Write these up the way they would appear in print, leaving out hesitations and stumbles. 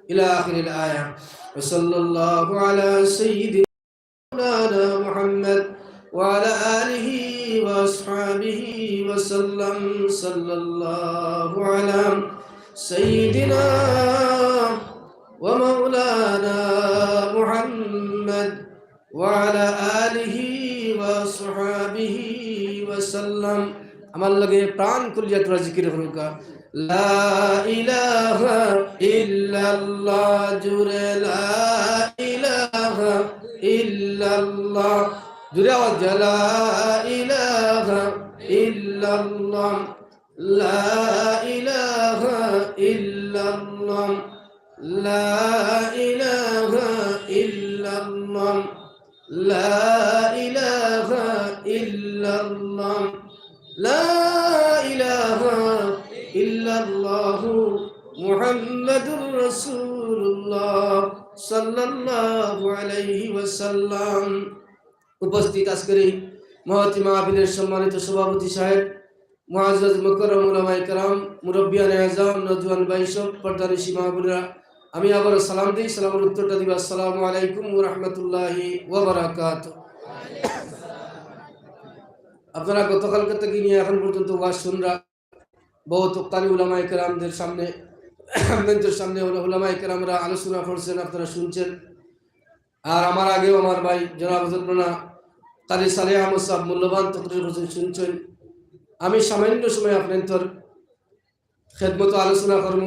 إلى آخر الآية. وصلى الله على سيدنا محمد وعلى آله وأصحابه وسلم. صلى الله على سيدنا ومولانا محمد وعلى آله وصحبه وسلم. আমার লগে প্রাণ খুলিয়া তোরা জিকির করুকা লা ইলাহা ইল্লাল্লাহ জুরে লা ইলাহা ইল্লাল্লাহ জুরে আওয়াজ লা ইলাহা ইল্লাল্লাহ লা ইলাহা ইল্লাল্লাহ লা ইলাহা ইল্লাল্লাহ লা ইলাহা ইল্লাল্লাহ লা ইলাহা ইল্লাল্লাহ মুহাম্মাদুর রাসূলুল্লাহ সাল্লাল্লাহু আলাইহি ওয়াসাল্লাম। উপস্থিত আজকের এই মহতী মাহফিলের সম্মানিত সভাপতি সাহেব, মুআজ্জাজ মুকররম উলামায়ে কেরাম, মুরব্বিয়ানে আযম, নওজোয়ান ভাই সব, পর্দানিশী মা বোনেরা, আমি আবার সালাম দিই। সালামের উত্তরটা দিব আসসালামু আলাইকুম ওয়া রাহমাতুল্লাহি ওয়া বারাকাতুহু। আপনারা গতকালকে থেকে নিয়ে এখন পর্যন্ত ওয়াজ শুনরা বহুত কারি উলামায়ে কেরামদের সামনে আপনাদের সামনে উলামায়ে কেরামরা আলোচনা করছেন, আপনারা শুনছেন। আর আমার আগেও আমার ভাই জনাব হযরত কারি সালেহ আহমদ সাহেব মূল্যবান তকরীর করছেন, শুনছেন। আমি সামান্য সময় আপনাদের খেদমত আলোচনা করব।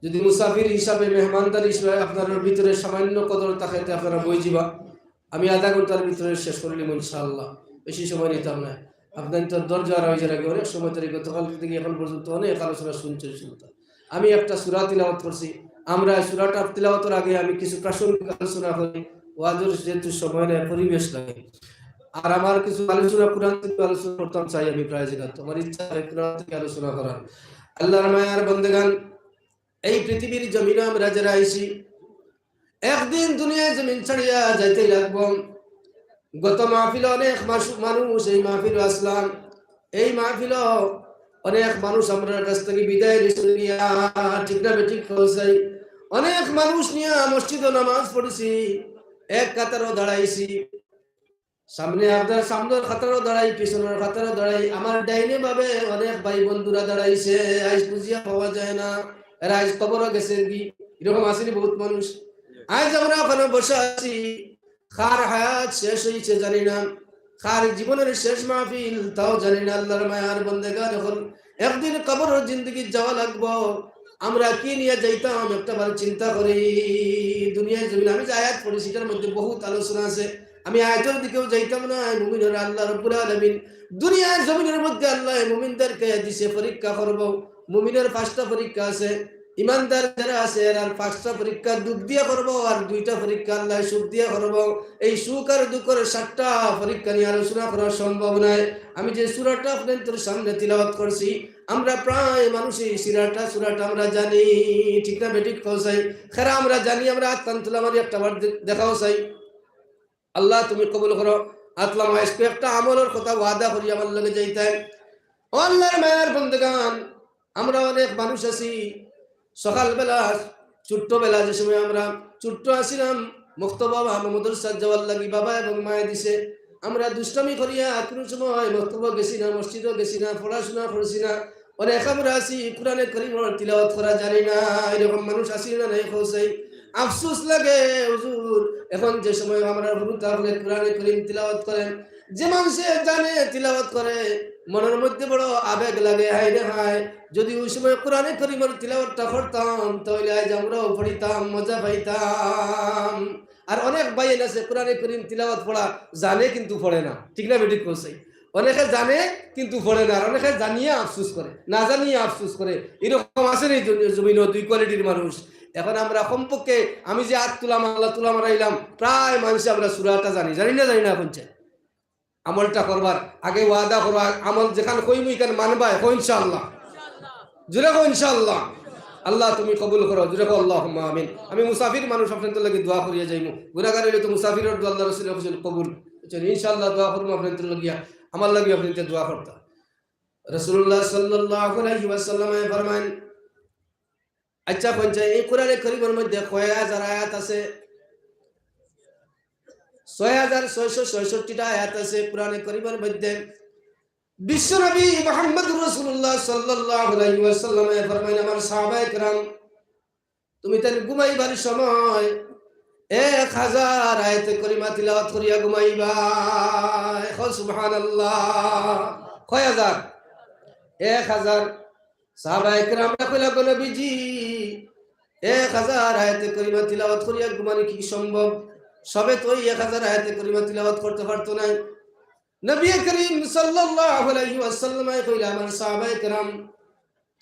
যদি মুসাফির হিসাবে মেহমানদারি হিসাবে আপনার ভিতরে সামান্য কদর থাকাইতে আপনারা বই যাবা, আমি আধা ঘন্টার ভিতরে শেষ করে নিব ইনশাআল্লাহ। বেশি সময় নিতাম না। আপনাদের দরজা রয়েছে আগে অনেক সময় ধরে গতকাল থেকে এখন পর্যন্ত অনেক আলোচনা শুনছেন। আমি একটা সূরা তিলাওয়াত করছি। আমরা সূরাটা তিলাওয়াতের আগে আমি কিছু প্রাসঙ্গিক আলোচনা করি। ওয়াজের যেহেতু সময় নেই, পরিবেশ লাগে। আর আমার কিছু আলোচনা কোরআন থেকে আলোচনা করতাম চাই আমি প্রায় জায়গা। তোমার ইচ্ছা কোরআন থেকে আলোচনা করার। আল্লাহর মায়ার বান্দাগান, এই পৃথিবীর জমিনে আমরা যারা আইছি, একদিন দুনিয়ায় জমিন ছাড়িয়া যাইতে লাগবো। গত মাহফিলে অনেক মানুষ এই মাহফিল আসলাম। এই মাহফিল অনেক মানুষ আমরা কাছ থেকে বিদায় নিয়ে ঠিক না বেঠিক পৌঁছাই। অনেক মানুষ নিয়ে মসজিদে নামাজ পড়েছি, এক কাতারও দাঁড়াইছি। সামনে আপনার সামনের কাতারও দাঁড়াই, পিছনের কাতারও দাঁড়াই। আমার ডাইনে ভাবে অনেক ভাই বন্ধুরা দাঁড়াইছে, আজ বুঝিয়া পাওয়া যায় না। এরা আজ কবরও গেছে কি এরকম আসেনি বহুত মানুষ। আজ আমরা ওখানে বসে আছি, কার হায়াত শেষ হয়েছে জানি না, কার জীবনের শেষ মাহফিল তাও জানি না। আল্লাহর মায়ার বান্দাগান, এখন একদিন কবরের জিন্দগি যাওয়া লাগবো। আমরা কি নিয়ে যাইতাম একটাবার চিন্তা করি। দুনিয়ায় জমিন আমি যে আয়াত পড়ি সেটার মধ্যে বহুত আলোচনা আছে। আমি আয়াতের দিকেও যাইতাম না। মুমিনের আল্লাহ রাব্বুল আলামিন দুনিয়ার জমিনের মধ্যে আল্লাহ মুমিনদেরকে দিছে পরীক্ষা করব। মুমিনের 5টা পরীক্ষা আছে, ইমানদার যারা আছে এর 5টা পরীক্ষা দুঃখ দিয়ে করব, আর 2টা পরীক্ষা আল্লাহ সুখ দিয়ে করব। এই সুখ আর দুঃখের 7টা পরীক্ষা নিয়ে আলোচনা করা সম্ভব নয়। আমি যে সূরাটা আপনাদের সামনে তিলাওয়াত করছি, আমরা প্রায় মানুষই সূরাটা আমরা জানি, ঠিক না বেঠিক পৌঁছাই। খেরা আমরা জানি, আমরা আত্মান্তুল আমার একটা বার দেখাও চাই। আল্লাহ তুমি কবুল করো। আতলাম আজকে একটা আমলের কথা ওয়াদা করি আমার লগে যাইতে। আল্লাহর মায়ের বন্দেগান, আমরা অনেক মানুষ আছি। সকালবেলা ছোট্টবেলা যে সময় আমরা ছোট্ট আসিলাম, মুক্তবা মাহমুদুর যাওয়ার লাগি বাবা এবং মায়ে দিছে। আমরা দুষ্টামি করিয়া কোনো সময় মুক্তবা গেছি না, মসজিদও গেছি না, পড়াশোনা করছি না। অনেক আমরা আছি কোরআনে কারীমের তিলাওয়াত করা জানি না। এরকম মানুষ আসি না নাই পৌঁছাই। আফসোস লাগে হুজুর, এখন যে সময় আমরা তাহলে কোরআনে কারীম তিলাওয়াত করেন, যে মানুষে জানে তিলাওয়াত করে মনের মধ্যে বড় আবেগ লাগে। হায় রে হায়, যদি ওই সময় কোরআনে কারীমের তিলাওয়াতটা করতাম তাহলে আজ আমরাও পড়িতাম, মজা পাইতাম। আর অনেক ভাই আছে কোরআনে কারীম তিলাওয়াত পড়া জানে কিন্তু পড়ে না, ঠিক না বেঠিক পৌঁছাই। অনেকে জানে কিন্তু পড়ে না, আর অনেকে জানিয়ে আফসোস করে, না জানিয়ে আফসোস করে। এরকম আছে এই জমিন 2 কোয়ালিটির মানুষ। এখন আমরা কমপক্ষে আমি যে হাত তুলাম আল্লাহ তুলা মারাইলাম, প্রায় মানুষ আমরা সূরাটা জানি না এখন চাই। আমলটা করবার আগে ওয়াদা করবা, আমল যেখানে কইমু এখানে মানবা। ইনশাআল্লাহ, জোরে কো ইনশাআল্লাহ। আল্লাহ তুমি কবুল করো, জোরে কো আল্লাহুম্মা আমিন। আমি মুসাফির মানুষ, আপনাদের লাগি দোয়া করিয়া যাইমু। গুনাহগার হইলে তো মুসাফিরের দোয়া আল্লাহ রাসূলের কাছে কবুল। ইনশাআল্লাহ দোয়া করবো আপনাদের লাগিয়া, আমার লাগি আপনাদের দোয়া করতা। রাসূলুল্লাহ সাল্লাল্লাহু আলাইহি ওয়াসাল্লাম ফরমান, আচ্ছা পঞ্চায়েত এই কোরআনে কারীমের মধ্যে কয় হাজার আয়াত আছে? ৬৬৬৬টা আয়াত আছে কোরআনে কারীমের মধ্যে। বিশ্বনবী মুহাম্মদুর রাসূলুল্লাহ সাল্লাল্লাহু আলাইহি ওয়াসাল্লাম ফরমায়, আমার সাহাবায়ে কেরাম তুমি তাই ঘুমাইবার সময় ১০০০ আয়াতে কারিমা তিলাওয়াত করিয়া ঘুমাইবা। এখন সুবহানাল্লাহ। কয় হাজার? ১০০০। সাহাবায়ে কেরাম কইলা, নবীজি ১০০০ আয়াতে কারিমা তিলাওয়াত করিয়া ঘুমানো কি সম্ভব? সবে তো ১০০০ আয়াতে কারিমা তিলাওয়াত করতে পারতো না। নবী করিম সাল্লাল্লাহু আলাইহি ওয়াসাল্লাম কইলা, আমার সাহাবায়ে কেরাম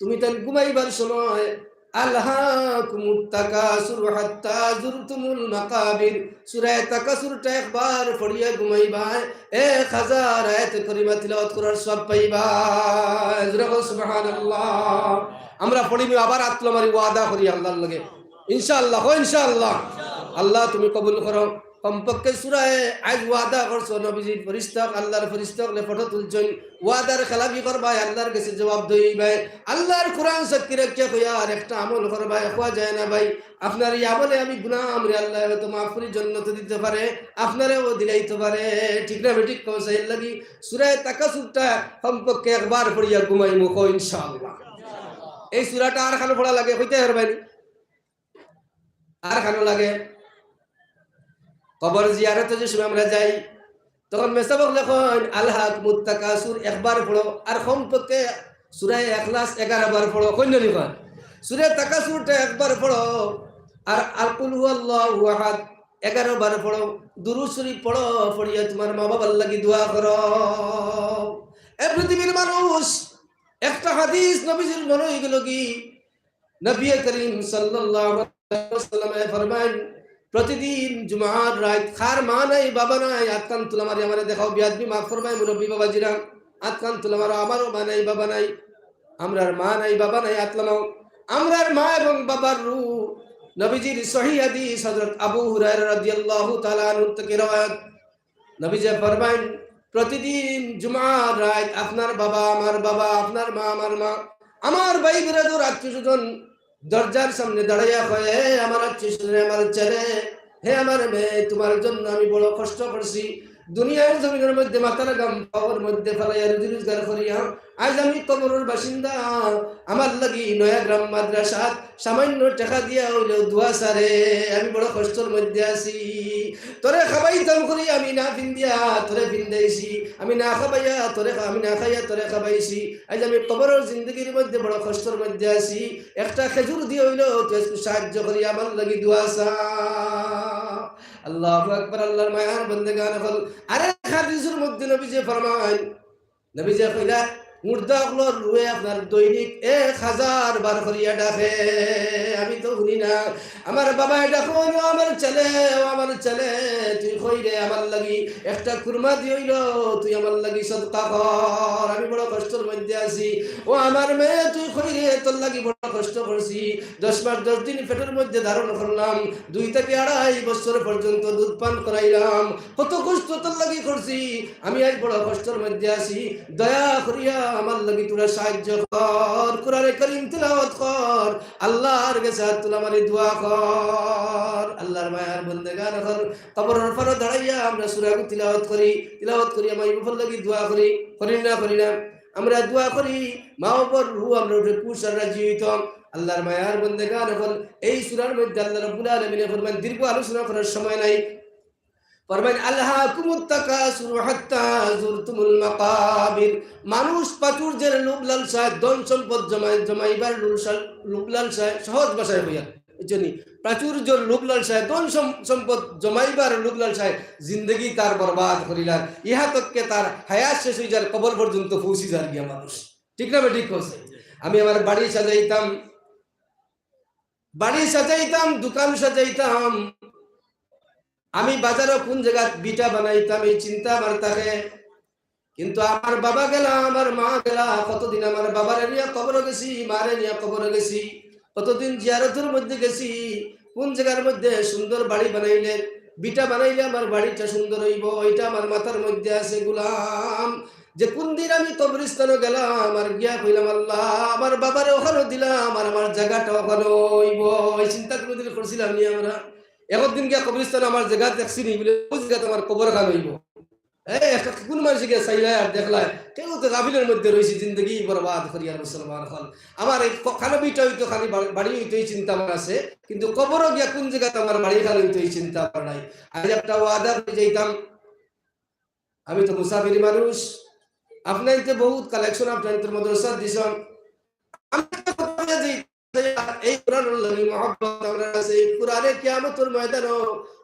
তুমি তাই ঘুমাইবার সময় আলহাকুমুত তাকাসুর হাত্তা যুরতুমুল মাকাবির সূরা তাকাসুরটা একবার পড়িয়া ঘুমাইবা, ১০০০ আয়াতে কারিমা তিলাওয়াত করার সওয়াব পাইবা। সুবহানাল্লাহ। আমরা পড়িনি আবার আত্মা মারি ওয়াদা করি আল্লাহর লগে ইনশাআল্লাহ। ইনশাআল্লাহ আল্লাহ তুমি কবুল করো। কমপক্ষে সূরায়ে আজ ওয়াদা করছো নবীজির ফেরেশতা আল্লাহর ফেরেশতা লে ফটো তুলছেন, ওয়াদার খেলাফি করবা, আল্লাহর কাছে জবাব দিই। আল্লাহর কোরআন সাক্ষী রেখে কইয়া আর একটা আমল করবা, হওয়া যায় না ভাই। আপনার এই আমলে আমি গুনাহ আমরে আল্লাহ হয়তো মাফ করে জান্নাত দিতে পারে, আপনারেও দিলাইতে পারে। ঠিক না বেঠিক কইছে? এর লাগি সূরায়ে তাকাসুরটা কমপক্ষে একবার পড়িয়া ঘুমাইমু কো ইনশাআল্লাহ। এই সূরাটা আর খানো পড়া লাগে কইতে পারবেন? আর খানো লাগে? কবর জিয়ারতে যে সময় আমরা যাই তখন মেসাবক লেখন আলহাকুমুত তাকাসুর একবার পড়ো, আর কমপক্ষে সূরা ইখলাস 11 বার পড়ো। কইন লিখন সূরা তাকাসুরটা একবার পড়ো, আর আল কুল হুয়াল্লাহু আহাদ 11 বার পড়ো। দুরূদ শরীফ পড়ো, পড়িয়া তোমার মা বাবার লাগি দোয়া করো। এ পৃথিবীর মানুষ একটা হাদিস নবীজির মনে হয়ে গেল কি, নবী করিম সাল্লাল্লাহু আলাইহি ওয়াসাল্লাম ফরমান, প্রতিদিন জুমার রাত খার মা নাই বাবা নাই আতকান তুলামারি আমারে দেখাও বিয়াদবি মাফ ফরমায় মুরব্বী বাবাজিরা, আতকান তুলামারো আমারও মা নাই বাবা নাই, আমরার মা নাই বাবা নাই আতলামাও। আমরার মা এবং বাবার রূহ নবীজির সহিহ হাদিস হযরত আবু হুরায়রা রাদিয়াল্লাহু তাআলা আনহু থেকে রওয়ায়াত। নবীজি ফরমায়, প্রতিদিন জুমার রাত আপনার বাবা আমার বাবা, আপনার মা আমার মা, আমার ভাই বিরাদর আত্মীয়স্বজন দরজার সামনে দাঁড়াইয়া কয়, হে আমার আত্মীয়স্বজন, আমার ছেলে, হে আমার মেয়ে, তোমার জন্য আমি বড় কষ্ট করছি। দুনিয়ার জমিনের মধ্যে মাথার গাম পাওয়ার মধ্যে ফেলাইয়া রুজি রোজগার করিয়া আজ আমি কবরের বাসিন্দা। আমার লাগি নয়াগ্রাম মাদ্রাসাত সামান্য টাকা দিয়া হইলেও দোয়া সারে, আমি বড় কষ্টের মধ্যে আছি। তোরে খাবাইতাম করি আমি না ফিন্দিয়া তোরে ফিন্দাইছি, আমি না খাবাইয়া তোরে আমি না খাইয়া তোরে খাবাইছি। আজ আমি কবরের জিন্দগির মধ্যে বড় কষ্টের মধ্যে আছি, একটা খেজুর দিয়ে হইলেও তুই একটু সাহায্য করি, আমার লাগি দোয়া সা। আল্লাহু আকবার। আল্লাহর মায়ার বান্দাগান হল। আরে হাদিসের মধ্যে নবীজি ফরমান, নবীজি কইলা মুর্দাগুলোর রুয়ে আপনার দৈনিক ১০০০ বার করিয়া ডাকে। আমি তো শুনি না। আমার বাবা এটা কই, আমার ছেলে, ও আমার ছেলে, তুই কই রে আমার লাগি একটা কুরমা দিইল, তুই আমার লাগি সদকা কর, আমি বড় কষ্টের মধ্যে আছি। ও আমার মেয়ে, তুই কই রে, তোর লাগি বড় কষ্ট করছি, ১০ মাস ১০ দিন পেটের মধ্যে ধারণ করলাম, ২ থেকে ২.৫ বছর পর্যন্ত দুধ পান করাইলাম, কত কষ্ট তোর লাগি করছি, আমি আজ বড় কষ্টের মধ্যে আছি, দয়া করিয়া আমার লাগি তোরা সাহায্য কর, কোরআনে কারীম তিলাওয়াত কর, আল্লাহর কাছে হাত তুলে আমারে দোয়া কর। আল্লাহর মায়ার বান্দাগান হল। কবরের পারে দাঁড়াইয়া আমরা সূরা তিলাওয়াত করি আমার উপর লাগি দোয়া করি না? আমরা দোয়া করি মা বাবার রূহ আমরা উঠে কুশল রাজি হইতাম। আল্লাহর মায়ার বান্দাগান হল। এই সূরার মধ্যে আল্লাহ রাব্বুল আলামিন ফরমান, দীর্ঘ আলোচনা করার সময় নাই, ফরমান আলহাকুমুত তাকাসুর হাত্তা যুরতুমুল মাকাবির। মানুষ প্রাচুর্যের লোভ লালসায়, ধন সম্পদ জমাইবার লোভ লালসায়, সহজ ভাষায় হইয়া বুঝছেন, প্রাচুর্যের লোভ লালসায়, ধন সম্পদ জমাইবার লোভ লালসায় জিন্দগি তার বরবাদ করিলার, ইহা তককে তার হায়াত শেষ হয়ে যার, কবর পর্যন্ত পৌঁছি যার গিয়া মানুষ। ঠিক না ঠিক কইছে? আমি আমার বাড়ি সাজাইতাম, দোকান সাজাইতাম, আমি বাজারে কোন জায়গা বিটা বানাইতাম, এই চিন্তা আমার থাকে। কিন্তু আমার বাবা গেলা, আমার মা গেলা, কতদিন আমার বাবার নিয়ে কবর গেছি, মারে নিয়ে কবর গেছি, কতদিন জিয়ারতের মধ্যে গেছি, কোন জায়গার মধ্যে সুন্দর বাড়ি বানাইলে, বিটা বানাইলে আমার বাড়িটা সুন্দর হইব, ওইটা আমার মাথার মধ্যে আছে। গুলাম যে কোন দিন আমি কবরস্থানে গেলাম আর গিয়া কইলাম আল্লাহ আমার বাবারে ওখানে দিলাম আর আমার জায়গাটা ওখানে হইব, এই চিন্তা কোনোদিন করছিলাম নি আমরা? একদিন গিয়া কবরস্থানে আমার জায়গা দেখছি নি বলে ওই জায়গা তোমার কবর খান হইব? একটা কোন মানুষ গিয়ে চাইলাই আর দেখলাই কেউ তো গাফিলের মধ্যে রয়েছে, জিন্দগি বরবাদ করি আর মুসলমান হল। আমার এই খানবিটা হইতো খালি বাড়ি হইতো এই চিন্তা আমার আছে, কিন্তু কবরও গিয়া কোন জায়গাতে আমার বাড়ি খান হইতো এই চিন্তা আমার নাই। আজ একটা ওয়াদা করে যেতাম, আমি তো মুসাফিরি মানুষ, আপনাইতে বহুত কালেকশন আপনাদের মাদ্রাসা দিছেন, এই কোরআনুল লাগি মুহাব্বত আমরা আছে, এই কোরআনে কিয়ামতের ময়দানে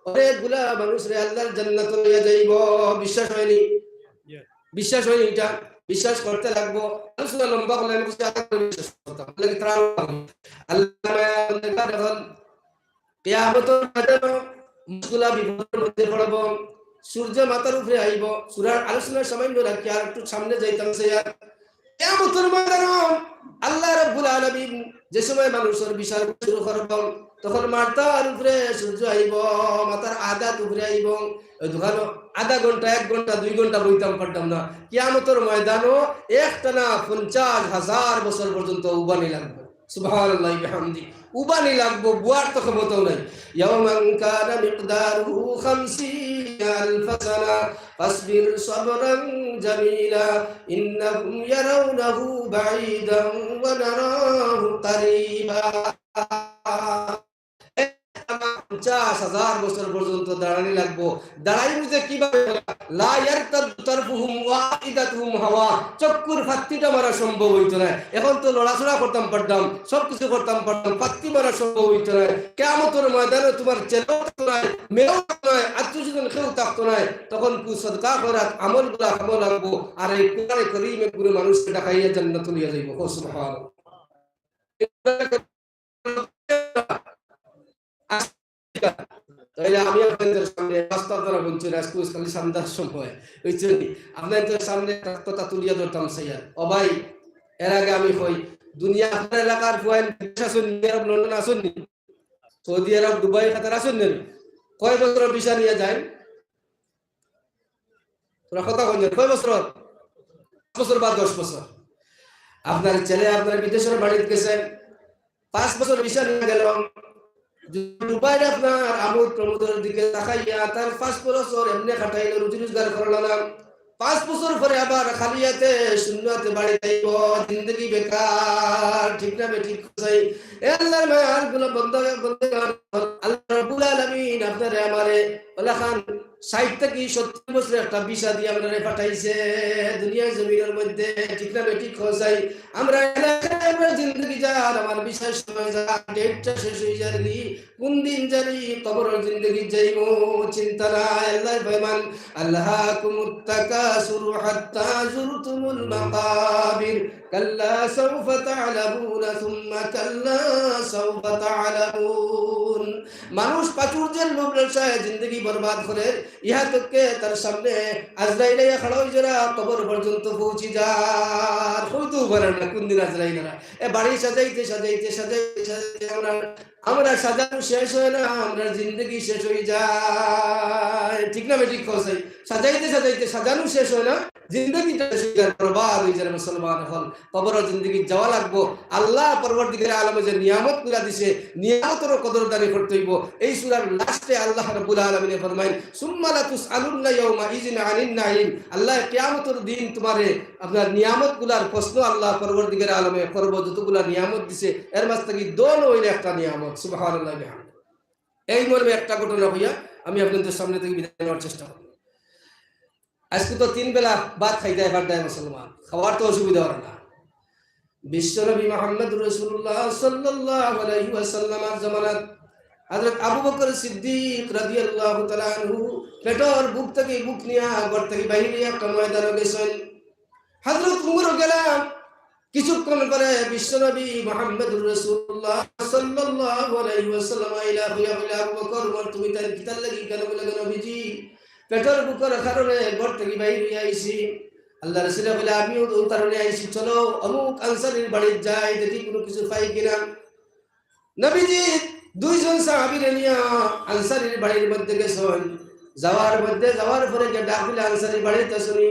অনেকগুলা মানুষ রে আল্লাহর জান্নাতে নিয়ে যাইব। বিশ্বাস হয়নি? বিশ্বাস হয়নি? এটা বিশ্বাস করতে লাগবো। আলোচনা লম্বা করলে আমি কিছু আগে বিশ্বাস করতাম, লাগে ত্রাণ আল্লাহ কিয়ামতের ময়দানে মুশকিলা বিপদের মধ্যে পড়ব, সূর্য মাথার উপরে আইব। সূরার আলোচনার সামান্য রাখি আর একটু সামনে যাইতাম। কিয়ামতের ময়দানে আল্লাহ রাব্বুল আলামিন যে সময় মানুষের বিচার শুরু করব, তখন মাথার উপরে সূর্য আইব, মাথার আধা উপরে আইব। ওই দোকানো আধা ঘন্টা 1 ঘন্টা 2 ঘন্টা বইতাম পারতাম না। কিয়ামতের ময়দানও একটানা 50,000 বছর পর্যন্ত উবানি লাগবে। সুবহানাল্লাহি বিহামদি, উবানি লাগবো, বুয়ার তো ক্ষমতাও নাই। ইয়াওমান কানা মিকদারুহু 50 আলফ সানা ফাসবির সাবরান জামিলা ইন্নাহুম ইয়ারাউনাহু বাঈদান ওয়া নারাহু কারীবা। 50,000 বছর পর্যন্ত দাঁড়ানি লাগবো। দাঁড়াই বুঝে কিভাবে? লা ইয়ারতাদু তারফুহুম ওয়া ইদাতুহুম হাওয়া, চক্কুর ফাত্তিটা মারা সম্ভব হইতো না। এখন তো লড়াচড়া করতাম পারতাম, সবকিছু করতাম পারতাম, ফাত্তি মারা সম্ভব হইতো না। কিয়ামতের ময়দানে তোমার ছেলেও থাকতো না, মেয়েও থাকতো না, আত্মীয়স্বজন কেউ থাকতো না। তখন কু সদকা করা আমলগুলা খাবো লাগবো, আর এই কোরআনে কারীমে পুরো মানুষকে ডাকাইয়া জান্নাতে নিয়ে যাইব। সুবহানাল্লাহ। আমি আপনাদের সামনে বাস্তবতা বলছি না, খালি সন্ধ্যার সময় আপনাদের সামনে কথা তুলিয়া ধরতাম। সাইয়ার ও ভাই, এর আগে আমি কই দুনিয়া আপনার এলাকার ফুয়াইন আসুন, আরব লন্ডন আসুন, সৌদি আরব দুবাই কাতার আসুন, কয় বছর ভিসা নিয়ে যায়? তোরা কথা কই, কয় বছর? 5 বছর বা 10 বছর? আপনার ছেলে আপনার বিদেশের বাড়িতে গেছে, 5 বছর ভিসা নিয়ে গেল। দুবাইরে আপনার আমোদ প্রমোদের দিকে তাকাইয়া তার 5 বছর এমনি কাটাইলো, রুজি রোজগার করলাম। 5 বছর পরে আবার খালিয়াতে শূন্যতে বাড়ি যাইব, জিন্দগি বেকার। ঠিক না বেঠিক? আল্লাহর মায়ার গুলো বন্ধ আল্লাহ রাব্বুল আলামিন আপনারে আমারে ওলা খান 60 থেকে 70 বছর একটা ভিসা দিয়ে আমারে পাঠাইছে দুনিয়া জমিনের মধ্যে। ঠিক না বেঠিক? আমরা এলাকায় আমরা জিন্দগি যার আমার বিশ্বাস সময় যা ডেটটা শেষ হয়ে যাবে, কোন দিন জানি কবরের জিন্দগি যাইব চিন্তা নাই। আল্লাহ ফরমান আল্লাহাকুমুত তাকাসুর হাত্তা যুরতুমুল মাকাবির কাল্লা সাউফা তা'লামুনা সুম্মা কাল্লা সাউফা তা'লামুন। মানুষ প্রাচুর্যের লোভ লালসায় জিন্দগি বরবাদ করে, ইহা থেকে তার সামনে আজরাইল আইয়া খাড়া হই যারা কবর পর্যন্ত পৌঁছি যার হইতেও পারে না কোন দিন আজরাইলরা। বাড়ি সাজাইতে সাজাইতে সাজাইতে সাজাইতে আমরা সাজানো শেষ হয় না, আমরা জিন্দগি শেষ হয়ে যায়। ঠিক না বেঠিক? সাজাইতে সাজাইতে সাজানো শেষ হয় না, জিন্দগিটা বরবাদ হয়ে যায়। মুসলমান হল কবরের জিন্দগি যাওয়া লাগবো। আল্লাহ পরবর্তীকালে আলমে যে নিয়ামত পুরা দিছে, নিয়ামতেরও কদরদারি করতে হইব। এই সূরার লাস্টে আল্লাহ রাব্বুল আলামিন ফরমায় সুম্মা লা তুসআলুন্না ইয়াওমা ইযিন আনিন নাঈম। আল্লাহ কিয়ামতের দিন তোমারে আপনার নিয়ামতগুলার প্রশ্ন আল্লাহ পরবর্তীকালে আলমে করব। যতগুলা নিয়ামত দিছে এর মাঝ থেকে দোল হইলে একটা নিয়ামত। সুবহানাল্লাহ বিহামদিহি। এই মর্মে একটা ঘটনা হইয়া আমি আপনাদের সামনে থেকে বিদায় নেওয়ার চেষ্টা করব। আজকে তো 3 বেলা ভাত খাইতে হয়, বাড্ডায় মুসলমান, খাওয়ার তো অসুবিধা হয় না। বিশ্বনবী মুহাম্মদ রাসূলুল্লাহ সাল্লাল্লাহু আলাইহি ওয়াসাল্লামের জামানাত হযরত আবু বকর সিদ্দিক রাদিয়াল্লাহু তাআলা আনহু পেটর বুক থেকে বুক নিয়া ঘর থেকে বাইরে একটা ময়দানে গেছেন। হযরত উমর গেলাম কিছুক্ষণ পরে বিশ্বনবী মুহাম্মদ রাসূলুল্লাহ সাল্লাল্লাহু আলাইহি ওয়াসাল্লাম ইলা আবু বকর, তুমি তার কিতাব লাগি কেন? বলে নবীজি পেটের বুকের কারণে ঘর থেকে বাইরে আইছি। আল্লাহ রাসূল বলে আমিও তো কারণে আইছি, চলো অমুক আনসারীর বাড়ি যাই, দেখি কোনো কিছু পাই কিনা। নবীজি 2 জন সাহাবীরে নিয়া আনসারীর বাড়ির মধ্যে গেছেন। যাওয়ার পরে যে ডাক দিলে আনসারীর বাড়িতে শুনি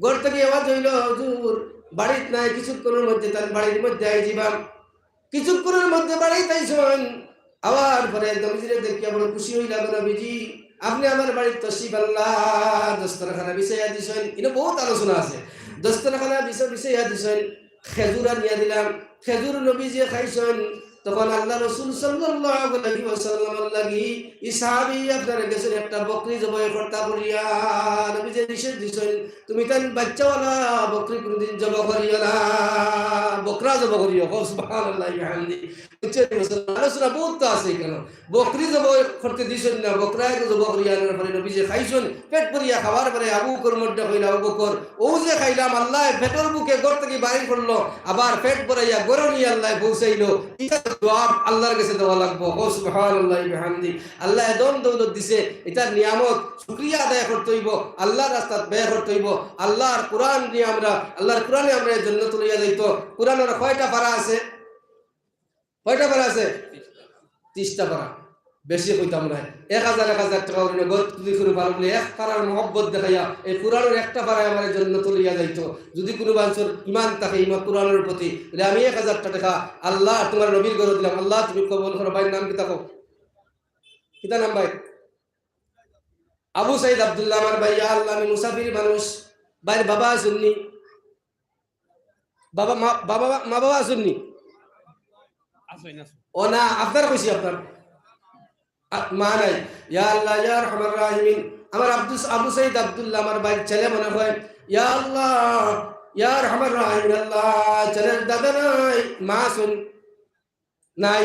ঘর থেকে আওয়াজ হইল হুজুর বাড়িত নাই, কিছুক্ষণের মধ্যে তার বাড়ির মধ্যে আই যাবাম। কিছুক্ষণের মধ্যে বাড়ি তাইছেন, আবার পরে নবীজিরে দেখিয়া বড় খুশি হইলাম, নবীজি আপনি আমার বাড়ির তশরিফ আল্লাহ দস্তরখানা বিছাইয়া দিছেন। এটা বহুত আলোচনা আছে। দস্তরখানা বিছাইয়া দিছেন, খেজুর আনিয়া দিলাম, খেজুর নবীজি খাইছেন। তখন আল্লাহ রাসূল সাল্লাল্লাহু আলাইহি ওয়াসাল্লাম লাগি এই সাহাবী আপনার কাছে একটা বকরি জবাই করতে বলিয়া নবীজি নিষেধ দিছেন, তুমি তান বাচ্চাওয়ালা বকরি কোনদিন জবাই করিও না, বকরা জবাই করিও। সুবহানাল্লাহি ওয়া বিহামদিহি। আলোচনা বহুত আছে কেন বকরি জবাই করতে দিছেন না, বকরা জবাই করিয়া আনার পরে নবীজি খাইছেন। পেট ভরিয়া খাওয়ার পরে আবু বকর মধ্যে কইলা, আবু বকর ও যে খাইলাম আল্লাহ পেটের বুকে ঘর থেকে বাইর করলো, আবার পেট ভরাইয়া গরু নিয়ে আল্লাহ পৌঁছাইলো, জবাব আল্লাহর কাছে দেওয়া লাগবো। সুবহানাল্লাহি ওয়া বিহামদিহি। আল্লাহ এদম দৌলত দিছে, এটার নিয়ামত শুকরিয়া আদায় করতে হইব, আল্লাহর রাস্তায় ব্যয় করতে হইব। আল্লাহর কোরআন নিয়ে আমরা, আল্লাহর কোরআনে আমরা জান্নাত লইয়া যাইতো। কোরআনের কয়টা পারা আছে? কয়টা পারা আছে? 30টা পারা। বেশি কইতাম না, 1000 টাকা করে গত যদি কোনো ভালো বলে এক পারার মহব্বত দেখাইয়া এই কোরআনের একটা পারায় আমার জান্নাত লইয়া যাইতো। যদি কোনো মানুষের ইমান থাকে ইমান কোরআনের প্রতি, তাহলে আমি 1000 টাকা আল্লাহ তোমার নবীর ঘরে দিলাম, আল্লাহ তুমি কবুল করো। ভাইয়ের নাম কি থাকো? কিতা নাম ভাই? আবু সাইদ আব্দুল্লাহ আমার ভাই। আল্লাহ আমি মুসাফির মানুষ, ভাইয়ের বাবা আসুননি, বাবা মা বাবা আসুননি? ও না, আপনার কইছি আপনার মা নাই। ইয়া আল্লাহ ইয়া আরহামার রাহিমিন, আমার আবু সাইদ আব্দুল্লাহ আমার ভাই ছেলে মনে হয়। ইয়া আল্লাহ ইয়া আরহামার রাহিমিন, আল্লাহ ছেলের দাদা নাই, মা শুন নাই,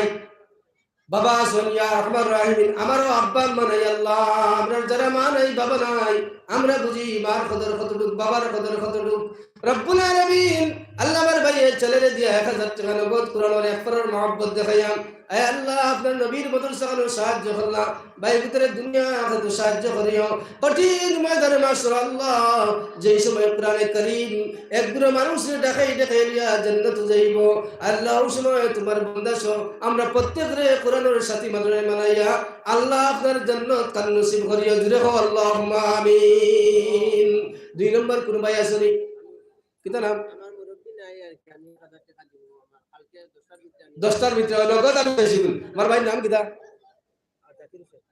বাবা শুন। ইয়া আরহামার রাহিমিন, আমারও আব্বা মানে আল্লাহ আমরা যারা মা নাই বাবা নাই আমরা বুঝি মার কদর কতটুক, বাবার কদর কতটুক। রব্বুল আলামিন আল্লাহ আমার ভাইয়ের ছেলেরে দিয়া 1000 টাকা নগদ কোরআনের এক পারার মহব্বত দেখাইয়াম। আয় আল্লাহ আপনার নবীর বদল সাকানো সাহায্য করলাম, ভাই ভিতরে দুনিয়া আখিরাতে সাহায্য করিও। কঠিন ময়দানে মাশার আল্লাহ যেই সময় কোরআনে কারীম একগুলো মানুষের দেখাই লিয়া জান্নাতে যাইব, আল্লাহ ওই সময় তোমার বান্দা সহ আমরা প্রত্যেকরে কোরআনের সাথী মানাইয়া আল্লাহ আপনার জান্নাত কান নসিব করিও। জুড়ে হো আল্লাহুম্মা আমিন। 2 নম্বর কোন ভাই আসেনি? কিতা নাম? আমার মুরব্বি নাই আর কি, আমি 1000 টাকা দিব আমার কালকে 10টার ভিতরে নগদ আমি বেশি দিন। আমার ভাই নাম কিতা?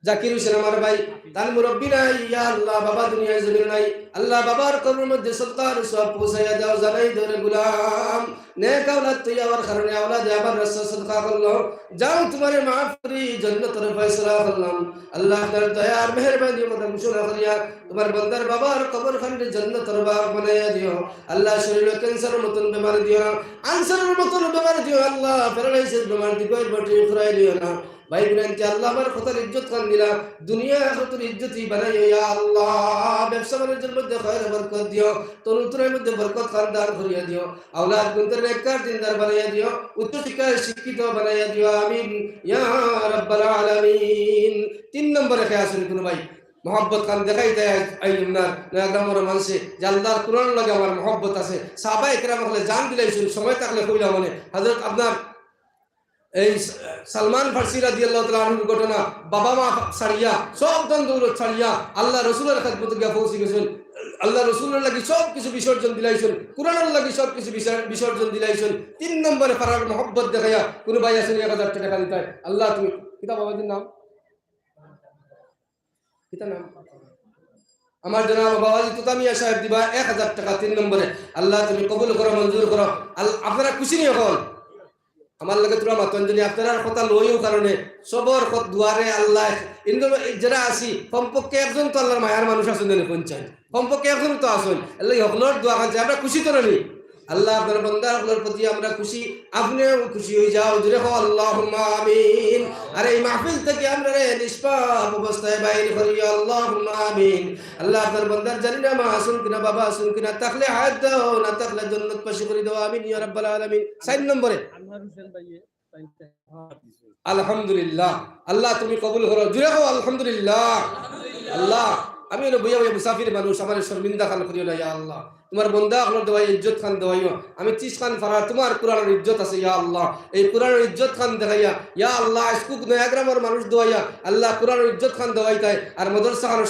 জাকির হোসেন আমার ভাই। তার মুরব্বি নাই, ইয়া আল্লাহ বাবা দুনিয়ায় জমিন নাই, আল্লাহ বাবার কবরের মধ্যে সদকার সওয়াব পৌঁছাইয়া দাও। জানাই ধরে গোলাম নেক আওলাদ তুই আমার কারণে আওলাদ আবার রাসূল সদকা করলো, যাও তোমারে maaf করি জান্নাতের ফয়সালা করলাম। আল্লাহ তার দয়ার মেহেরবানি মত মুশরা করিয়া তোমার বান্দার বাবার কবর খানে জান্নাতের বাগ বানাইয়া দিও। আল্লাহ শরীরে ক্যান্সারের মতন বেমারি দিও না, আনসারের মতন বেমারি দিও আল্লাহ, প্যারালাইসিস বেমারি দিও, বটি ফুরাই দিও না। ভাই বোনকে আল্লাহ আমার কথার ইজ্জত খান দিলা, দুনিয়া আখিরাতের ইজ্জতই বানাইও ইয়া আল্লাহ। ব্যবসা বাণিজ্যের মধ্যে খয়র বরকত দিও, তনুতুরের মধ্যে বরকত খান দান করিয়া দিও, আওলাদ গুনদের নেককার দিনদার বানাইয়া দিও, উচ্চ শিক্ষায় শিক্ষিত বানাইয়া দিও। আমিন ইয়া রাব্বাল আলামিন। 3 নম্বরে কে আসেন কোন ভাই মোহাব্বত খান দেখাই দেয় আইনার নাগরামর মানুষে যে আল্লাহর কোরআন লাগে আমার মোহাব্বত আছে। সাহাবায়ে কেরাম হলে জান দিলাইছেন, সময় থাকলে কইলা মানে হযরত আপনার এই সালমান ফারসি রাদিয়াল্লাহু তাআলা আনহুর ঘটনা, বাবা মা ছাড়িয়া সব ধন দৌলত ছাড়িয়া আল্লাহ রাসূলের খেদমতে গিয়া পৌঁছে গেছেন, আল্লাহ রাসূলের লাগি সব কিছু বিসর্জন দিলাইছেন, কোরআনের লাগি সব কিছু বিসর্জন দিলাইছেন। 3 নম্বরে পারার মোহাব্বত দেখাইয়া কোন ভাই আছেন 1000 টাকা দিতাই। আল্লাহ তুমি কিতা বাবাজির নাম কিতা নাম? আমার জনাব বাবাজি তুতামিয়া সাহেব দিবা 1000 টাকা 3 নম্বরে। আল্লাহ তুমি কবুল করো, মঞ্জুর করো। আপনারা খুশি নিয়ে এখন আমার লগে তোরা মাতঞ্জলি আপনার কথা লইও কারণে সবর দুয়ারে আল্লাহ ইন্দু যারা আসি কমপক্ষে একজন তো আল্লাহর মায়ার মানুষ আছেন পঞ্চায়েত, কমপক্ষে একজন তো আসেন, আল্লাহ হকলর দোয়া কাছে আমরা খুশি তো নানি। আল্লাহ আপনার বান্দা হকলর প্রতি আমরা খুশি, আপনিও খুশি হয়ে যাও। জুড়ে হো আল্লাহুম্মা আমিন। আর এই মাহফিল থেকে আমরা নিষ্পাপ অবস্থায় বাইরে করি আল্লাহুম্মা আমিন। আল্লাহ আপনার বান্দার জানি না মা আসুন কিনা বাবা আসুন কিনা, থাকলে হায়াত দাও, না থাকলে জান্নাত পাশে করে দাও। আমিন ইয়া রাব্বাল আলামিন। 4 নম্বরে আলহামদুলিল্লাহ। আল্লাহ তুমি কবুল করো, জুড়ে হো আলহামদুলিল্লাহ। আল্লাহ আমি হলো বইয়া বইয়া মুসাফির মানুষ, আমার শর্মিন্দা খান করিও না ইয়া আল্লাহ। তোমার বন্দা হলোর দেওয়াই ইজ্জত খান দেওয়াইও, আমি 30 খান ফারা তোমার কোরআনের ইজ্জত আছে ইয়া আল্লাহ, এই কোরআনের ইজ্জত খান দেখাইয়া ইয়া আল্লাহ। স্কুক নয়াগ্রামের মানুষ দেওয়াইয়া আল্লাহ কোরআনের ইজ্জত খান দেওয়াইতাই আর মাদ্রাসা খানের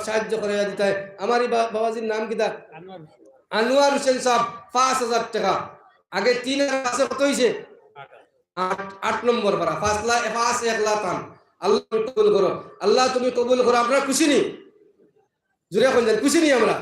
সাহায্য করাইয়া দিতাই। আমারই বাবাজির নাম কিতা? আনোয়ার হোসেন সাহেব 5,000 টাকা। আগে 3 আর 5 কত হইছে? 8 নম্বর পারা 5 লাখ টান। আল্লাহ তুমি কবুল করো, আল্লাহ তুমি কবুল করো। আপনারা খুশি নি? জুড়ে এখন খুশি নি আমরা?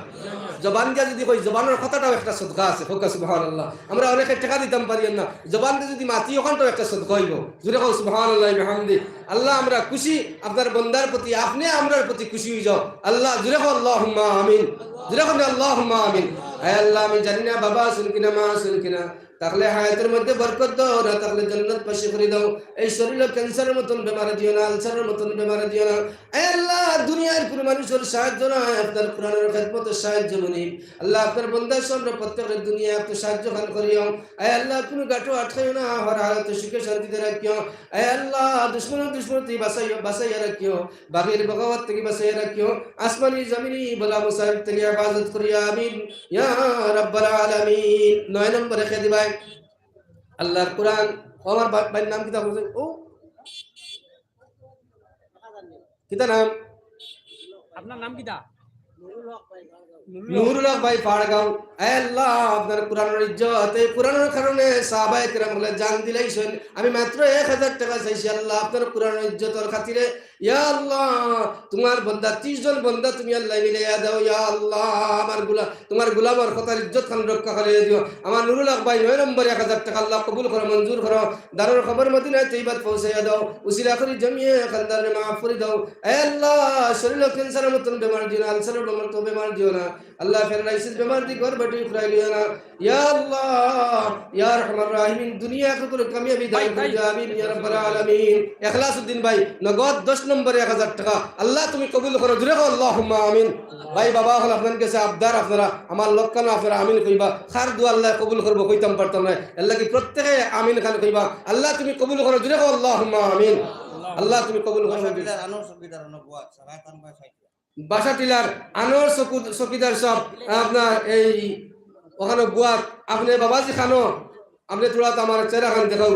জবান দিয়া যদি কই, জবানের কথাটাও একটা সদকা আছে। হোকা সুবহানাল্লাহ। আমরা অনেকে টাকা দিতাম পারি না, জবান দিয়ে যদি মাতি ওখানটাও একটা সদকা হইব। জুড়ে কও সুবহানাল্লাহ বিহামদি। আল্লাহ আমরা খুশি আপনার বান্দার প্রতি, আপনি আমরার প্রতি খুশি হই যাও আল্লাহ। জুড়ে কও আল্লাহুম্মা আমিন। জুড়ে কও আল্লাহুম্মা আমিন। আয় আল্লাহ, আমি জানি না বাবা শুন কিনা মা শুন কিনা, তাহলে হায়াতের মধ্যে বরকত দাও, না তাহলে জান্নাত পাশে করে দাও। এই শরীরে ক্যান্সারের মতন বেমারে দিও না, আলসারের মতন বেমারে দিও না। আয় আল্লাহ, দুনিয়ার কোন মানুষের সাহায্য নয়, আপনার কোরআনের খেদমতের সাহায্য মনি আল্লাহ। আপনার বান্দার সামনে প্রত্যেকের দুনিয়া আপনি সাহায্য খান করিও। আয় আল্লাহ, কোনো গাটো আটকাইও না, হর হালতে সুখে শান্তিতে রাখিও। আয় আল্লাহ, দুশ্মন থেকে বাঁচাইয়া রাখিও, বাঘের বগাওয়াত থেকে বাঁচাইয়া রাখিও, আসমানি জমিনি বলা মুসাহিব থেকে ইবাদত করিয়া আমিন ইয়া রাব্বাল আলামিন। 9 নম্বরে রেখে দিবাই আল্লাহর কোরআন। আমার ভাইয়ের নাম কিতা বলছেন? ও কিতা নাম? আপনার নাম কিতা? নুরুল হক ভাই পাড়গাঁও। আল্লাহ, আপনার কোরআনের ইজ্জত, এই কোরআনের কারণে সাহাবায়ে কেরাম বলে জান দিলাইছেন। আমি মাত্র 1000 টাকা চাইছি আল্লাহ, আপনার কোরআনের ইজ্জতের খাতিরে। ইয়া আল্লাহ, তোমার বান্দা 30 জন বান্দা তুমি আল্লাহ মিলাইয়া দাও। ইয়া আল্লাহ, আমার তোমার গোলামের কথার ইজ্জত খান রক্ষা করে দিও। আমার নুরুল হক ভাই 9 নম্বরে 1000 টাকা আল্লাহ কবুল করো, মঞ্জুর করো। দারুল খবর মদিনায় তৈবাত পৌঁছাইয়া দাও। উসিলা করে জমিয়ে খানদারে মাফ করে দাও। আল্লাহ, শরীরে ক্যান্সারের মতন বেমার দিও না, আলসারের মতন বেমার দিও না আল্লাহ। ফেরাইসিস বেমার দি ঘর বাটি ফ্রাই লিও না। ইয়া আল্লাহ ইয়া আরহামার রাহিমিন, দুনিয়া আখিরাতের কামিয়াবি দান করে দাও আমিন ইয়া রাব্বাল আলামিন। ইখলাসউদ্দিন ভাই নগদ 10 নম্বরে 1000 টাকা আল্লাহ তুমি কবুল করো। জুরে কও আল্লাহুম্মা আমিন। ভাই বাবা হল আপনার কাছে আবদার, আপনারা আমার লক্ষ্য আপনারা আমিন কইবা। খার দোয়া আল্লাহ কবুল করবো, কইতাম পারতাম না। আল্লাহ কি প্রত্যেকে আমিন খান কইবা। আল্লাহ তুমি কবুল করো। জুরে কও আল্লাহুম্মা আমিন। আল্লাহ তুমি কবুল করো। বাসা টিলার আনোর চকিদার সব আপনার এই ওখানে বুয়াত আপনি বাবাজি খানো, আপনি তোরা তো আমার চেহারা খান দেখাও।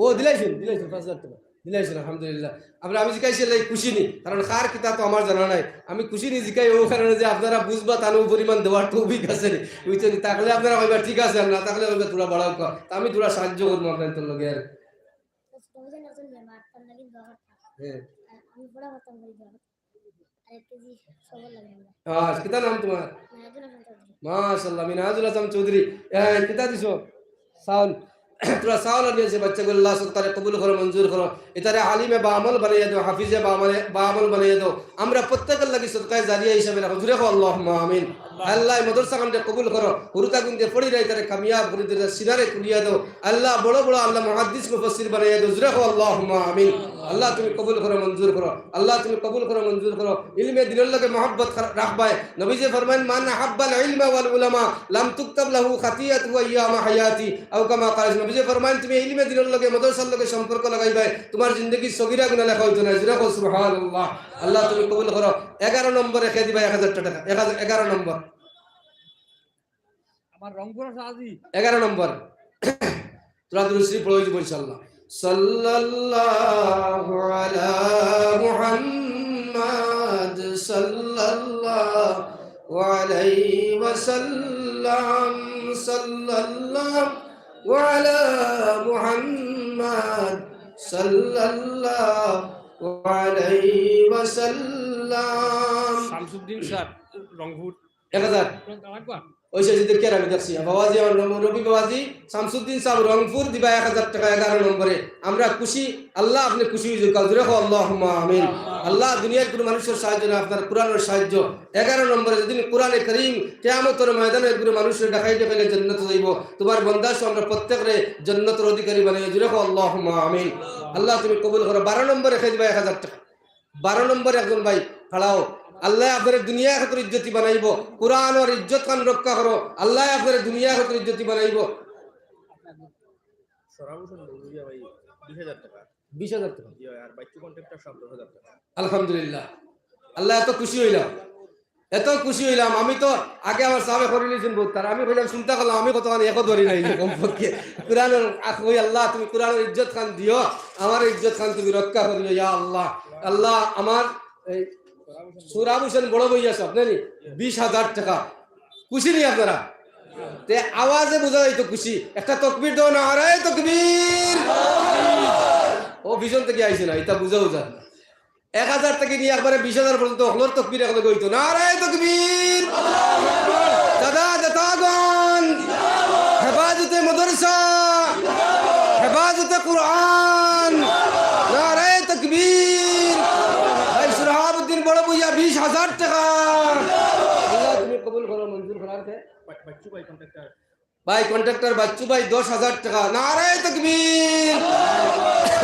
ও দিলাইছেন 5,000 টাকা দিলাইছেন, আলহামদুলিল্লাহ। আমি জিকাইছি খুশি নি, কারণ কার কিতা তো আমার জানা নাই। আমি খুশি নি জিকাই ও কারণে যে আপনারা বুঝবা তানু পরিমাণ দেওয়ার তৌফিক আছে নি, বুঝছেন? তাহলে আপনারা কইবা ঠিক আছে, না তাহলে কইবা তোরা বাড়াও কর, আমি তোরা সাহায্য করবো আপনার তোর লগে। আর কিতা নাম তোমার? মাশাআল্লাহ, মিনাজুল হাসান চৌধুরী। কিতা দিছো? সাউল। তোরা সাউল দিয়েছে বাচ্চাগুলো, আল্লাহ তাআলা কবুল করো, মঞ্জুর করো। এটারে আলিমে বা আমল বানাইয়া দাও, হাফিজে বা আমল বানাইয়া দাও। আমরা প্রত্যেকের লাগি সদকায়ে জারিয়া হিসাবে রাখো। জুরে কও আল্লাহুম্মা আমিন। আল্লাহ মাদ্রাসা কামটা কবুল করো, হুরুতা গুনতে পড়ি রাই তারে কামিয়াব করে দিতে সিনারে কুলিয়া দাও। আল্লাহ বড় বড় আল্লাহ মুহাদ্দিস মুফাসসির বানাইয়া দাও। জুরে কও আল্লাহুম্মা আমিন। আল্লাহ তুমি কবুল করো, মঞ্জুর করো। আল্লাহ তুমি কবুল করো, মঞ্জুর করো। ইলমে দিলের লগে মহব্বত রাখবায়। নবীজি ফরমান মান হাব্বাল ইলমা ওয়াল উলামা লাম তুকতাব লাহু খাতিয়াতু আইয়ামা হায়াতি আও কামা ক্বাল। নবীজি ফরমান তুমি ইলমে দিলের লগে মাদ্রাসার লগে সম্পর্ক লাগাইবাই, তোমার জিন্দেগীর সগীরা গুনাহ লেখা হইতো না। জুরে কও সুবহানাল্লাহ। আল্লাহ তুমি কবুল করো। 11 নম্বরে রেখে দিবা 1000 টাকা। 11 নম্বর আমার রংপুর সাজি 11 নম্বর তোরা দুরুদ পড়ে দিব ইনশাআল্লাহ। সাল্লাল্লাহু আলা মুহাম্মাদ সাল্লাল্লাহু আলাইহি ওয়াসাল্লাম। সাল্লাল্লাহু আলা মুহাম্মাদ সাল্লাল্লাহু আলাইহি ওয়াসাল্লাম। শামসুদ্দিন স্যার রংপুর 1000 ওই সে দেখি আমি দেখছি বাবাজি, আমার রবি বাবাজি শামসুদ্দিন সাহেব রংপুর দিবা 1000 টাকা 11 নম্বরে। আমরা খুশি, আল্লাহ আপনি খুশি হয়ে যাও। জুরে কও আল্লাহুম্মা আমিন। আল্লাহ দুনিয়ার কোনো মানুষের সাহায্য না, আপনার কোরআনের সাহায্য। 11 নম্বরে যেদিন কোরআনে কারীম কিয়ামতের ময়দানে কোনো মানুষের দেখাইতে পেলে জান্নাতে যাইব, তোমার বান্দা সব আমরা প্রত্যেকরে জান্নাতের অধিকারী বানাই। জুরে কও আল্লাহুম্মা আমিন। আল্লাহ তুমি কবুল করো। 12 নম্বরে রেখে দিবা 1000 টাকা। 12 নম্বরে একজন ভাই খাড়াও। আল্লাহ আপনার দুনিয়া খাতর ইজ্জতি বানাইব, কুরআন আর ইজ্জত খান রক্ষা করো। আল্লাহ আপনার দুনিয়া খাতর ইজ্জতি বানাইব। সরাবুন লুইয়া ভাই 20000 টাকা। 20000 টাকা জি আর বাইক কন্ট্রাক্টর সব 10000 টাকা। আলহামদুলিল্লাহ। আল্লাহ এত খুশি হইলাম, এত খুশি হইলাম। আমি তো আগে আমার সাহাবে করে নিয়েছেন বহুত, তার আমি কইলাম চিন্তা করলাম আমি কতখানি একো ধরি নাই কমপক্ষে। কুরআনের কই আল্লাহ তুমি কুরআনের ইজ্জত খান দিও, আমার ইজ্জত খান তুমি রক্ষা করিও ইয়া আল্লাহ। আল্লাহ আমার সুরাব হোসেন বড় বইয়া সব জানি 20,000 টাকা খুশি নি আপনারা তে আওয়াজে বোঝা যাইতো খুশি একটা তকবীর দাও না আরে তকবীর ও ভিজন থেকে আইছে না এটা বুঝাও যায় 1,000 থেকে নিয়ে একবারে 20,000 পর্যন্ত হলোর তকবীর এখন হইতো না আরে তকবীর দাদা দাতাগণ হেফাজতে মাদ্রাসা হেফাজতে কুরআন নারে তাকবীর ভাই সুরহাবউদ্দিন বড় ভূঁইয়া 20,000 টাকা আল্লাহ তুমি কবুল করো মঞ্জুর করার কে বাচ্চু ভাই কন্ট্রাক্টর ভাই কন্ট্রাক্টর বাচ্চু ভাই 10,000 টাকা নারে তাকবীর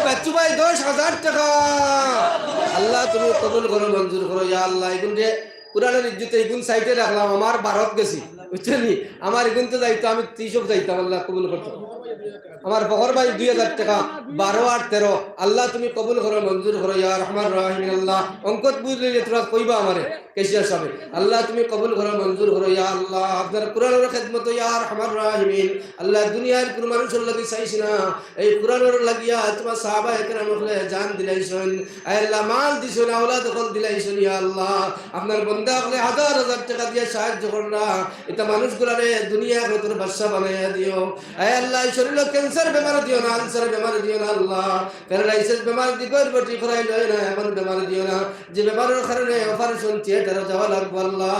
বাচ্চু ভাই 10,000 টাকা আল্লাহ তুমি কবুল করো মঞ্জুর করো ইয়া আল্লাহ এগুন যে কুরআনের ইজ্জতে এগুন সাইডে রাখলাম আমার ভারত গেছি বুঝছেন নি আমার এগুন তো যাইতো আমি 30 যাইতাম আল্লাহ কবুল করতো আমার ফখর ভাই 2,000 টাকা 12 আর 13 আল্লাহ তুমি কবুল করো মঞ্জুর করো ইয়া রহমান রহিম আল্লাহ অঙ্কত বুঝলে যে তোরা কইবা আমারে কেশিয়া সাহেব আল্লাহ তুমি কবুল করো মঞ্জুর করো ইয়া আল্লাহ আপনার কুরআনের খিদমত ইয়া রহমান রহিম আল্লাহ দুনিয়ার কোন মানুষের লাগি চাইছ না এই কুরআনের লাগিয়া তোমার সাহাবা একরাম হলে জান দিলাইছেন আয় আল্লাহ মাল দিছেন আওলাদ কল দিলাইছেন ইয়া আল্লাহ আপনার বান্দা হলে হাজার হাজার টাকা দিয়ে সাহায্য করলা এটা মানুষগুলারে দুনিয়া তোর বাদশা বানাইয়া দিও আয় আল্লাহ শরীরে ক্যান্সার বেমার দিও না আলসার বেমার দিও না আল্লাহ প্যারালাইসিস বেমার দিগর বটি করাই লয় না এমন বেমার দিও না যে বেমারের কারণে অপারেশন থিয়েটারে যাওয়া লাগবে আল্লাহ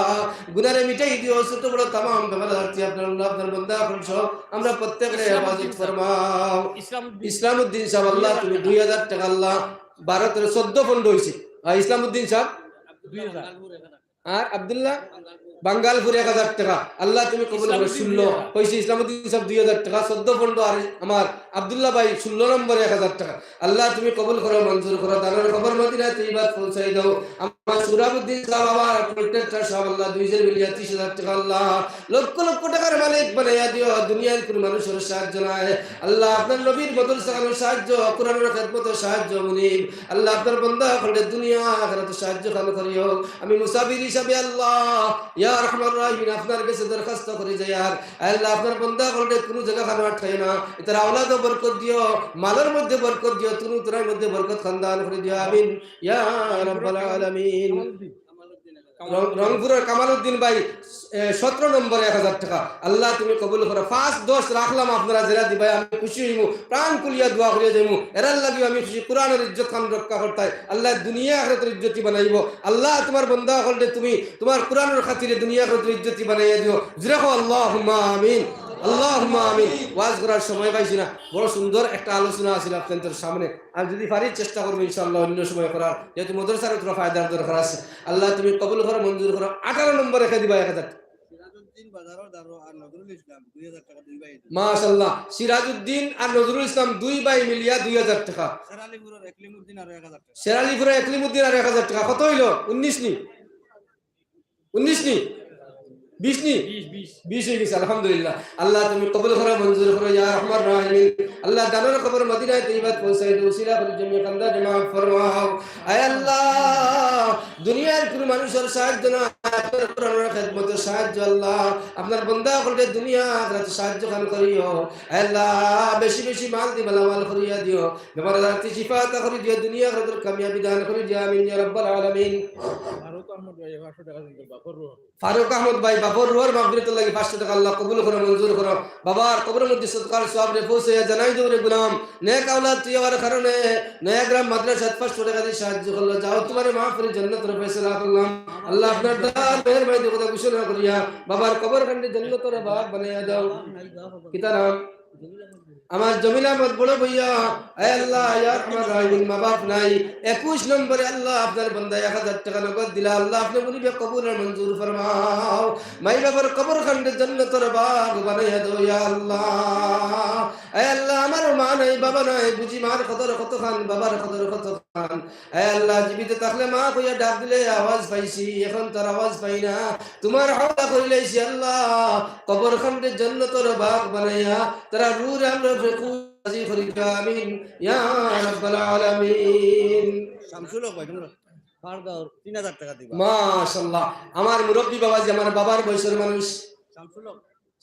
গুনারে মিটাই দিও ছোট বড় तमाम বেমার আছে আপনার আল্লাহ আপনার বান্দা সব আমরা প্রত্যেকরে হেফাজত ফরমাও ইসলামউদ্দিন সাহেব আল্লাহ তুমি 2,000 টাকা আল্লাহ 12 13 14 ফন্ড হইছে ইসলামউদ্দিন সাহেব 2,000 আর আব্দুল্লাহ বাঙ্গালপুর 1,000 টাকা আল্লাহ তুমি কবুল করো 16 কইছি ইসলামউদ্দিন সাহেব 2,000 টাকা 14 ফন্ড আর আমার আব্দুল্লাহ ভাই 16 নম্বরে 1,000 টাকা আল্লাহ তুমি কবুল করো মঞ্জুর করো দানের খবর মদিনা তৈয়বাত পৌঁছাই দাও আমার সুরাবউদ্দিন সাহেব আমার প্রত্যেকটা সব আল্লাহ 2,030,000 টাকা আল্লাহ লক্ষ লক্ষ টাকার মালিক বানাইয়া দিও দুনিয়ার কোন মানুষের সাহায্য নাই আল্লাহ আপনার নবীর বদল সালামের সাহায্য কোরআনের খিদমতে সাহায্য মুনিব আল্লাহ আপনার বান্দা হলে দুনিয়া আখিরাতে সাহায্য খান করিও আমি মুসাফির হিসাবে আল্লাহ ইয়া রহমান রহিম আপনার কাছে দরখাস্ত করে যাই আর আল্লাহ আপনার বান্দা হলে কোন জায়গা খানা আটকায় না এটার আওলাদ বরকত দিও মালের মধ্যে বরকত দিও তুনু তুরার মধ্যে বরকত খানদান করে দিও আমিন ইয়া রাব্বাল আলামিন রংপুরের কামালউদ্দিন ভাই 17 নম্বরে 1,000 টাকা আল্লাহ তুমি কবুল করো 5-10 রাখলাম আপনারা যারা দিবাই আমি খুশি হইমু প্রাণ কুলিয়া দোয়া করিয়া যাইমু এরার লাগি আমি খুশি কুরআনের ইজ্জত খান রক্ষা করতাই আল্লাহ দুনিয়া আখিরাতের ইজ্জতি বানাইবো আল্লাহ তোমার বান্দা হলে তুমি তোমার কুরআনের খাতিরে দুনিয়া আখিরাতের ইজ্জতি বানাইয়া দিও জিরাকো আল্লাহুম্মা আমিন আল্লাহুম্মা আমিন ওয়াজ করার সময় পাইছি না বড় সুন্দর একটা আলোচনা আছিল আপনাদের সামনে আমি যদি পারি চেষ্টা করব ইনশাআল্লাহ অন্য সময় করার যেহেতু মাদ্রাসার তোরা ফায়দার দরকার আছে আল্লাহ তুমি কবুল করো মঞ্জুর করো 18 নম্বরে রেখে দিবা 1,000 সিরাজউদ্দিন বাজারর দারো আর নজরুল ইসলাম 2,000 টাকা দুই ভাই মাশাআল্লাহ সিরাজউদ্দিন আর নজরুল ইসলাম দুই ভাই মিলিয়া 2,000 টাকা শেরালিপুরের একলিমউদ্দিন আর 1,000 টাকা শেরালিপুরে একলিমউদ্দিন আর 1,000 টাকা কত হইলো 19 নি 20 নি 20 হয়ে গেছে আলহামদুলিল্লাহ আল্লাহ তুমি কবুল করো মঞ্জুর করো ইয়া রহমান রহিম আল্লাহ দানের খবর মদিনায় তৈয়বাত পৌঁছাই দাও উসিলা করে জমিয়া কান্দা জমা ফরমাও আয় আল্লাহ দুনিয়ার কোন মানুষের সাহায্য না আপনার কুরআনের খিদমতে সাহায্য আল্লাহ আপনার বান্দা হলে দুনিয়া আখিরাতে সাহায্য খান করিও আয় আল্লাহ বেশি বেশি মাল দি ভালো মাল করিয়া দিও বেমার আজারতে শিফা আতা করে দিও দুনিয়া আখিরাতের কামিয়াবি দান করে দিও আমিন ইয়া রাব্বাল আলামিন ফারুক আহমদ ভাই বাবর রুয়ার মাগফিরাতুল লাগি 500 টাকা আল্লাহ কবুল করো মঞ্জুর করো বাবার কবরের মধ্যে সদকার সওয়াব রে পৌঁছে জানাই দাও রে গুলাম নেক আওলাদ তৈয়ার কারণে নয়াগ্রাম মাদ্রাসা 500 টাকা দিয়ে সাহায্য করলো যাও তোমারে মাফ করে জান্নাতের ফয়সালা করলাম আল্লাহ আপনার দান মেহেরবানি কথা ঘোষণা করিয়া বাবার কবর কান্ডে জান্নাতের বাগ বানাইয়া দাও কিতা নাম আমার জমিলা মত বড় ভাইয়া আয় আল্লাহ ইয়া রহমান রহিম মা বাপ নাই 21 নম্বরে আল্লাহ আপনার বান্দা 1000 টাকা নগদ দিলা আল্লাহ আপনি বলিবে কবুল আর মঞ্জুর ফরমাও মাই বাবার কবর খন্ডে জান্নাতের বাগ বানাইয়া দাও ইয়া আল্লাহ আয় আল্লাহ আমার মা নাই বাবা নাই বুঝি মার কদর কত খান বাবার কদর কত খান আয় আল্লাহ জীবিত থাকলে মা কইয়া ডাক দিলে আওয়াজ পাইছি এখন তার আওয়াজ পাই না তোমার হাওলা কইলেছি আল্লাহ কবর খন্ডে জান্নাতের বাগ বানাইয়া তারা রূহ আমরা রাজি করিয়া আমিন ইয়া রাব্বাল আলামিন শামসুল হক ভাই তোমরা ফারদার 3,000 টাকা দিবা মাশাআল্লাহ আমার মুরব্বি বাবাজি আমার বাবার বয়সের মানুষ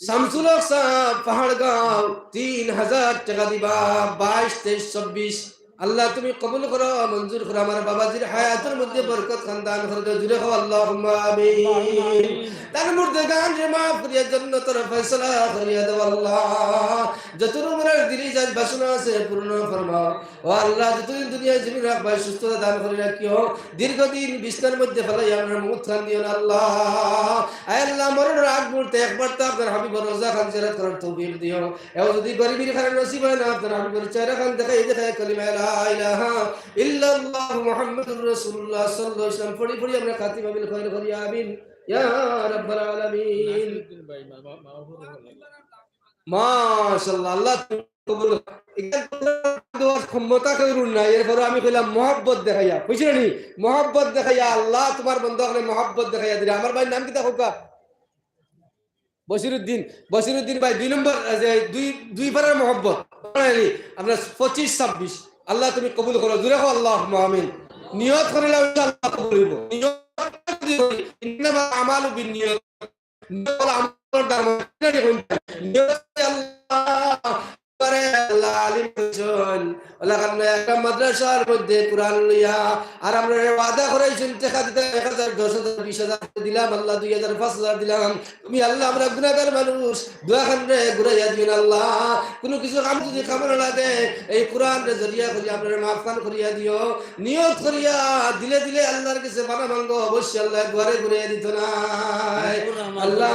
শামসুল হক সাহেব পাহাড়গাঁও 3,000 টাকা দিবা 22 23 24 আল্লাহ তুমি কবুল করো মঞ্জুর করো আমার বাবাজির হায়াতের মধ্যে বরকত খান দান করে দাও জুড়ে খাও আল্লাহুম্মা আমিন তার মধ্যে গান রে মাফ করিয়া জান্নাতের ফয়সালা করিয়া দাও আল্লাহ যত রকমের দিলি জাজ বাসনা আছে পূর্ণ ফরমাও ও আল্লাহ যতদিন দুনিয়ায় জমিন রাখবাই সুস্থতা দান করে রাখিও দীর্ঘদিন বিছনার মধ্যে ফেলাই আমরা মুখ খান দিও না আল্লাহ আয় আল্লাহ মরণের আগ মুহূর্তে একবার তো আপনার হাবিবর রোজা খান জিয়ারত করার তৌফিক দিও এও যদি গরিবের খানে নসিব হয় না আপনার হাবিবর চেহারা খান দেখাই দেখাই কালিমা লা ইলাহা ইল্লাল্লাহ মুহাম্মাদুর রাসূলুল্লাহ সাল্লাল্লাহু আলাইহি ওয়াসাল্লাম পড়ি পড়ি আমরা খাতিমা বিল খায়র করি আমিন ইয়া রাব্বাল আলামিন নাসিরউদ্দিন ভাই মাহবুব মাশাআল্লাহ আল্লাহ কবুল দোয়ার ক্ষমতা কইরুন না এরপর আমি কইলাম mohabbat দেখাইয়া বুঝছেন নি mohabbat দেখাইয়া আল্লাহ তোমার বন্ধুকে mohabbat দেখাইয়া দিলে আমার ভাই নাম কি তা হোকা বশিরউদ্দিন ভাই 2 নম্বর দুই পারার mohabbat আমরা 25 26 আল্লাহ তুমি কবুল করো জোরে কও আল্লাহুম্মা আমিন নিয়ত করিলে আল্লাহ কবুল করব নিয়ত ইন্নামা আমালু বিন্নিয়াত নিয়ত আমল দাম নিয়ত আল্লাহ করে আল্লাহ আলিম করেছেন আল্লাহ আমরা একটা মাদ্রাসার মধ্যে কোরআন লইয়া আর আমরা ওয়াদা করেছেন টাকা দিতে 1000 10000 20000 দিলাম আল্লাহ 2000 5000 দিলাম তুমি আল্লাহ আমরা গুনাহগার মানুষ দোয়া করে ঘুরাইয়া দিন আল্লাহ কোনো কিছু কাম যদি কামনা লাগে এই কোরআনের জরিয়া করে আপনারা maaf কান করিয়া দিও নিয়ত করিয়া দিলে দিলে আল্লাহর কাছে বানা মাঙ্গো অবশ্যই আল্লাহ দুয়ারে ঘুরাইয়া দিত না আল্লাহ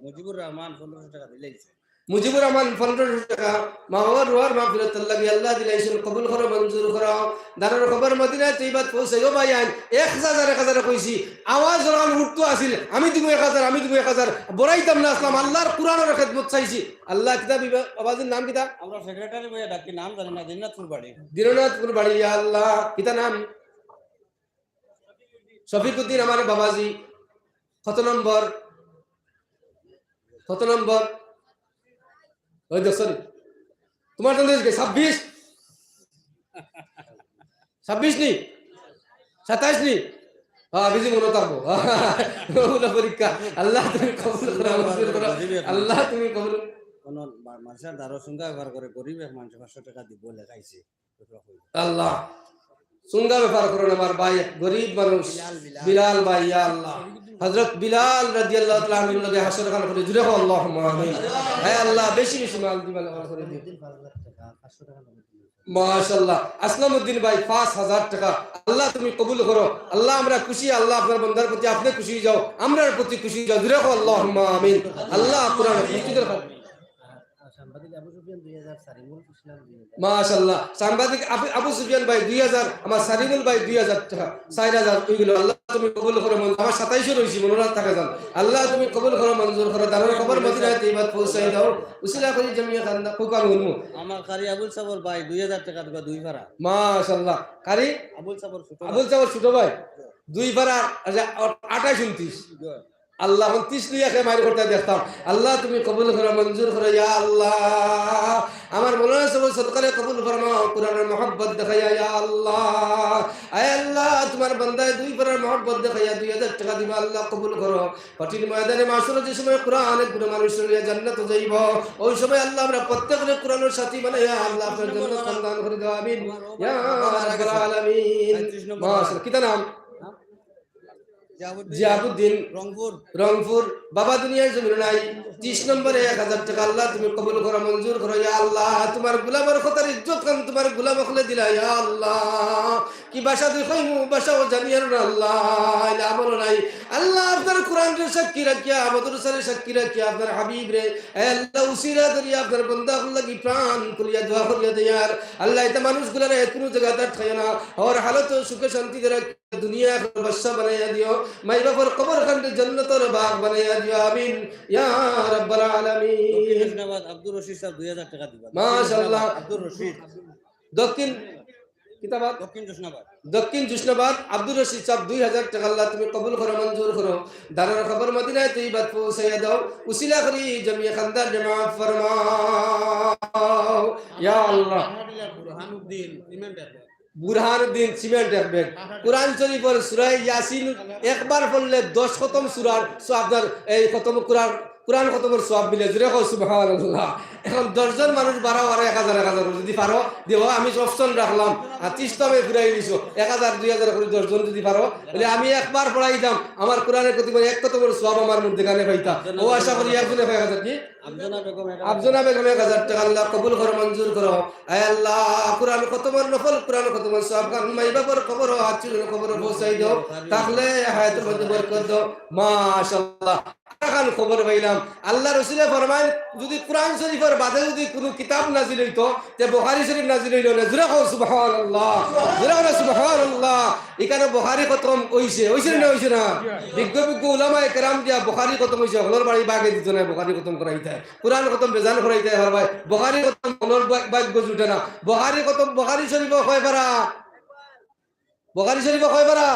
মুজিবুর রহমান 1500 টাকা দিলেইছে মুজিবুর রহমান 1500 টাকা মা বাবার রুহার মাগফিরাত লাগি আল্লাহ দিলাইছেন কবুল করো মঞ্জুর করো দানের খবর মদিনা তৈবাত পৌঁছাইও ভাইয়ান 1000 কইছি আওয়াজ যখন উঠতো আছিল আমি দিব 1000 আমি দিব 1000 বড়াইতাম না আসলাম আল্লাহর কোরআনের খেদমত চাইছি আল্লাহ কিতাব আওয়াজের নাম কিতা আমরা সেক্রেটারি ভাইয়া ডাকি নাম জানি না দিনাজপুর বাড়ি ইয়া আল্লাহ কিতা নাম শফিকুদ্দিন আমার বাবাজি কত নম্বর ওই দেখছেন তোমার জন্য 26 নি 27 নি বিজি মনে থাকবো পরীক্ষা আল্লাহ তুমি কবুল করো আল্লাহ তুমি কবুল কোন মানুষের দ্বারা সংখ্যা ব্যবহার করে গরিব এক মানুষ 500 টাকা দিব লেখাইছে আল্লাহ সুঙ্গা ব্যাপার করুন আমার ভাই গরিব মানুষ বিলাল ভাই ইয়া আল্লাহ হযরত বিলাল রাদিয়াল্লাহু তাআলা আনহু লগে হাসর খান করে জুড়ে হও আল্লাহুম্মা আমিন হে আল্লাহ বেশি বেশি মাল দিবেন আমার করে দিন মাশাআল্লাহ আসলামউদ্দিন ভাই 5000 টাকা আল্লাহ তুমি কবুল করো আল্লাহ আমরা খুশি আল্লাহ আপনার বান্দার প্রতি আপনি খুশি যাও আমরার প্রতি খুশি যাও জুড়ে হও আল্লাহুম্মা আমিন আল্লাহ কোরআন মসজিদের সাংবাদিক আবু সুফিয়ান 2000 সারিমুল ইসলাম 2000 মাশাআল্লাহ সাংবাদিক আবু সুফিয়ান ভাই 2000 আমার সারিমুল ভাই 2000 টাকা 4000 ওইগুলো আল্লাহ তুমি কবুল করো আমার 27 রইছি মনোরাত থাকা যান আল্লাহ তুমি কবুল করো মঞ্জুর করো দানের খবর মদিনায় তৈবাত পৌঁছাই দাও উসিলা করি জামিয়া খান্দা কোকান গুনমু আমার কারি আবুল সাবর ভাই 2000 টাকা দিবা দুই ভাড়া মাশাআল্লাহ কারি আবুল সাবর ছোট ভাই দুই ভাড়া 28 29 আল্লাহ 30 লিয়া কে মাইর করতে দেখতাম আল্লাহ তুমি কবুল করো মঞ্জুর করো ইয়া আল্লাহ আমার মনে হয় সব সদকারে কবুল ফরমাও কোরআনের mohabbat দেখাইয়া ইয়া আল্লাহ আয় আল্লাহ তোমার বান্দায় দুই পরের mohabbat দেখাইয়া 2000 টাকা দিবা আল্লাহ কবুল করো কঠিন ময়দানে মাসুর যে সময় কোরআনের গুণ মানুষ নিয়ে জান্নাতে যাইব ওই সময় আল্লাহ আমরা প্রত্যেককে কোরআনের সাথী বানাইয়া আল্লাহ আপনার জন্য সন্ধান করে দাও আমিন ইয়া রাব্বাল আলামিন মাশাআল্লাহ কিতা নাম জিয়াবুদ্দিন রংপুর বাবা দুনিয়ার জমিন নাই 30 নম্বরে 1000 টাকা আল্লাহ তুমি কবুল করো মঞ্জুর করো ইয়া আল্লাহ তোমার গোলামের কথার ইজ্জত কাম তোমার গোলাম হলে দিলা ইয়া আল্লাহ কি ভাষা তুই কইমু ভাষাও জানিয়ার না আল্লাহ ইলা আমল নাই আল্লাহ আপনার কোরআনের সাক্ষী রাখিয়া মাদ্রাসার সাক্ষী রাখিয়া আপনার হাবিব রে আল্লাহ উসিলা করিয়া আপনার বান্দা আল্লাহ কি প্রাণ করিয়া দোয়া করিয়া দেয়ার আল্লাহ এটা মানুষগুলারে কোনো জায়গাতে ঠায় না আর হালত সুখে শান্তিতে দুনিয়া বাদশা বানাইয়া দিও মাই বাবার কবর খান্ডে জান্নাতের বাগ বানাইয়া দিও আমিন ইয়া রাব্বাল আলামিন ধন্যবাদ আব্দুর রশিদ সাহেব 2000 টাকা দিবা মাশাআল্লাহ আব্দুর রশিদ দক্ষিণ জুসনাবাদ আব্দুর রশিদ সাহেব 2000 টাকা আল্লাহ তুমি কবুল করো মঞ্জুর করো দানের খবর মদিনায় তৈবাত পৌঁছাইয়া দাও উসিলা করি জামিয়া খানদার জামাত ফরমাও ইয়া আল্লাহ বুরহানুদ্দিন সিমেন্ট একবেগ কুরআন শরীফের সূরা ইয়াসিন একবার পড়লে 10 খতম সূরার আপনার এই খতম কুরআন কোরআন খতমের সওয়াব মিলে জুড়ে কও সুবহানাল্লাহ। এখন 10 জন মানুষ 12 আর 1000 যদি পারো দেব, আমি অপশন রাখলাম আর 30 টামে ঘুরাই নিছো 1000 2000 করে 10 জন যদি পারো বলে আমি একবার পড়াই দাম, আমার কোরআনের প্রতি এক খতমের সওয়াব আমার মধ্যে গানে পাইতা। ও আশা করি একজনে 1000 কি আফজনা বেগম 1000 টাকা আল্লাহ কবুল করো, মঞ্জুর করো। আয় আল্লাহ কোরআন খতমের নফল কোরআন খতমের সওয়াব কান মাইবাবর কবর আচুল কবর পৌঁছাই দাও, তাহলে হায়াতের মধ্যে বরকত দাও। মাশাআল্লাহ খান খবর পাইলাম আল্লাহ রসুলে ফরমায় যদি কোরআন শরীফের বাদে যদি কোনো কিতাব নাজিল হইতো তে বুখারী শরীফ নাজিল হইল না। জোরে কও সুবহানাল্লাহ, জোরে কও সুবহানাল্লাহ। এখানে বুখারী খতম হইছে না হইছে না? বিজ্ঞ উলামায়ে কেরাম দিয়া বুখারী খতম হইছে, হলর বাড়ি বাগে দিত না বুখারী খতম করাইতে, কোরআন খতম বেজান করাইতে হয় ভাই। বুখারী খতম হলর ভাগ্য জুটে না। বুখারী খতম বুখারী শরীফ কয় পারা? বুখারী শরীফ কয় পারা?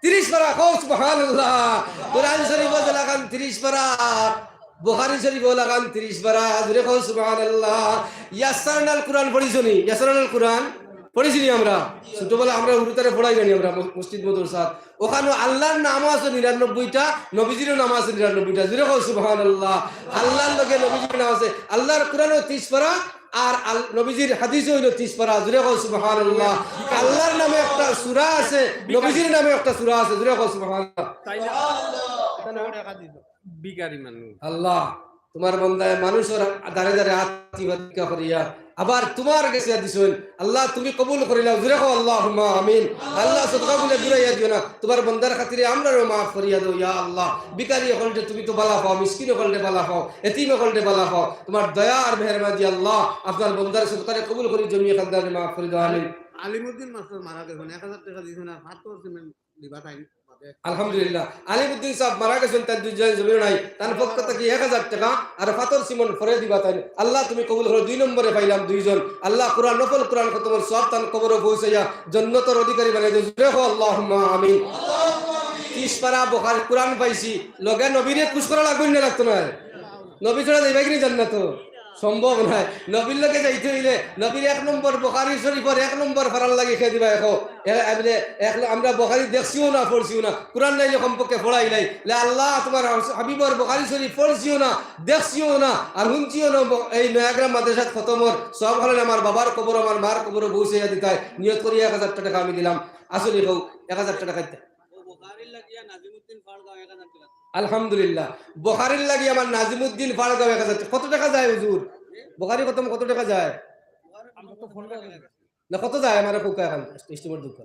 30 পারা। কও সুবহানাল্লাহ। কোরআন শরীফ লাগান 30 পারা, বুখারী শরীফ লাগান 30 পারা। জোরে কও সুবহানাল্লাহ। ইয়াসসারনাল কোরআন পড়িছনি? ইয়াসসারনাল কোরআন পড়িছিনি আমরা ছোটবেলা, আমরা উরুতারে পড়াই জানি আমরা মসজিদ মাদ্রাসা। ওখানে আল্লাহর নাম আছে 99টা, নবীজিরও নাম আছে 99টা। জোরে কও সুবহানাল্লাহ। আল্লাহর লগে নবীজির নাম আছে। আল্লাহর কোরআনও 30 পারা আর নবীজির হাদিস হইল 30 পারা। জোরে কও সুবহানাল্লাহ। আল্লাহর নামে একটা সূরা আছে, নবীজির নামে একটা সূরা আছে। জোরে কও সুবহানাল্লাহ। তাই না টাকা দিত বিকারি মানুষ। আল্লাহ তোমার বান্দায় মানুষের দাঁড়ে দাঁড়ে আত্মীয় করিয়া আবার তোমার কাছে দিছেন আল্লাহ, তুমি কবুল করিলাও। জোরে কও আল্লাহুম্মা আমিন। আল্লাহ সদকা গুলো ঘুরাইয়া দিও না, তোমার বান্দার খাতিরে আমরাও মাফ করিয়া দাও ইয়া আল্লাহ। বিকারি হলতে তুমি তো বালা পাও, মিসকিন হলতে বালা পাও, এতিম হলতে বালা পাও। তোমার দয়া আর মেহেরবানি আল্লাহ আপনার বান্দার সদকারে কবুল করি, জমিয়ে খানদারে মাফ করে দাও। আমিন। আলিমউদ্দিন মাস্টার মারা গেছেন, 1000 টাকা দিয়েছেন আর 7 সিমেন্ট দিবা তাই আলহামদুলিল্লাহ আলিমউদ্দিন সাহেব মারা গেছেন, তার দুই জন জমি নাই, তার পক্ষ থেকে 1000 টাকা আর পাথর সিমন ফরে দিবা তাই। আল্লাহ তুমি কবুল করো। 2 নম্বরে পাইলাম 2 জন। আল্লাহ কোরআন নফল কোরআন খতমের সওয়াব তান কবরে পৌঁছাইয়া জান্নাতের অধিকারী বানাই দাও। জোরে কও আল্লাহুম্মা আমিন। 30 পারা বুখারী কোরআন পাইছি, লগে নবীরে খুশ করা লাগবে না, লাগতো না? নবী ছাড়া যাইবা কি জান্নাত? সম্ভব নয়। নবীর লগে যাইতে হইলে নবীর 1 নম্বর বুখারী শরীফের 1 নম্বর ফারার লাগে খেয়ে দিবা। আমরা বুখারী দেখছিও না, পড়ছিও না, কোরআন নাইলে কমপক্ষে পড়াই নাই। আল্লাহ তোমার হাবিবর বুখারী শরীফ পড়ছিও না, দেখছিও না আর শুনছিও না। এই নয়াগ্রাম মাদ্রাসাত খতমর সব হলেন আমার বাবার কবর আমার মার কবর পৌঁছাইয়া দিতাই। নিয়ত করি 1000 টাকা আমি দিলাম। আসলে হোক 1000 টাকা খাইতে আলহামদুলিল্লাহ। বুখারীর লাগি আমার নাজিমউদ্দিন ফারগাঁও 1000 টাকা। কত টাকা যায় হুজুর? বুখারী খতম কত টাকা যায় না? কত যায় আমার কোকা এখন ইস্টিমার দুঃখ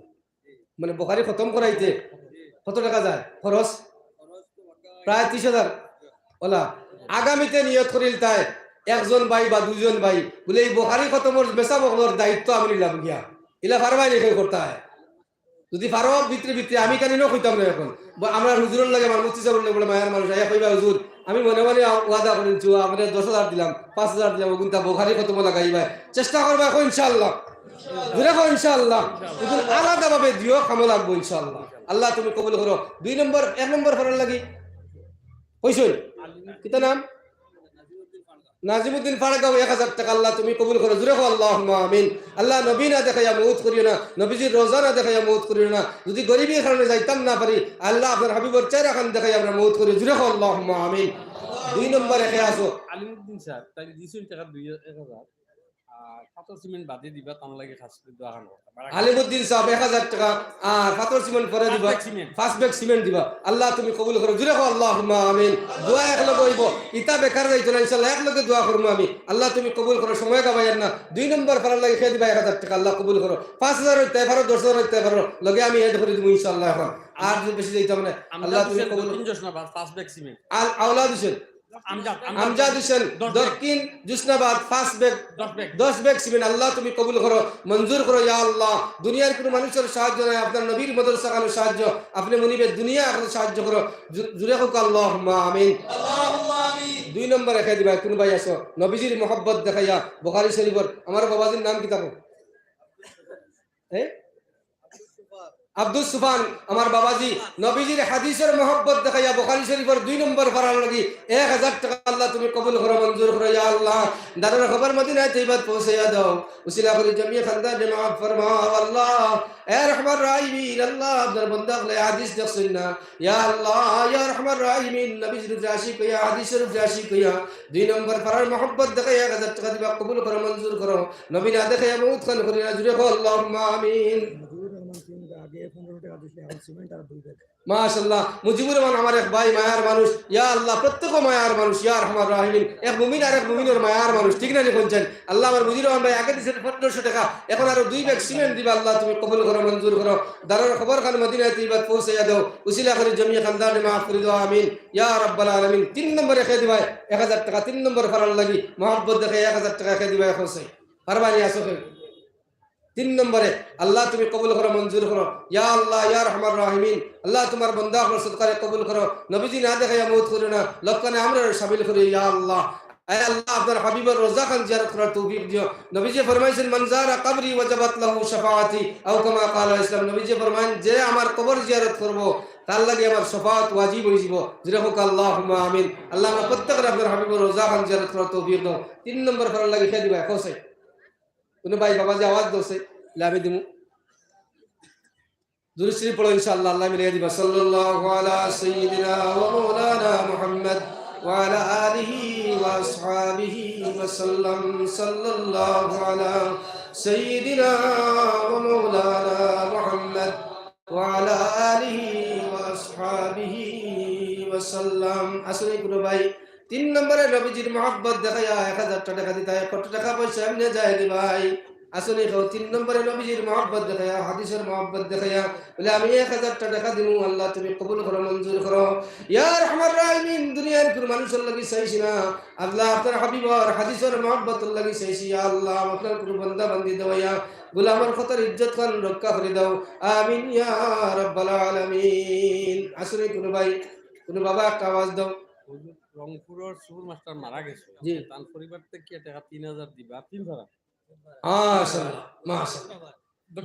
মানে বুখারী খতম করাইতে কত টাকা যায় খরচ? প্রায় 30,000। ওলা আগামীতে নিয়ত করিল তাই একজন ভাই বা দুজন ভাই বলে এই বুখারী খতমের বেচা বকলর দায়িত্ব আমি নিলাম গিয়া। ইলা ফারবাই লিখে করতে হয়। যদি পারো ভিতরে ভিতরে আমি কেন কইতাম না এখন আমরা হুজুরের লাগে আমার মুফতি সাহেবের লাগে বলে মায়ের মানুষ আয়া কইবা হুজুর আমি মনে মনে ওয়াদা করেছি আমাদের 10,000 দিলাম 5,000 দিলাম ওগুনটা বুখারী খতম লাগাইবা চেষ্টা করবা কই ইনশাআল্লাহ। জোরে কও ইনশাআল্লাহ। হুজুর আলাদা ভাবে দিও কাম লাগবো ইনশাআল্লাহ। আল্লাহ তুমি কবুল করো। 2 নম্বর 1 নম্বর ফরার লাগি কইছই কিতা নাম? নাজিমউদ্দিন ফারগাঁও 1000 টাকা আল্লাহ তুমি কবুল করো। জোরে কও আল্লাহুম্মা আমিন। আল্লাহ নবী না দেখাইয়া মউত করিও না, নবীজির রোজা না দেখাইয়া মউত করিও না। যদি গরিবের কারণে যাইতাম না পারি আল্লাহ আপনার হাবিবর চেহারা খান দেখাইয়া আমরা মউত করি। জোরে কও আল্লাহুম্মা আমিন। 2 নম্বর এখে আসো আলিমউদ্দিন স্যার তাই দিছেন টাকা 1000 আর পাথর সিমেন্ট বাদে দিবা তার লাগে খাস দোয়া খান। আলিমউদ্দিন সাহেব 1000 টাকা আর পাথর সিমেন্ট করে দিবা, 5 ব্যাগ সিমেন্ট দিবা। আল্লাহ তুমি কবুল করো। জোরে কও আল্লাহুম্মা আমিন। দোয়া একলগে হইব, ইতা বেকার যাইতো না ইনশাআল্লাহ। একলগে দোয়া করব আমি। আল্লাহ তুমি কবুল করো। সময় গাবাইয়েন না। 2 নম্বর ফারার লাগে খেয়ে দিবা 1000 টাকা আল্লাহ কবুল করো। 5,000 হইতে পারো, 10,000 হইতে পারো, লগে আমি এড করে দিব ইনশাআল্লাহ। এখন আর যদি বেশি যাইতাম না আল্লাহ তুমি কবুল করো। 5 ব্যাগ সিমেন্ট আওলাদ হোসেন আমজাদ হোসেন দক্ষিণ জুসনাবাদ 5 ব্যাগ 10 ব্যাগ সিমেন্ট আল্লাহ তুমি কবুল করো, মঞ্জুর করো ইয়া আল্লাহ। দুনিয়ার কোনো মানুষের সাহায্য নাই, আপনার নবীর মাদ্রাসা কানো সাহায্য, আপনি মুনিবের দুনিয়া এখন সাহায্য করো। জুরে হোক আল্লাহুম্মা আমিন। আল্লাহুম্মা আমিন। 2 নম্বর রেখে দিবা কোন ভাই আসো নবীজির মোহাব্বত দেখাইয়া বুখারী শরীফের আমার বাবাজির নাম কি থাকো আব্দুল সুফান আমার বাবাজি নবীজির হাদিসের মহব্বত দেখাইয়া বুখারী শরীফের 2 নম্বর ফারার লাগি 1000 টাকা আল্লাহ তুমি কবুল করো মঞ্জুর করো ইয়া আল্লাহ দারুল খবর মদিনায় তৈবাত পৌঁছাইয়া দাও উসিলা করে জমিয়ে খানদান মাফ ফরমাও আল্লাহ এ রহমান রাহিমিন আল্লাহ আপনার বান্দা বলে হাদিস দেখছেন না ইয়া আল্লাহ ইয়া রহমান রাহিমিন নবীজির রাশি কইয়া হাদিসের রাশি কইয়া 2 নম্বর ফারার মহব্বত দেখাইয়া 1000 টাকা দিবা কবুল করো মঞ্জুর করো নবী না দেখাইয়া মউত খান করিয়া জুরে কো আল্লাহুম্মা আমিন মাশাআল্লাহ মুজিবুর রহমান আমার এক ভাই মায়ার মানুষ ইয়া আল্লাহ প্রত্যেক মায়ার মানুষ ইয়া রহমান রাহিমিন এক মুমিন আর এক মুমিনের মায়ার মানুষ ঠিক না নি কোনছেন আল্লাহ আমার মুজিবুর রহমান ভাই আগে দিয়েছেন 1500 টাকা এখন আরো 2 ব্যাগ সিমেন্ট দিবা আল্লাহ তুমি কবুল করো মঞ্জুর করো দারুল খবর খান মদিনায় তৈবাত পৌঁছাইয়া দাও উসিলা করে জমিয়ে খানদান মাফ করে দাও আমিন ইয়া রাব্বাল আলামিন 3 নম্বরে খেয়ে দিবা 1000 টাকা 3 নম্বর ফারাল লাগি মহব্বত দেখে 1000 টাকা খেয়ে দিবা এখন সে পারবানি আসো 3 নম্বরে আল্লাহ তুমি কবুল করো মঞ্জুর করো ইয়া আল্লাহ ইয়া রহমান রাহিমিন আল্লাহ তোমার বান্দা আপনার সদকারে কবুল করো নবীজি না দেখাইয়া মউত করো না লক্ষণে আমরা শামিল করি ইয়া আল্লাহ আয় আল্লাহ আপনার হাবিবের রোজা খান জিয়ারত করার তৌফিক দিও নবীজি ফরমাইছেন মান যারা কবরি ওয়াজাবাত লাহু শাফাআতি আও কামা ক্বালা ইসলাম নবীজি ফরমান যে আমার কবর জিয়ারত করব তার লাগি আমার শাফাআত ওয়াজিব হয়ে যাব জুরে হোক আল্লাহুম্মা আমিন আল্লাহ আমরা প্রত্যেককে আপনার হাবিবের রোজা খান জিয়ারত করার তৌফিক দাও 3 নম্বর করার লাগি খেয়ে দিবা কোসে কোন ভাই বাবাজি আওয়াজ দোসে লাভে দিমু দুরুদ পড়ো ইনশাআল্লাহ আল্লাহ মিলিয়ে দিবা সাল্লাল্লাহু আলা সাইয়্যিদিনা ওয়া মাওলানা মুহাম্মদ ওয়া আলা আলিহি ওয়া আসহাবিহি ওয়া সাল্লাম সাল্লাল্লাহু আলা সাইয়্যিদিনা ওয়া মাওলানা মুহাম্মদ ওয়া আলা আলিহি ওয়া আসহাবিহি ওয়া সাল্লাম আসলে কোন ভাই 3 নম্বরে নবীজির মহব্বত দেখায়া 1000 টাকা দিতে হয় কত টাকা পয়সা এমনি যায় রে ভাই আসলে 3 নম্বরে নবীজির মহব্বত দেখায়া হাদিসের মহব্বত দেখায়া বলে আমি 1000 টাকা দিমু আল্লাহ তুমি কবুল করো মঞ্জুর করো ইয়া রহমান রাহিমিন দুনিয়ার কোন মানুষের লাগি চাইছি না আল্লাহ আপনার হাবিবের হাদিসের মহব্বতের লাগি চাইছি ইয়া আল্লাহ আপনার কোন বান্দা বান্দি দেওয়া গোলামের খতর ইজ্জত খান রক্ষা করে দাও আমিন ইয়া রাব্বাল আলামিন আসলে কোন ভাই কোন বাবা একটা আওয়াজ দাও রংপুরের সুর মাস্টার মারা গেছে জি তার পরিবার থেকে টাকা 3000 দিবা 3 ভাড়া মাশাআল্লাহ মাশাআল্লাহ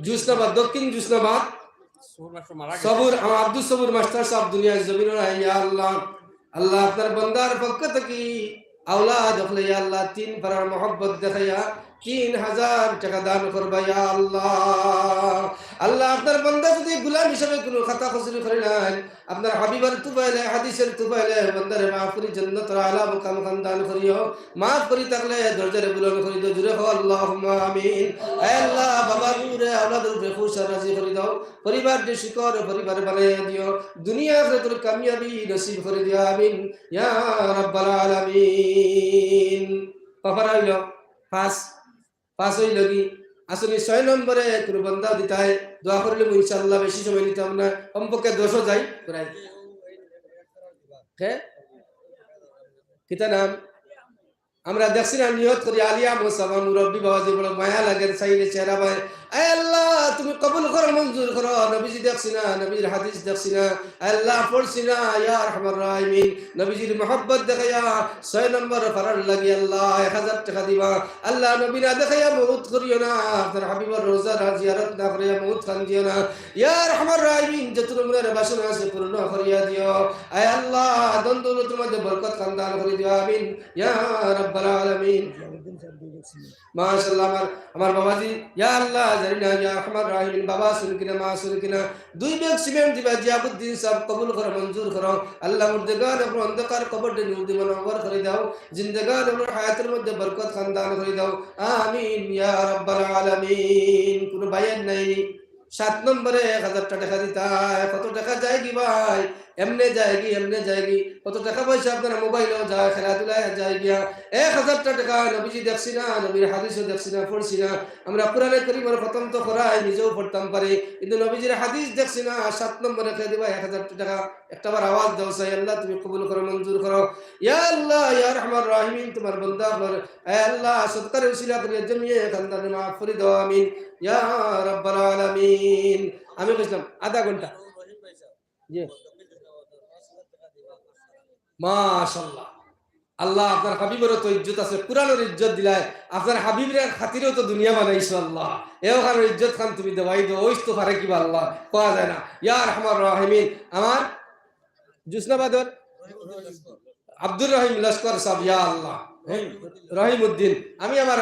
জুসনাবাদ দক্ষিণ জুসনাবাদ সুর মাস্টার মারা গেছে সবুর আমার আব্দুল সবুর মাস্টার সাহেব দুনিয়ার জমিনের ইয়া আল্লাহ আল্লাহ আপনার বান্দার পক্ষ থেকে আওলাদ হলে ইয়া আল্লাহ 3 পারার মহব্বত দেখাইয়া 3000 টাকা দান করবা ইয়া আল্লাহ আল্লাহ আপনার বান্দা যদি গোলাম হিসেবে কোনো খাতা খুচরি করে নেন আপনার হাবিবের তুফাইলে হাদিসের তুফাইলে বান্দারে মাফ করি জান্নাতের আলা মুকাম খান দান করিও মাফ করি থাকলে দরজারে বুলন্দ করি দাও জুরে হো আল্লাহুম্মা আমিন হে আল্লাহ বাবা নূরে আওলাদের উপরে খুশ রাজি করে দাও পরিবার যে শিকর পরিবার বানাইয়া দিও দুনিয়া আখিরাতের কামিয়াবি নসিব করে দিও আমিন ইয়া রাব্বাল আলামিন পাপারা হইলো পাঁচ হইল কি আসলে 6 নম্বরে কোন বান্দা দিতাই দোয়া করলে ইনশাআল্লাহ বেশি সময় নিতাম না কমপক্ষে 10 যাই প্রায় হ্যাঁ কিতা নাম আমরা দেখছি না নিয়ত করি আলিয়া মুসাফা মুরব্বি বাবাজি বড় মায়া লাগে চাইলে চেহারা ভাই আয় আল্লাহ তুমি কবুল করো মঞ্জুর করো নবীজি দেখছি না নবীর হাদিস দেখছি না আল্লাহ পড়ছি না ইয়া রাহমান রাহিমিন নবীজির মহব্বত দেখাইয়া 6 নম্বর ফারার লাগি আল্লাহ 1000 টাকা দিবা আল্লাহ নবী না দেখাইয়া মউত করিও না আপনার হাবিবের রোজা জিয়ারত না করিয়া মউত খান দিও না ইয়া রাহমান রাহিমিন যত নম্বরের বাসনা আছে পূর্ণ করিয়া দিও আয় আল্লাহ দন্দুলতের মধ্যে বরকত খান দান করে দিও আমিন ইয়া রাব্বাল আলামিন মাশাআল্লাহ আমার বাবাজি ইয়া আল্লাহ জানি না ইয়া রহমান রাহিমিন বাবা শুন কিনা মা শুন কিনা 2 ব্যাগ সিমেন্ট দিবা জিয়াবুদ্দিন সাহেব কবুল করো মঞ্জুর করো আল্লাহ মুর্দেগান এবং অন্ধকার কবরটি নূর দিয়ে মুনওয়ার করে দাও জিন্দেগান এবং হায়াতের মধ্যে বরকত খান দান করে দাও আমিন ইয়া রাব্বাল আলামিন কোন বাইয়ান নাই 7 নম্বরে 1000 টাকা দিতা কত টাকা যায় কি ভাই এমনে যায়গি কত টাকা পয়সা আপনার মোবাইলেও যায় খেলাধুলায় যায় গিয়া 1000 টাকা নবীজি দেখছি না নবীর হাদিসও দেখছি না পড়ছি না আমরা কোরআনে কারীমের খতম তো করাই নিজেও পড়তাম পারি কিন্তু নবীজির হাদিস দেখছি না 7 নম্বরে খেয়ে দিবা 1000 টাকা একটাবার আওয়াজ দাও চাই আল্লাহ তুমি কবুল করো মঞ্জুর করো ইয়া আল্লাহ ইয়া রহমান রাহিমিন তোমার বান্দা হে আল্লাহ সদকারে উসিলা করে জমিয়ে খানদানে মাফ করে দাও আমিন ইয়া রাব্বাল আলামিন আমি কইলাম আধা ঘন্টা জি মাশাআল্লাহ আল্লাহ আপনার হাবিবেরও তো ইজ্জত আছে, কোরআনের ইজ্জত দিলায়, আপনার হাবিবের খাতিরেও তো দুনিয়া বানাইছো আল্লাহ, এও খান ইজ্জত খান তুমি দেওয়াই দো, ওই তো পারে কিবা আল্লাহ পাওয়া যায় না। ইয়া রহমান রাহিমিন, আমার জুসনাবাদর আব্দুর রহিম লস্কর সাহেব, ইয়া আল্লাহ, রহিমউদ্দিন, আমি আমার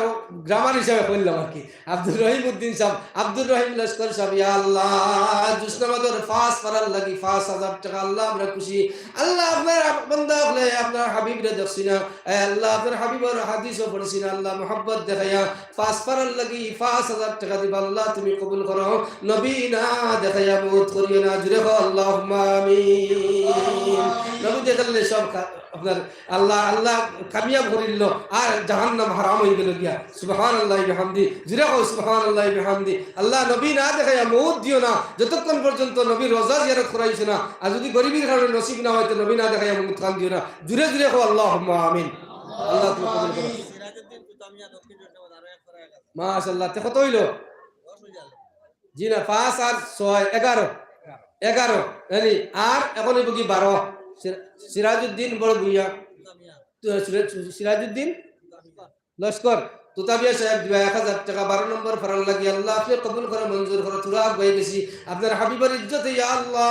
গ্রামার হিসাবে বললাম আর কি, আব্দুর রহিমউদ্দিন সাহেব, আব্দুর রহিম লস্কর সাহেব, ইয়া আল্লাহ জুসনাবাদর ফাস পারার লাগি 5,000 টাকা আল্লাহ আমরা খুশি। আল্লাহ আপনার বান্দা হলে আপনার হাবিব রে দেখছি না, আল্লাহ আপনার হাবিবের হাদিসও পড়ছি না, আল্লাহ মোহাব্বত দেখাইয়া ফাস পারার লাগি 5,000 টাকা দিবা, আল্লাহ তুমি কবুল করো, নবী না দেখাইয়া মউত করিও না, জুড়ে হো আল্লাহুম্মা আমিন। নবী দেখালে সব আপনার আল্লাহ আল্লাহ কামিয়াব করিল আর জাহান্নাম হারাম হয়ে গেল গিয়া, সুবহানাল্লাহি বিহামদি, জুড়ে হো সুবহানাল্লাহি বিহামদি। আল্লাহ নবী না দেখাইয়া মউত দিও না যতক্ষণ পর্যন্ত নবীর রোজা জিয়ারত করাইছো না, আর যদি গরিবের কারণে নসিব না হয় তো নবী না দেখাইয়া মউত খান দিও না, জুড়ে জুড়ে হো আল্লাহুম্মা আমিন। আল্লাহ তুমি কবুল করো। সিরাজউদ্দিন কুতামিয়া দক্ষিণ জনপদ আরো 1 করা গেল মাশাআল্লাহ, তে কত হইল? 10 হয়ে গেল। জি না, 5 আর 6 11 মানে আর এখন হইব কি 12। সিরাজউদ্দিন বড় ভুইয়া, সিরাজউদ্দিন লস্কর তুতাবিয়া সাহেব দিবা 1,000 টাকা 12 নম্বর ফারাল লাগি, আল্লাহ আপনি কবুল করে মঞ্জুর করে, তুরা হয়ে গেছি আপনার হাবিবের ইজ্জতে, ইয়া আল্লাহ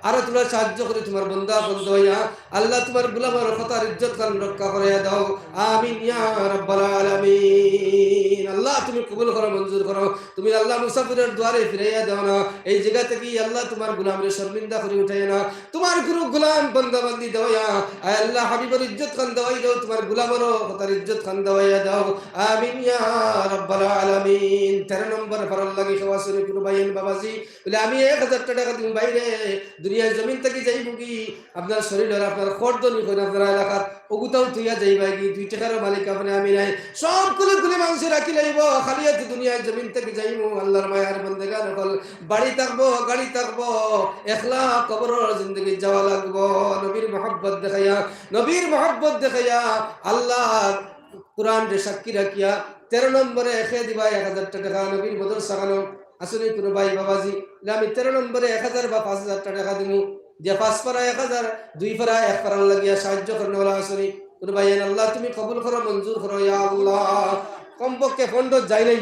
আর তুরা সাহায্য করে তোমার বান্দা বন্ধু হইয়া, আল্লাহ তোমার গোলামের কথার ইজ্জত কান রক্ষা করে দাও, আমিন ইয়া রাব্বাল আলামিন। আল্লাহ তুমি কবুল করো মঞ্জুর করো, তুমি আল্লাহ মুসাফিরের দুয়ারে ফিরাইয়া দাও না, এই জায়গা থেকে আল্লাহ তোমার গোলামের শর্মিন্দা করে উঠাই না, তোমার গুরু গোলাম বান্দা বান্দি দেওয়া, আয় আল্লাহ হাবিবের ইজ্জত খান দেওয়াই দাও, তোমার গোলামেরও কথার ইজ্জত খান দেওয়াইয়া দাও, আমিন ইয়া রাব্বাল আলামিন। 13 নম্বর ফারাল লাগি খাওয়াসরে কুরু ভাইয়েন বাবাজি বলে আমি 1,000 টাকা দিন বাইরে দুনিয়ার জমিন থেকে যাইব কি আপনার শরীরের আপনার খরদনি করে আপনার এলাকার ওগুতাও তুইয়া যাইবা কি 2 টাকার মালিক আপনি আমি নাই, সব কুলে কুলে মানুষ রাখি লাইব, খালি হাতে দুনিয়ার জমিন থেকে যাইব, আল্লাহর মায়ার বন্দেগান হল বাড়ি থাকবো গাড়ি থাকবো, একলা কবরের জিন্দগি যাওয়া লাগবো, নবীর মহব্বত দেখাইয়া, নবীর মহব্বত দেখাইয়া আল্লাহ কুরআন রে সাক্ষী রাখিয়া 13 নম্বরে খেয়ে দিবা 1,000 টাকা নবীর বদর সাগানো আসলে কোনো ভাই বাবাজি, আমি 13 নম্বরে 1,000 বা 5,000 টাকা দিমু, যে 5 পারা 1,000 2 পারা 1 পারা লাগিয়া সাহায্য করনে ওলা আসলে কোনো ভাই, আল্লাহ তুমি কবুল করো মঞ্জুর করো ইয়া আল্লাহ। কমপক্ষে ফন্ড যাই নাই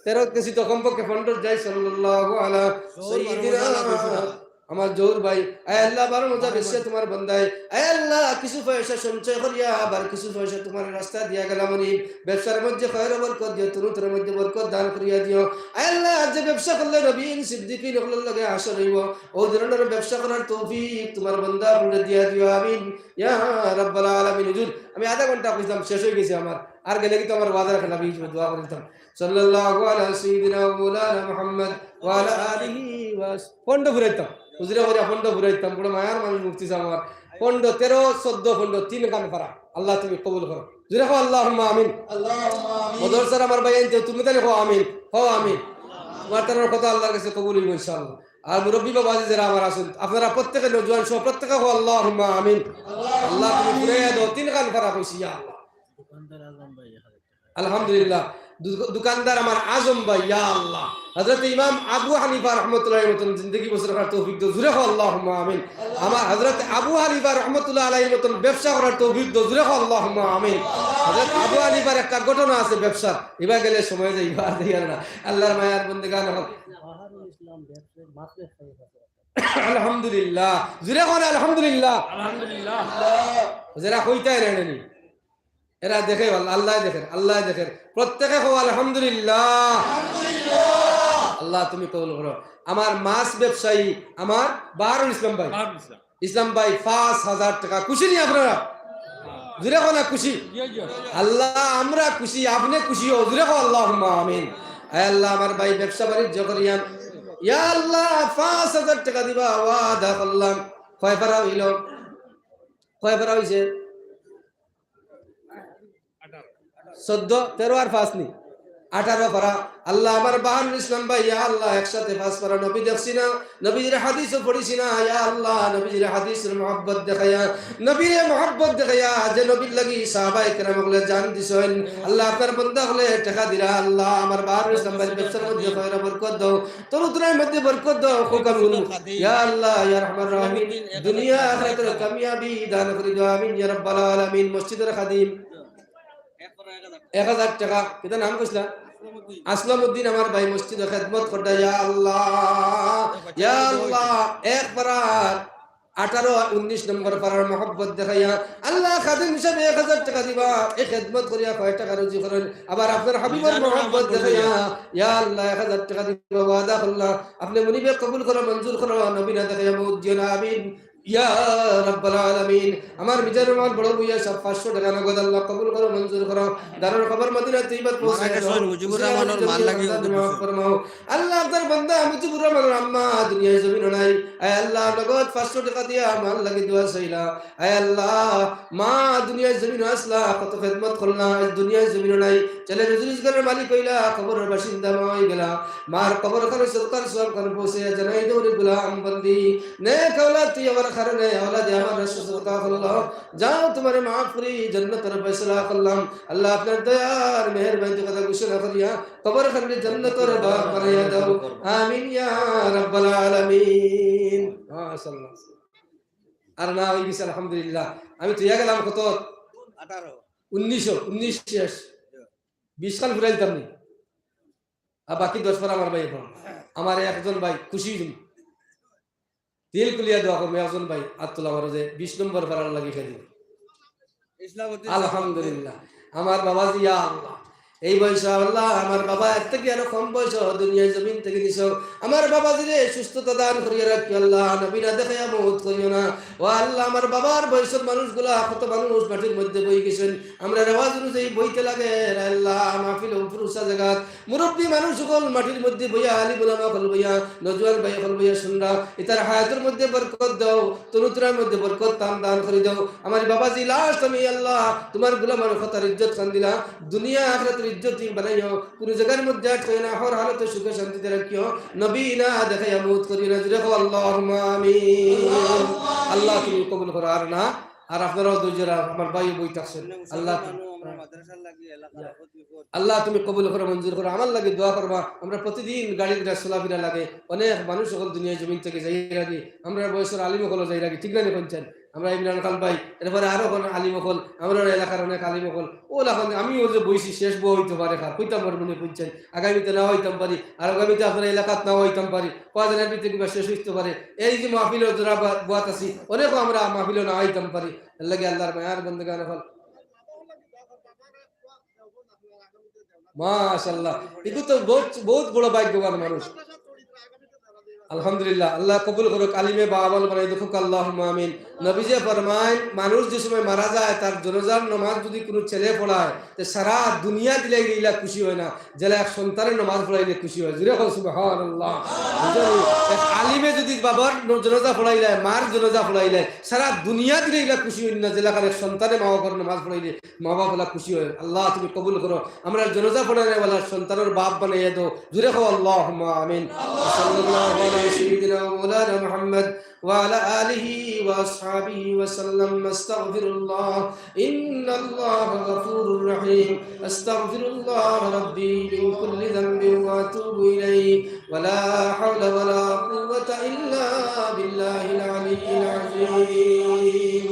13 কেজি তো কমপক্ষে ফন্ড যাই সাল্লাল্লাহু আলা সাইয়্যিদিনা আমার জোর ভাই, আয় আল্লাহ বারো মজা বেশি তোমার বান্দায়, আয় আল্লাহ কিছু পয়সা সঞ্চয় করিয়া আবার কিছু পয়সা তোমার রাস্তা দিয়া গেলাম, ব্যবসার মধ্যে খয়র বরকত দিও, তরুণের মধ্যে বরকত দান করিয়া দিও, আয় আল্লাহ যে ব্যবসা করলে নবীন সিদ্দিকীন ওগুলোর লগে আসর হইব, ও ধরনের ব্যবসা করার তৌফিক তোমার বান্দা বলে দিয়া দিও, আমিন ইয়া রাব্বাল আলামিন। হুজুর আমি আধা ঘন্টা কইতাম, শেষ হয়ে গেছে আমার, আর গেলে কি তো আমার ওয়াদা রাখলাম, এই দোয়া করতাম সাল্লাল্লাহু আলা সাইয়্যিদিনা ওয়া মাওলানা মুহাম্মদ ওয়া আলা আলিহি ওয়া পন্ড ঘুরাইতাম, হুজুরে করে পন্ড ঘুরাইতাম, বড় মায়ার মানুষ মুক্তি আমার পন্ড 13 14 পন্ড 3 গান পারা, আল্লাহ তুমি কবুল করো, জুরে হো আল্লাহুম্মা আমিন। বদর স্যার আমার ভাই আনতে তুমি তাহলে হো আমিন, হো আমিন, তোমার তার কথা আল্লাহর কাছে কবুল হইব ইনশাআল্লাহ। আর মুরব্বী বাবাজি যারা আমার আছেন আপনারা প্রত্যেকে নওজোয়ান সহ প্রত্যেকে হো আল্লাহুম্মা আমিন। আল্লাহ তুমি ঘুরাইয়া দাও 3 গান পারা কইছি ইয়া আল্লাহ। আলহামদুলিল্লাহ দোকানদার আমার আজম ভাই ইয়া আল্লাহ, হযরত ইমাম আবু হানিফা রাহমাতুল্লাহি মতন জিন্দেগি বসর করার তৌফিক দাও, জুরে হো আল্লাহুম্মা আমিন। আমার হযরত আবু হানিফা রাহমাতুল্লাহি আলাইহি মতন ব্যবসা করার তৌফিক দাও, জুরে হো আল্লাহুম্মা আমিন। হযরত আবু হানিফার একটা ঘটনা আছে ব্যবসা, এবার গেলে সময় যাই আর দেই না, আল্লাহর মায়ার বন্দেগান হল আলহামদুলিল্লাহ, জুরে হো আলহামদুলিল্লাহ, আলহামদুলিল্লাহ। যারা কইতাই রানি এরা দেখে আল্লাহ দেখেন, আল্লাহ দেখেন, প্রত্যেকে হো আলহামদুলিল্লাহ। আল্লাহ তুমি কবুল করো। আমার মাছ ব্যবসায়ী আমার বাহারুল ইসলাম ভাই, ইসলাম ভাই 5,000 টাকা, খুশি নি আপনারা? জুরে হো না খুশি? আল্লাহ আমরা খুশি, আপনি খুশি হো, জুরে হো আল্লাহুম্মা আমিন। আয় আল্লাহ আমার ভাই ব্যবসা বাণিজ্য করিয়ান, ইয়া আল্লাহ 5,000 টাকা দিবা ওয়াদা করলাম, কয় পারা হইল? কয় পারা হইছে? 14 13 আর 5 নি 18 পারা আল্লাহ আমার বাহানুল ইসলাম ভাই ইয়া আল্লাহ একসাথে 5 পারা নবী দেখছি না নবীর হাদিসও পড়িছি না ইয়া আল্লাহ নবীর হাদিসের মহব্বত দেখায়া নবীর মহব্বত দেখায়া যে নবীর লাগি সাহাবায়ে কেরাম গুলো জান দিছেন আল্লাহ আপনার বান্দা হলে টাকা দিরা আল্লাহ আমার বাহানুল ইসলাম ভাই ব্যবসার মধ্যে খয়রা বরকত দাও তরুদ্রার মধ্যে বরকত দাও হুকামুল ইয়া আল্লাহ ইয়া রহমান রহিম দুনিয়া আখিরাতের কামিয়াবি দান করে দাও আমিন ইয়া রাব্বাল আলামিন মসজিদের খাদিম 1000 টাকা কিটা নাম কইছলা আসলামউদ্দিন আমার ভাই মসজিদে খেদমত করতে ইয়া আল্লাহ এক পারার 18 19 নম্বর পারার মহব্বত দেখাইয়া আল্লাহ খাদিম হিসাবে 1000 টাকা দিবা এই খেদমত করিয়া কয় টাকা রুজি করেন আবার আপনার হাবিবের মহব্বত দেখাইয়া ইয়া আল্লাহ 1000 টাকা দিবা ওয়াদা আল্লাহ আপনি মনিবে কবুল করো মঞ্জুর করো নবী না দেখাইয়া মুজিন আমিন ইয়া রাব্বাল আলামিন আমার মিজান রহমান বড় ভূঁইয়া সব 500 টাকা নগদ আল্লাহ কবুল করো মঞ্জুর করো দারুল কবর মদিনা তৈয়বা পৌঁছায় দাও মুজিবুর রহমানের মাল লাগি ফরমাও আল্লাহ আপনার বান্দা মুজিবুর রহমানের আম্মা দুনিয়ায় জমিন নাই আয় আল্লাহ নগদ 500 টাকা দিয়া মাল লাগি দোয়া চাইলা আয় আল্লাহ মা দুনিয়ায় জমিন আসলা কত খেদমত করলা দুনিয়ায় জমিন নাই চলে রুজগারের মালিক হইলা কবরের বাসিন্দা হই গেলা মার কবর করে সরকার সব করে পৌঁছে জানাই দৌড়ে গোলাম বন্দি নেক औलाद তুই আমার কারণে औलाद আমার রাসূল সাল্লাল্লাহু আলাইহি যাও তোমারে maaf করি জান্নাতের ফয়সালা করলাম আল্লাহ আপনার দয়ার মেহেরবানি কথা ঘোষণা করিয়া কবর খানে জান্নাতের বাগ বানাইয়া দাও আমিন ইয়া রাব্বাল আলামিন মাশাআল্লাহ আর না হই গেছে আলহামদুলিল্লাহ আমি তো গেলাম কত 19 শেষ 20 কাল ঘুরাই দিতাম নি আর বাকি 10 পারা আমার ভাই এখন আমার একজন ভাই খুশি হইল দিল কুলিয়া দোয়া করবে একজন ভাই আত্মুল্লাহ আমার যে 20 নম্বর পারার লাগি খেলি আলহামদুলিল্লাহ আমার বাবাজি ইয়া আল্লাহ এই বয়স আল্লাহ আমার বাবা এর থেকে আরো কম বয়স দুনিয়ার জমিন থেকে দিছো আমার বাবাজিরে সুস্থতা দান করিয়া রাখি আল্লাহ নবীরা দেখাইয়া মউত করিও না ও আল্লাহ আমার বাবার বয়সের মানুষগুলা কত মানুষ মাটির মধ্যে বই গেছেন আমরা রেওয়াজ অনুযায়ী বইতে লাগে আল্লাহ মাহফিল ফুরুসা জায়গা মুরব্বী মানুষ সকল মাটির মধ্যে বইয়া আলী বুলামা হল বইয়া নজওয়ান ভাই হল বইয়া শুনরা ইতার হায়াতের মধ্যে বরকত দাও তরুতরার মধ্যে বরকত দান করে দাও আমার বাবাজি লাস্ট আমি আল্লাহ তোমার গোলামের কথার ইজ্জত খান দিলা দুনিয়া আখিরাতের ইজ্জতি বানাইও কোন জায়গার মধ্যে আটকে না হর হালতে সুখে শান্তিতে রাখিও নবী না দেখাইয়া মউত করিও না জুরে আল্লাহুম্মা আমিন আল্লাহ তুমি কবুল করো আর না আর আপনারাও দুইজরা আমার ভাই বইতাছেন আল্লাহ আল্লাহ তুমি কবুল করো মঞ্জুর করো আমার লাগে দোয়া করবা আমরা প্রতিদিন গাড়ি চলাফেরা লাগে অনেক মানুষ সকল দুনিয়া জমিন থেকে যাই রাখি আমরা বয়সের আলিম হল যাই রাখি ঠিক না পঞ্চায়েত আমরা ইমরান খান ভাই এরপরে আরো আলিম হল আমরা এলাকার অনেক আলিম হল ও এখন আমি ওর যে বইছি শেষ বই হইতে পারে হইতাম পারি মনে করছেন আগামীতে না হইতাম পারি আর আগামীতে আপনার এলাকাত না হইতাম পারি কদিনের ভিতরে কিংবা শেষ হইতে পারে এই যে মাহফিল যারা বাত আছি অনেকও আমরা মাহফিল না হইতাম পারি লাগে আল্লাহর মায়ার বন্দেগান হল মাশাআল্লাহ এগুলো তো বহুত বড় ভাগ্যবান মানুষ আলহামদুলিল্লাহ আল্লাহ কবুল করুক আলিমে বাবাল বানাই দেখুক আল্লাহুম্মা আমিন নবীজি ফরমায় মানুষ যে সময় মারা যায় তার জানাজার নামাজ যদি কোনো ছেলে পড়ায় তো সারা দুনিয়া দিলে গিলা খুশি হয় না যেলা এক সন্তানের নামাজ পড়াইলে খুশি হয় জুরে কল সুবহানাল্লাহ এক আলিমে যদি বাবার জানাজা পড়াইলে মার জানাজা পড়াইলে সারা দুনিয়া দিলে গিলা খুশি হয় না যেলা কারে সন্তানে মা বাবার নামাজ পড়াইলে মা বাবা খুশি হয় আল্লাহ তুমি কবুল করো আমরা জানাজা পড়াইলে ওয়ালা সন্তানের বাপ বানাইয়া দাও জুরে কল আল্লাহুম্মা আমিন সাল্লাল্লাহু আলাইহি سيدنا مولانا محمد وعلى آله وأصحابه وسلم استغفر الله إن الله غفور رحيم استغفر الله ربي من كل ذنب وأتوب إليه ولا حول ولا قوة إلا بالله العلي العظيم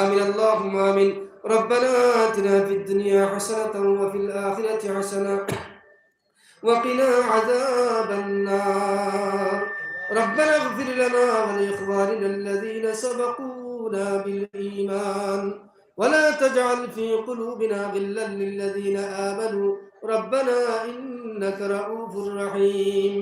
آمين اللهم آمين ربنا آتنا في الدنيا حسنة وفي الآخرة حسنة وقنا عذاب النار ربنا اغفر لنا ولإخواننا الذين سبقونا بالإيمان ولا تجعل في قلوبنا غلا للذين آمنوا ربنا إنك رؤوف رحيم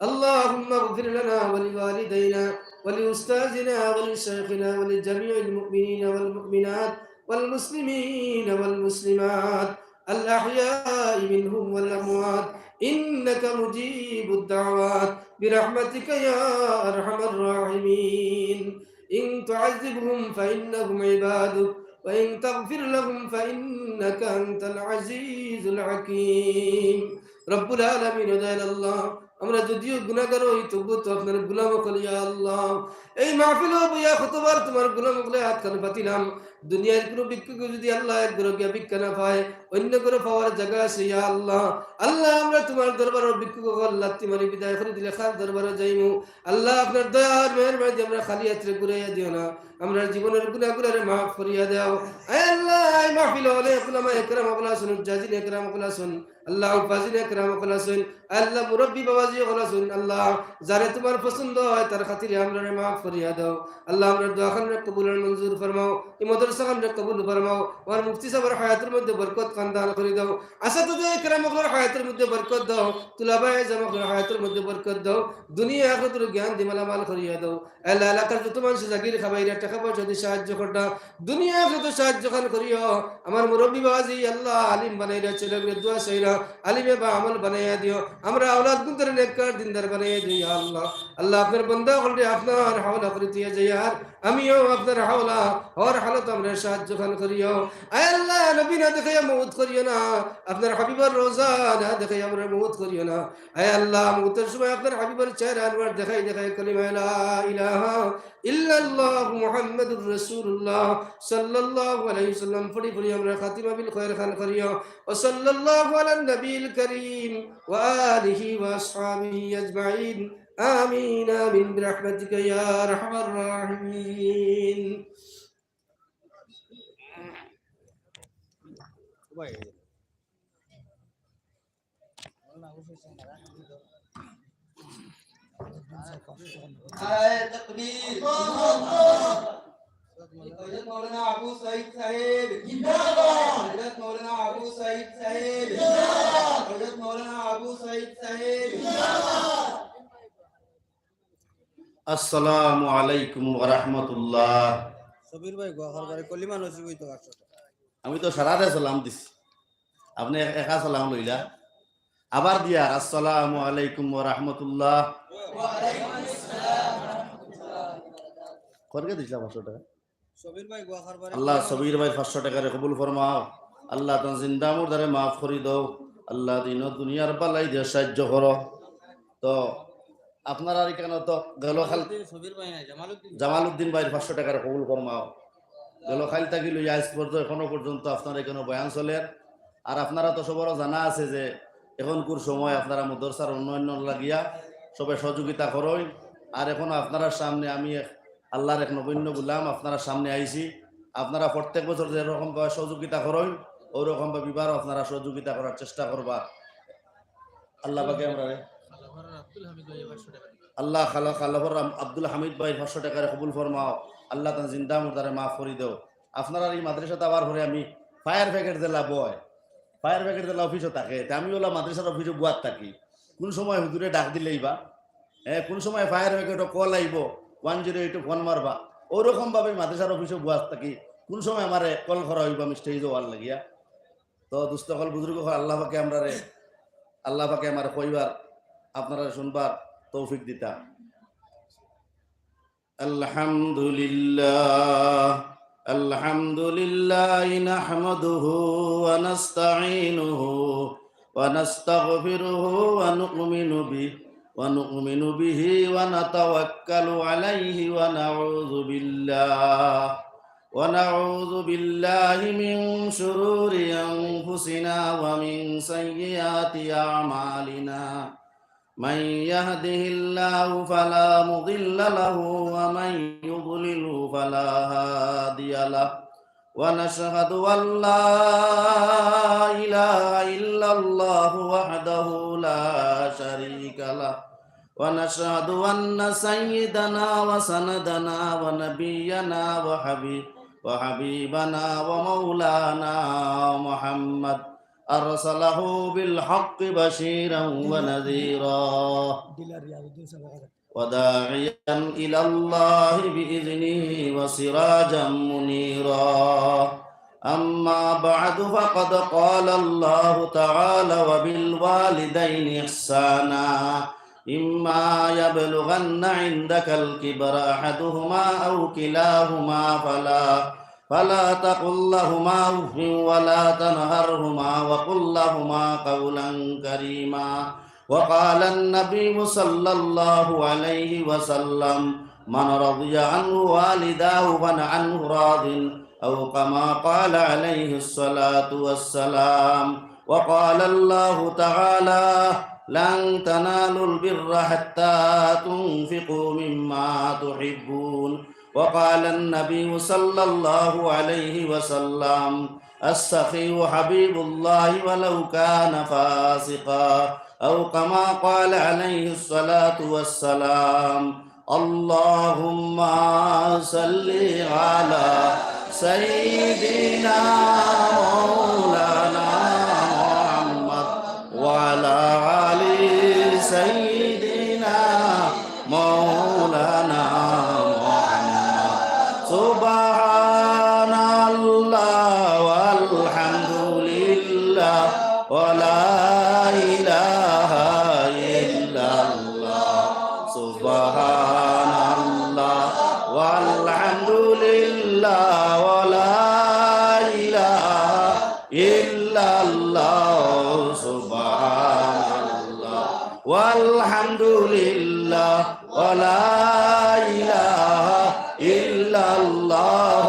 اللهم اغفر لنا ولوالدينا ولأستاذنا ولشيخنا ولجميع المؤمنين والمؤمنات والمسلمين والمسلمات الأحياء منهم والأموات إنك مجيب الدعوات برحمتك يا أرحم الراحمين إن تعذبهم فإنهم عبادك وإن تغفر لهم فإنك أنت العزيز الحكيم রব্বুল আলামিন ও দয়াল আল্লাহ, আমরা যদিও গুনাহগার হই তবুও তো আপনার গোলাম হই ইয়া আল্লাহ। এই মাহফিল বইয়া কতবার তোমার গোলাম হলে হাত কান পাতিলাম। দুনিয়ার কোনো ভিক্ষুক যদি আল্লাহ এক ঘরে গিয়া ভিক্ষা না পায়, অন্য ঘরে পাওয়ার জায়গা আছে ইয়া আল্লাহ। আল্লাহ আমরা তোমার দরবারের ভিক্ষুক লাত্তি মারি বিদায় করে দিলে খার দরবারে যাইমু। আল্লাহ আপনার দয়ার মেহেরবানি আমরা খালি হাতে ঘুরাইয়া দিও না, আমরা জীবনের গুনাহগুলোরে মাফ করিয়া দাও। আয় আল্লাহ, এই মাহফিল হলে উলামা একরাম ওগুলা শুনুন, জাজিন একরাম ওগুলা শুন, আল্লাহ ফাজিল একরাম ওগুলা শুন, আল্লাহ মুরব্বী বাবাজি ওগুলা শুন। আল্লাহ যারে তোমার পছন্দ হয় তার খাতিরে আমরা মাফ করিয়া দাও। আল্লাহ আমরা দোয়া খানরে কবুল আর মঞ্জুর ফরমাও, এই মাদ্রাসা খানরে কবুল ফরমাও, আর মুফতি সাহেবের হায়াতের মধ্যে বরকত খান দান করে দাও। আসাতিজা একরাম ওগুলার হায়াতের মধ্যে বরকত দাও, তুলাবায়ে জামাতের হায়াতের মধ্যে বরকত দাও, দুনিয়া আখিরাতের জ্ঞান দি মালামাল করিয়া দাও। আল্লাহ এলাকার যত মানুষ জাগির খাবাইরা টাকা পয়সা দিয়ে সাহায্য করতা, দুনিয়া যত সাহায্য খান করিও। আমার মুরব্বী বাবাজি আল্লাহ আলিম বানাইরা, ছেলেগুলো দোয়া চাইরা আলিমে বা আমল বানাইয়া দিও। আমরা আওলাদ গুনদের নেককার দিনদার বানাইয়া দিও ইয়া আল্লাহ। আল্লাহ আপনার বান্দা হলে আপনার হাওলা করে দিয়ে যাই, আর আমিও আপনার হাওলা হর হালত আমরা সাহায্য খান করিও। আয় আল্লাহ নবী না দেখে মউত করিও না, আপনার হাবিবার রোজা না দেখে আমরা মউত করিও না। আয় আল্লাহ মউতের সময় আপনার হাবিবার চেহারা আনওয়ার দেখাই দেখাই কালিমা লা ইলাহা ইল্লাল্লাহ মুহাম্মাদুর রাসূলুল্লাহ সাল্লাল্লাহু আলাইহি ওয়াসাল্লাম পড়ি পড়ি আমরা খাতিমা বিল খায়র খান করিও। ওয়া সাল্লাল্লাহু আলা নবিল কারীম ওয়া আলিহি ওয়া আসহাবিহি আজমাইন। آمين آمين برحمتك يا أرحم الراحمين. تقدير حضرت مولانا अबू सईद साहेब जिंदाबाद, हजरत मौलाना अबू सईद साहेब जिंदाबाद, हजरत मौलाना अबू सईद साहेब जिंदाबाद। আসসালামু আলাইকুম ওয়া রাহমাতুল্লাহ। সবির ভাই গোয়াখার বারে কলিমা নসিব হইতো 800 টাকা। আমি তো সারাতে সালাম দিছি, আপনি একা সালাম লইলা, আবার দিয়া আসসালামু আলাইকুম ওয়া রাহমাতুল্লাহ। ওয়া আলাইকুম আসসালাম ওয়া রাহমাতুল্লাহ। করকে দিছিলাম 500 টাকা। সবির ভাই গোয়াখার বারে আল্লাহ সবির ভাই 500 টাকারে কবুল ফরমাও। আল্লাহ তান জিন্দা মুর্দারে মাফ করি দাও। আল্লাহ দিন দুনিয়ার বালাই দিয়ে সাহায্য করো। তো আপনার আর কেন তো গেল খাল সবির ভাই নাই জামালউদ্দিন ভাই 500 টাকার কবুল ফরমাও। গেল খাল থাকি লই আজ পর্যন্ত এখনো পর্যন্ত আপনার এখানে বয়ান চলে। আর আপনারা তো সবারও জানা আছে যে এখনকার সময় আপনারা মাদ্রাসার উন্নয়ন লাগিয়া সবাই সহযোগিতা করেন। আর এখন আপনারা সামনে আমি আল্লাহর এক নগণ্য গুলাম আপনারা সামনে আইছি। আপনারা প্রত্যেক বছর যেরকম সহযোগিতা করেন ওরকম বিবার আপনারা সহযোগিতা করার চেষ্টা করবা। আল্লাহ পাকে আমরা আল্লাহ খালাফর আব্দুল হামিদ ভাই 500 টাকার কবুল ফরমাও। আল্লাহ তান জিন্দা মুর্দারে মাফ করি দাও। আপনারা এই মাদ্রাসাতে আবার পরে আমি ফায়ার ব্রিগেড জেলা বয়, ফায়ার ব্রিগেড জেলা অফিসও থাকে, আমি ওলা মাদ্রাসার অফিসে বুয়াত থাকি। কোন সময় হুজুরে ডাক দিলেই বা কোন সময় ফায়ার ব্রিগেডও কল আইব 108 ফোন মারবা, ওরকম ভাবে মাদ্রাসার অফিসে বুয়াত থাকি। কোন সময় আমারে কল করা হইব আমি স্টেজে ওয়াল লাগিয়া। তো দুস্থ হল বুজুর্গ হল আল্লাহ পাকে আমরা আল্লাহ পাকে আমার কইবার আপনারা শুনবার তৌফিক দিতা। আলহামদুলিল্লাহ আলহামদুলিল্লাহ নাহমাদুহু ওয়া নাস্তাঈনুহু ওয়া নাস্তাগফিরুহু ওয়া নু'মিনু বিহি ওয়া নাতাওয়াক্কালু আলাইহি ওয়া নাউযু বিল্লাহি মিন শুরুরি আনফুসিনা ওয়া মিন সাইয়্যাতি আ'মালিনা। من يهده الله فلا مضل له ومن يضلل فلا هادي له ونشهد أن لا إله إلا الله وحده لا شريك له ونشهد أن سيدنا وسندنا ونبينا وحبيبنا ومولانا محمد أرسله بالحق بشيرا ونذيرا وداعيا إلى الله بإذنه وسراجا منيرا. أما بعد فقد قال الله تعالى وبالوالدين إحسانا إما يبلغن عندك الكبر أحدهما أو كلاهما فلا تقل لهما أف ولا تنهرهما وقل لهما قولا كريما وقال النبي صلى الله عليه وسلم من رضي عنه والداه فعنه راض أو كما قال عليه الصلاة والسلام وقال الله تعالى لن تنالوا البر حتى تنفقوا مما تحبون وقال النبي صلى الله عليه وسلم السخي حبيب الله ولو كان فاسقا أو كما قال عليه الصلاة والسلام اللهم صل على سيدنا مولانا محمد وعلى آل سيدنا مولانا محمد سبحان الله والحمد لله ولا إله إلا الله سبحان الله والحمد لله ولا إله إلا الله سبحان الله والحمد لله ولا إله إلا الله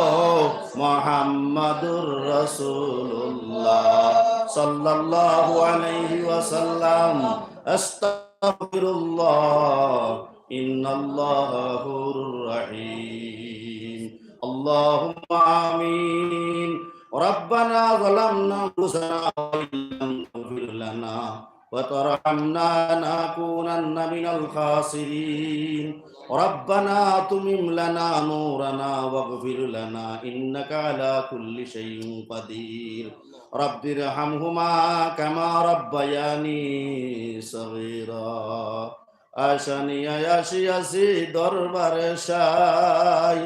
محمد رسول الله صلى الله عليه وسلم أستغفر الله إن الله غفور رحيم اللهم آمين ربنا ظلمنا أنفسنا وإن لم تغفر لنا وترحمنا لنكونن من الخاسرين ربنا أتمم لنا نورنا واغفر لنا إنك على كل شيء قدير رب ارحمهما كما ربياني صغيرا আশানিয়া আসিয়াছি দরবারে সাই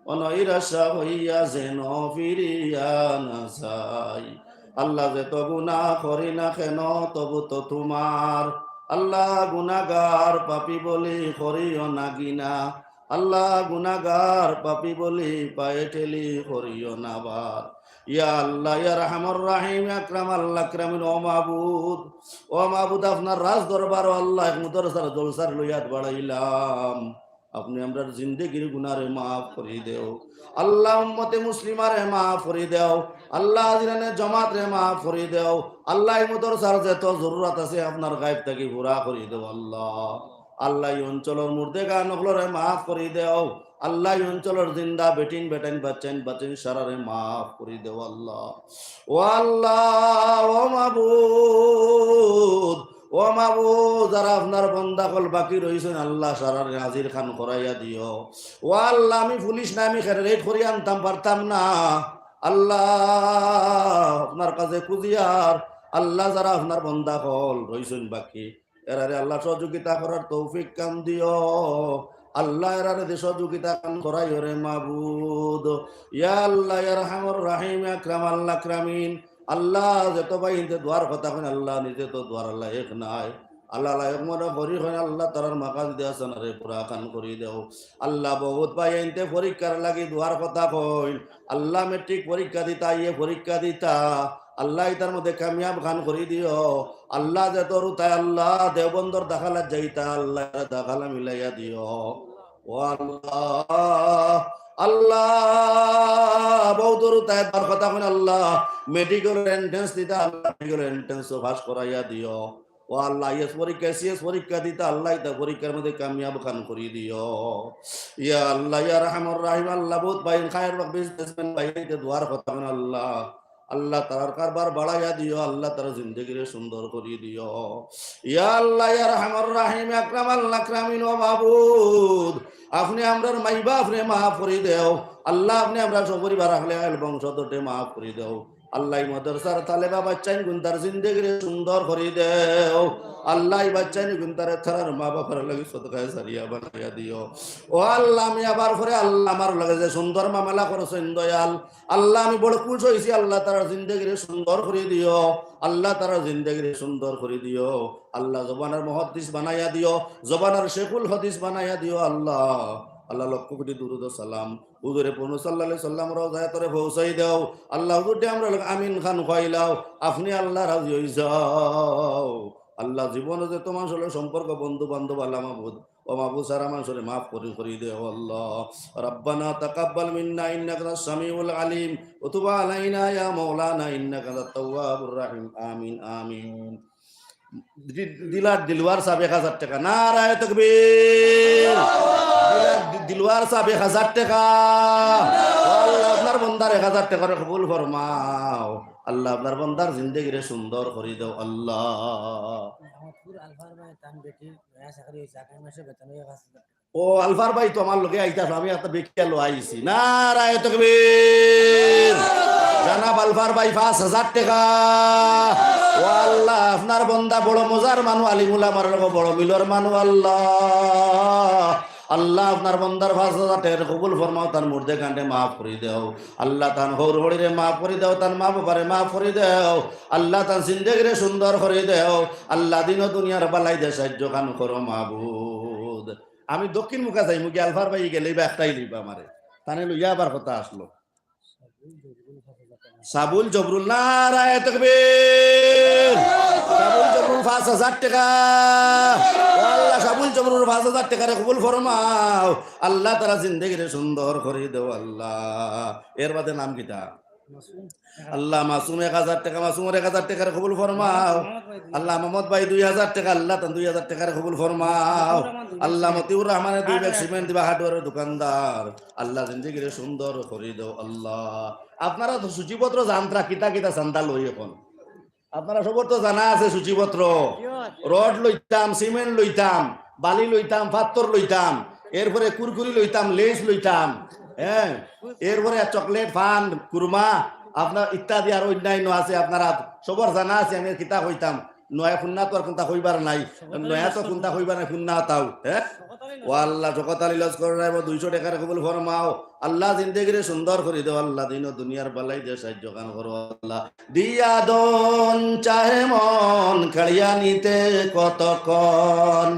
অনৈরাশা হইয়া যেন ফিরিয়া না যাই আল্লাহ যে তো গুনাহ করি না কেন তবু তো তোমার আল্লাহ গুনাহগার পাপী বলি করিও না গিনা আল্লাহ গুনাহগার পাপী বলি পায়ে ঠেলি করিও না বার ইয়া আল্লাহ ইয়া রহমান রাহিম আকরাম আল্লাহ আকরামিন ও মাবুদ আপনার রাজ দরবার আল্লাহ মুদরসার জলসার লইয়াত বাড়াইলাম আপনি আমরা জিন্দেগির গুনারে মাফ করে দেও আল্লাহ উম্মতে মুসলিমারে মাফ করে দেও আল্লাহ জিরানে জামাত রে মাফ করে দেও আল্লাহ মুদরসার যত জরুরত আছে আপনার গায়েব থেকে পুরা করে দেও আল্লাহ আল্লাহ এই অঞ্চলের মুর্দেগা নগলরে মাফ করে দেও আল্লাহ এই অঞ্চলের জিন্দা বেটিন বেটাইন বাচ্চাইন বাচ্চাইন সারারে মাফ করে দেও আল্লাহ ও আল্লাহ ও মাবুদ যারা আপনার বন্দা কল বাকি রয়েছেন আল্লাহ সারারে হাজির খান করাইয়া দিও ও আল্লাহ আমি পুলিশ না আমি রেড করি আনতাম পারতাম না আল্লাহ আপনার কাছে কুজিয়ার আল্লাহ যারা আপনার বন্দা কল রয়েছেন বাকি এরারে আল্লাহ সহযোগিতা করার তৌফিক কাম দিও আল্লাহ এরারে সহযোগিতা কাম করাই রে মাবুদ ইয়া আল্লাহ ইয়া রহমান রাহিম আকরাম আল্লাহ আকরামিন আল্লাহ যত ভাই ইনতে দোয়ার কথা কইন আল্লাহ নিজে তো দোয়ার আল্লাহ এক নাই আল্লাহ লায়ক মনে করি হয় আল্লাহ তারার মাকাজ দেওয়া সানারে পুরা কান করি দেও আল্লাহ বহুত ভাই ইনতে পরীক্ষার লাগি দোয়ার কথা কইন আল্লাহ মেট্রিক পরীক্ষা দিতা ইয়ে পরীক্ষা দিতা আল্লাহ তার মধ্যে কামিয়াব খান করে দিও আল্লাহ যে তোর তাই আল্লাহ দেওবন্দর দেখালা যাইতা আল্লাহ দেখালা মিলাইয়া দিও ও আল্লাহ আল্লাহ বহুদূর তাই তার কথা কোন আল্লাহ মেডিকেল এন্ট্রান্স দিতা আল্লাহ মেডিকেল এন্ট্রান্স পাস করাইয়া দিও ও আল্লাহ ইয়েস পরীক্ষা সিএস পরীক্ষা দিতা আল্লাহ তা পরীক্ষার মধ্যে কামিয়াব খান করে দিও ইয়া আল্লাহ ইয়া রহমান রাহিম আল্লাহ বহুত ভাই খায়ের বিজনেসম্যান ভাইতে দুয়ার কথা কোন আল্লাহ আল্লাহ তার কারবার বাড়াইয়া দিও আল্লাহ তার জিন্দেগিরে সুন্দর করিয়ে দিও ইয়া আল্লাহ ইয়া রহমান রাহিম আকরাম আল্লাহ আকরামিন ও মাবুদ আপনি আমরার মাই বাপ রে মাফ করে দেও আল্লাহ আপনি আমরা সপরিবার আহলে বংশধরকে মাফ করে দেও আল্লাহ মাদ্রাসার তালেবা বাচ্চাইন গুনতার জিন্দেগিরে সুন্দর করে দেও আল্লাহ বাচ্চাইন গুনতার থারার মা বাবার লাগি সদকায়ে সারিয়া বানাইয়া দিও ও আল্লাহ আমি আবার করে আল্লাহ আমার লাগে যে সুন্দর মামলা করছেন দয়াল আল্লাহ আমি বড় খুশ হইছি আল্লাহ তার জিন্দেগিরে সুন্দর করে দিও আল্লাহ তার জিন্দেগিরে সুন্দর করে দিও আল্লাহ জবানের মুহাদ্দিস বানাইয়া দিও জবানের শেখুল হাদিস বানাইয়া দিও আল্লাহ আল্লাহ লক্ষ কোটি দুরুদ ও সালাম হুজুরে পূর্ণ সাল্লাল্লাহু আলাইহি সাল্লাম রওজায়ে তোরে পৌঁছাই দাও আল্লাহ হুজুরটি আমরা আমিন খান খাইলাও আপনি আল্লাহ রাজি হই যাও আল্লাহ জীবনে যে তোমার সাথে সম্পর্ক বন্ধু বান্ধব আল্লাহ মাহবুদ ও মাহবুদ সারা মানুষের মাফ করে দেও আল্লাহ রব্বানা তাকাব্বাল মিন্না ইন্নাকা আনতাস সামিউল আলিম ওয়া তুব আলাইনা ইয়া মাওলানা ইন্নাকা আনতাত তাওয়াবুর রহিম আমিন আমিন দিলার দিলওয়ার সাহেব 1000 টাকা নারায়ে তাকবীর দিলওয়ার সাহেব 1000 টাকা আল্লাহ আপনার বান্দার 1000 টাকা কবুল ফরমাও আল্লাহ আপনার বান্দার জিন্দেগিরে সুন্দর করে দাও আল্লাহ ও আলফার ভাই তো আমার লগে আইতাছ আমি একটা বেকিয়া লো আইছি নারায়ে তাকবীর জানাব আলফার ভাই 5000 টাকা ও আল্লাহ আপনার বান্দা বড় মজার মানু আলিমুল আমার বড় মিলর মানু আল্লাহ আল্লাহ আপনার বান্দার 5000 টাকা কবুল ফরমাও তার মুর্দে কাণ্ডে মাফ করে দাও আল্লাহ তার হৌর হড়িরে মাফ করে দাও তার মা বাবারে মাফ করে দাও আল্লাহ তার জিন্দেগিরে সুন্দর করে দাও আল্লাহ দিন দুনিয়ার বালাই দে সাহায্য কান করো মাহবুদ আমি দক্ষিণ মুখা যাই মুখে আলফার ভাই গেলে একটাই লইবা আমারে তানে লইয়া আবার কথা আসলো সাবুল জবরুল নারায়ে তাকবীর সাবুল জবরুল 5000 টাকা আল্লাহ সাবুল জবরুল 5000 টাকা রে কবুল ফরমাও আল্লাহ তাআলা জিন্দেগিরে সুন্দর করে দাও আল্লাহ এর বাদে নাম কিটা আল্লাহ মাসুম 1000 টাকা মাসুমের 1000 টাকা রে কবুল ফরমাও আল্লাহ মোহাম্মদ ভাই 2000 টাকা আল্লাহ তান 2000 টাকা রে কবুল ফরমাও আল্লাহ মতিউর রহমানের 2 ব্যাগ সিমেন্ট দিবা হার্ডওয়্যারের দোকানদার আল্লাহ জিন্দেগিরে সুন্দর করে দাও আল্লাহ আপনারা তো সূচিপত্র জানত্রা কিতা কিতা চান্দা লই এখন আপনারা সবর তো জানা আছে সূচিপত্র রড লইতাম সিমেন্ট লইতাম বালি লইতাম পাথর লইতাম এরপরে কুরকুরি লইতাম লেস লইতাম হ্যাঁ এরপরে চকলেট ফান কুরমা আপনার ইত্যাদি আর অন্যান্য আছে আপনারা সবর জানা আছে আমি কিতা কইতাম নয়া খুন্না তো আর কোনটা কইবার নাই নয়া তো কোনটা কইবার নাই খুন্না তাও হ্যাঁ ও আল্লাহ জগতালি লজ করে রাইব 200 টাকার কবুল ফরমাও আল্লাহ জিন্দেগিরে সুন্দর করে দাও আল্লাহ দিন দুনিয়ার বালাই দে সাহায্য কান করো আল্লাহ দিয়া দন চাহে মন কালিয়া নিতে কতক্ষণ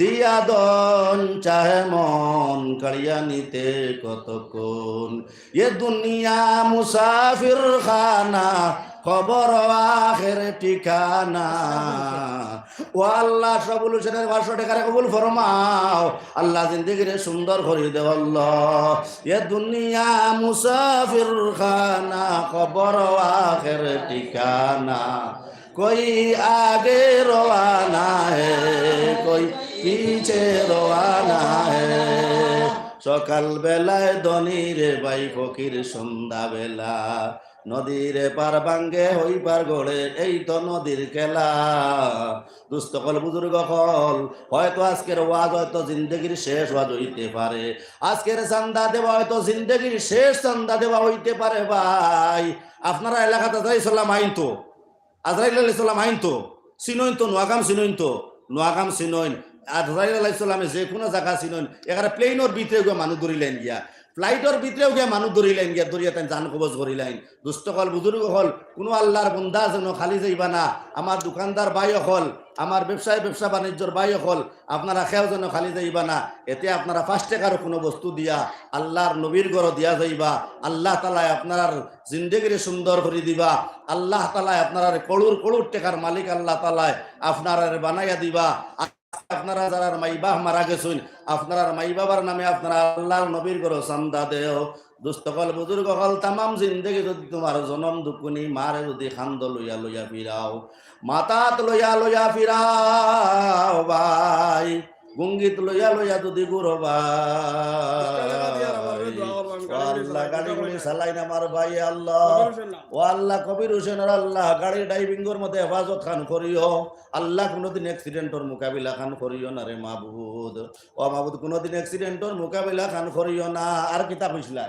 দিয়া দন চাহে মন কালিয়া নিতে কতক্ষণ এ দুনিয়া মুসাফির খানা খবর আখের ঠিকানা ও আল্লাহ সবুল হোসেনের 500 টাকার কবুল ফরমাও আল্লাহ জিন্দেগিরে সুন্দর করে দেও আল্লাহ এ দুনিয়া মুসাফির খানা খবর আখের ঠিকানা कोई आगे रवाना है कोई पीछे रवाना है সকাল বেলায় ধনী রে ভাই ফকির সন্ধ্যা বেলা নদীর পার ভাঙ্গে হই পার গড়ে এই তো নদীর খেলা দুস্থকল বুজুর্গ হল হয়তো আজকের ওয়াজ হয়তো জিন্দগির শেষ ওয়াজ হইতে পারে আজকের চান্দা দেওয়া হয়তো জিন্দগির শেষ চান্দা দেওয়া হইতে পারে ভাই আপনারা এলাকাতে যাইছিলাম আইন তো আজরাইল আলাইহিস সালাম আইন তো চিনইন তো নোয়াগাম চিনইন আজরাইল আলাইহিস সালামে যে কোনো জায়গা চিনইন এখানে প্লেনের ভিতরে গিয়ে মানুষ ধরিলেন গিয়া ফ্লাইটের ভিতরেও গিয়ে মানুষ ধরিলেন গিয়া ধরিয়া তাই জান কবজ করিলেন দুষ্টকল বুজুর্গ হল কোনো আল্লাহর বন্দা যেন খালি যাইবা না আমার দোকানদার ভাই হল আমার ব্যবসা বাণিজ্যর ভাই হল আপনারা খেয়াও যেন খালি যাইবা না এতে আপনারা 5 টাকার কোনো বস্তু দিয়া আল্লাহর নবীর ঘর দিয়া যাইবা আল্লাহ তাআলা আপনার জিন্দেগিরে সুন্দর করে দিবা আল্লাহ তাআলা আপনার কড়ুর টাকার মালিক আল্লাহ তাআলা আপনারা বানাইয়া দিবা আপনারা যারা মাইবাহ মারা গেছেন আপনার মাই বাবার নামে আপনারা আল্লাহর নবীর ঘর চান্দা দেও দুস্থকল বুজুর্গ হল তামাম জিন্দেগি যদি তোমার জনম দুকুনি মারে যদি খান্দ লইয়া ফিরাও মাতাত লইয়া ফিরাও ভাই গুঙ্গিত লইয়া যদি গুরো আল্লাহ গাড়ি গুলি চালাই না আমার ভাই আল্লাহ ও আল্লাহ কবির হোসেনের আল্লাহ গাড়ি ড্রাইভিং এর মধ্যে হেফাজত খান করিও আল্লাহ কোনোদিন অ্যাক্সিডেন্টর মোকাবিলা খান করিও না রে মাহবুদ ও মাহবুদ কোনোদিন অ্যাক্সিডেন্টর মোকাবিলা খান করিও না আর কিতা কইছিলা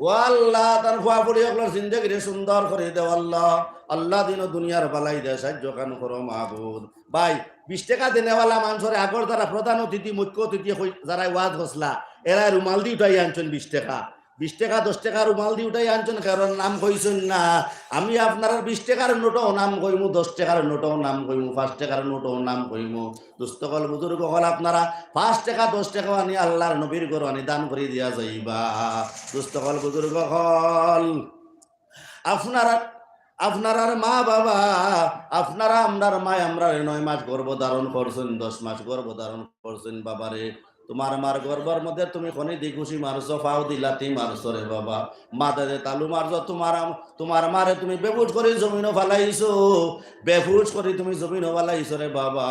ও আল্লাহ তার ফুয়াফুড়ি ওগুলোর জিন্দেগিরে সুন্দর করে দেও আল্লাহ আল্লাহ দিন দুনিয়ার বালাই দে সাহায্য কান করো মাহবুদ ভাই 20 টাকা দেনেওয়ালা মানুষের আগর যারা প্রধান অতিথি মুখ্য অতিথি যারা ওয়াজ হসলা এরা রুমাল দিয়ে উঠাই আনছেন 20 টাকা 20 টাকা 10 টাকা রুমাল দিয়ে উঠাই আনছেন, কারণ নাম কইছেন না। আমি আপনার 20 টাকার নোটও নাম কইমু, 10 টাকার নোটও নাম কইমু, 5 টাকার নোটও নাম কইমু। দুস্থকল বুজুর্গ হল আপনারা 5 টাকা 10 টাকা আনি আল্লাহর নবীর ঘর আনি দান করে দিয়া যাইবা। দুস্থকল বুজুর্গ হল আপনারা আপনার মা বাবা, আপনারা আমরার মায় আমরা 9 মাস গর্ভধারণ করছেন, 10 মাস গর্ভধারণ করছেন। বাবারে তোমার মার গর্ভর মধ্যে তুমি খনি দি খুশি মারছো, ফাও দিলাতি মারছো রে বাবা, মাথাতে তালু মারছো। তোমার মারে তুমি বেফুজ করে জমিনও ফালাইছো, বেফুজ করে তুমি জমিনও ফালাইছো রে বাবা।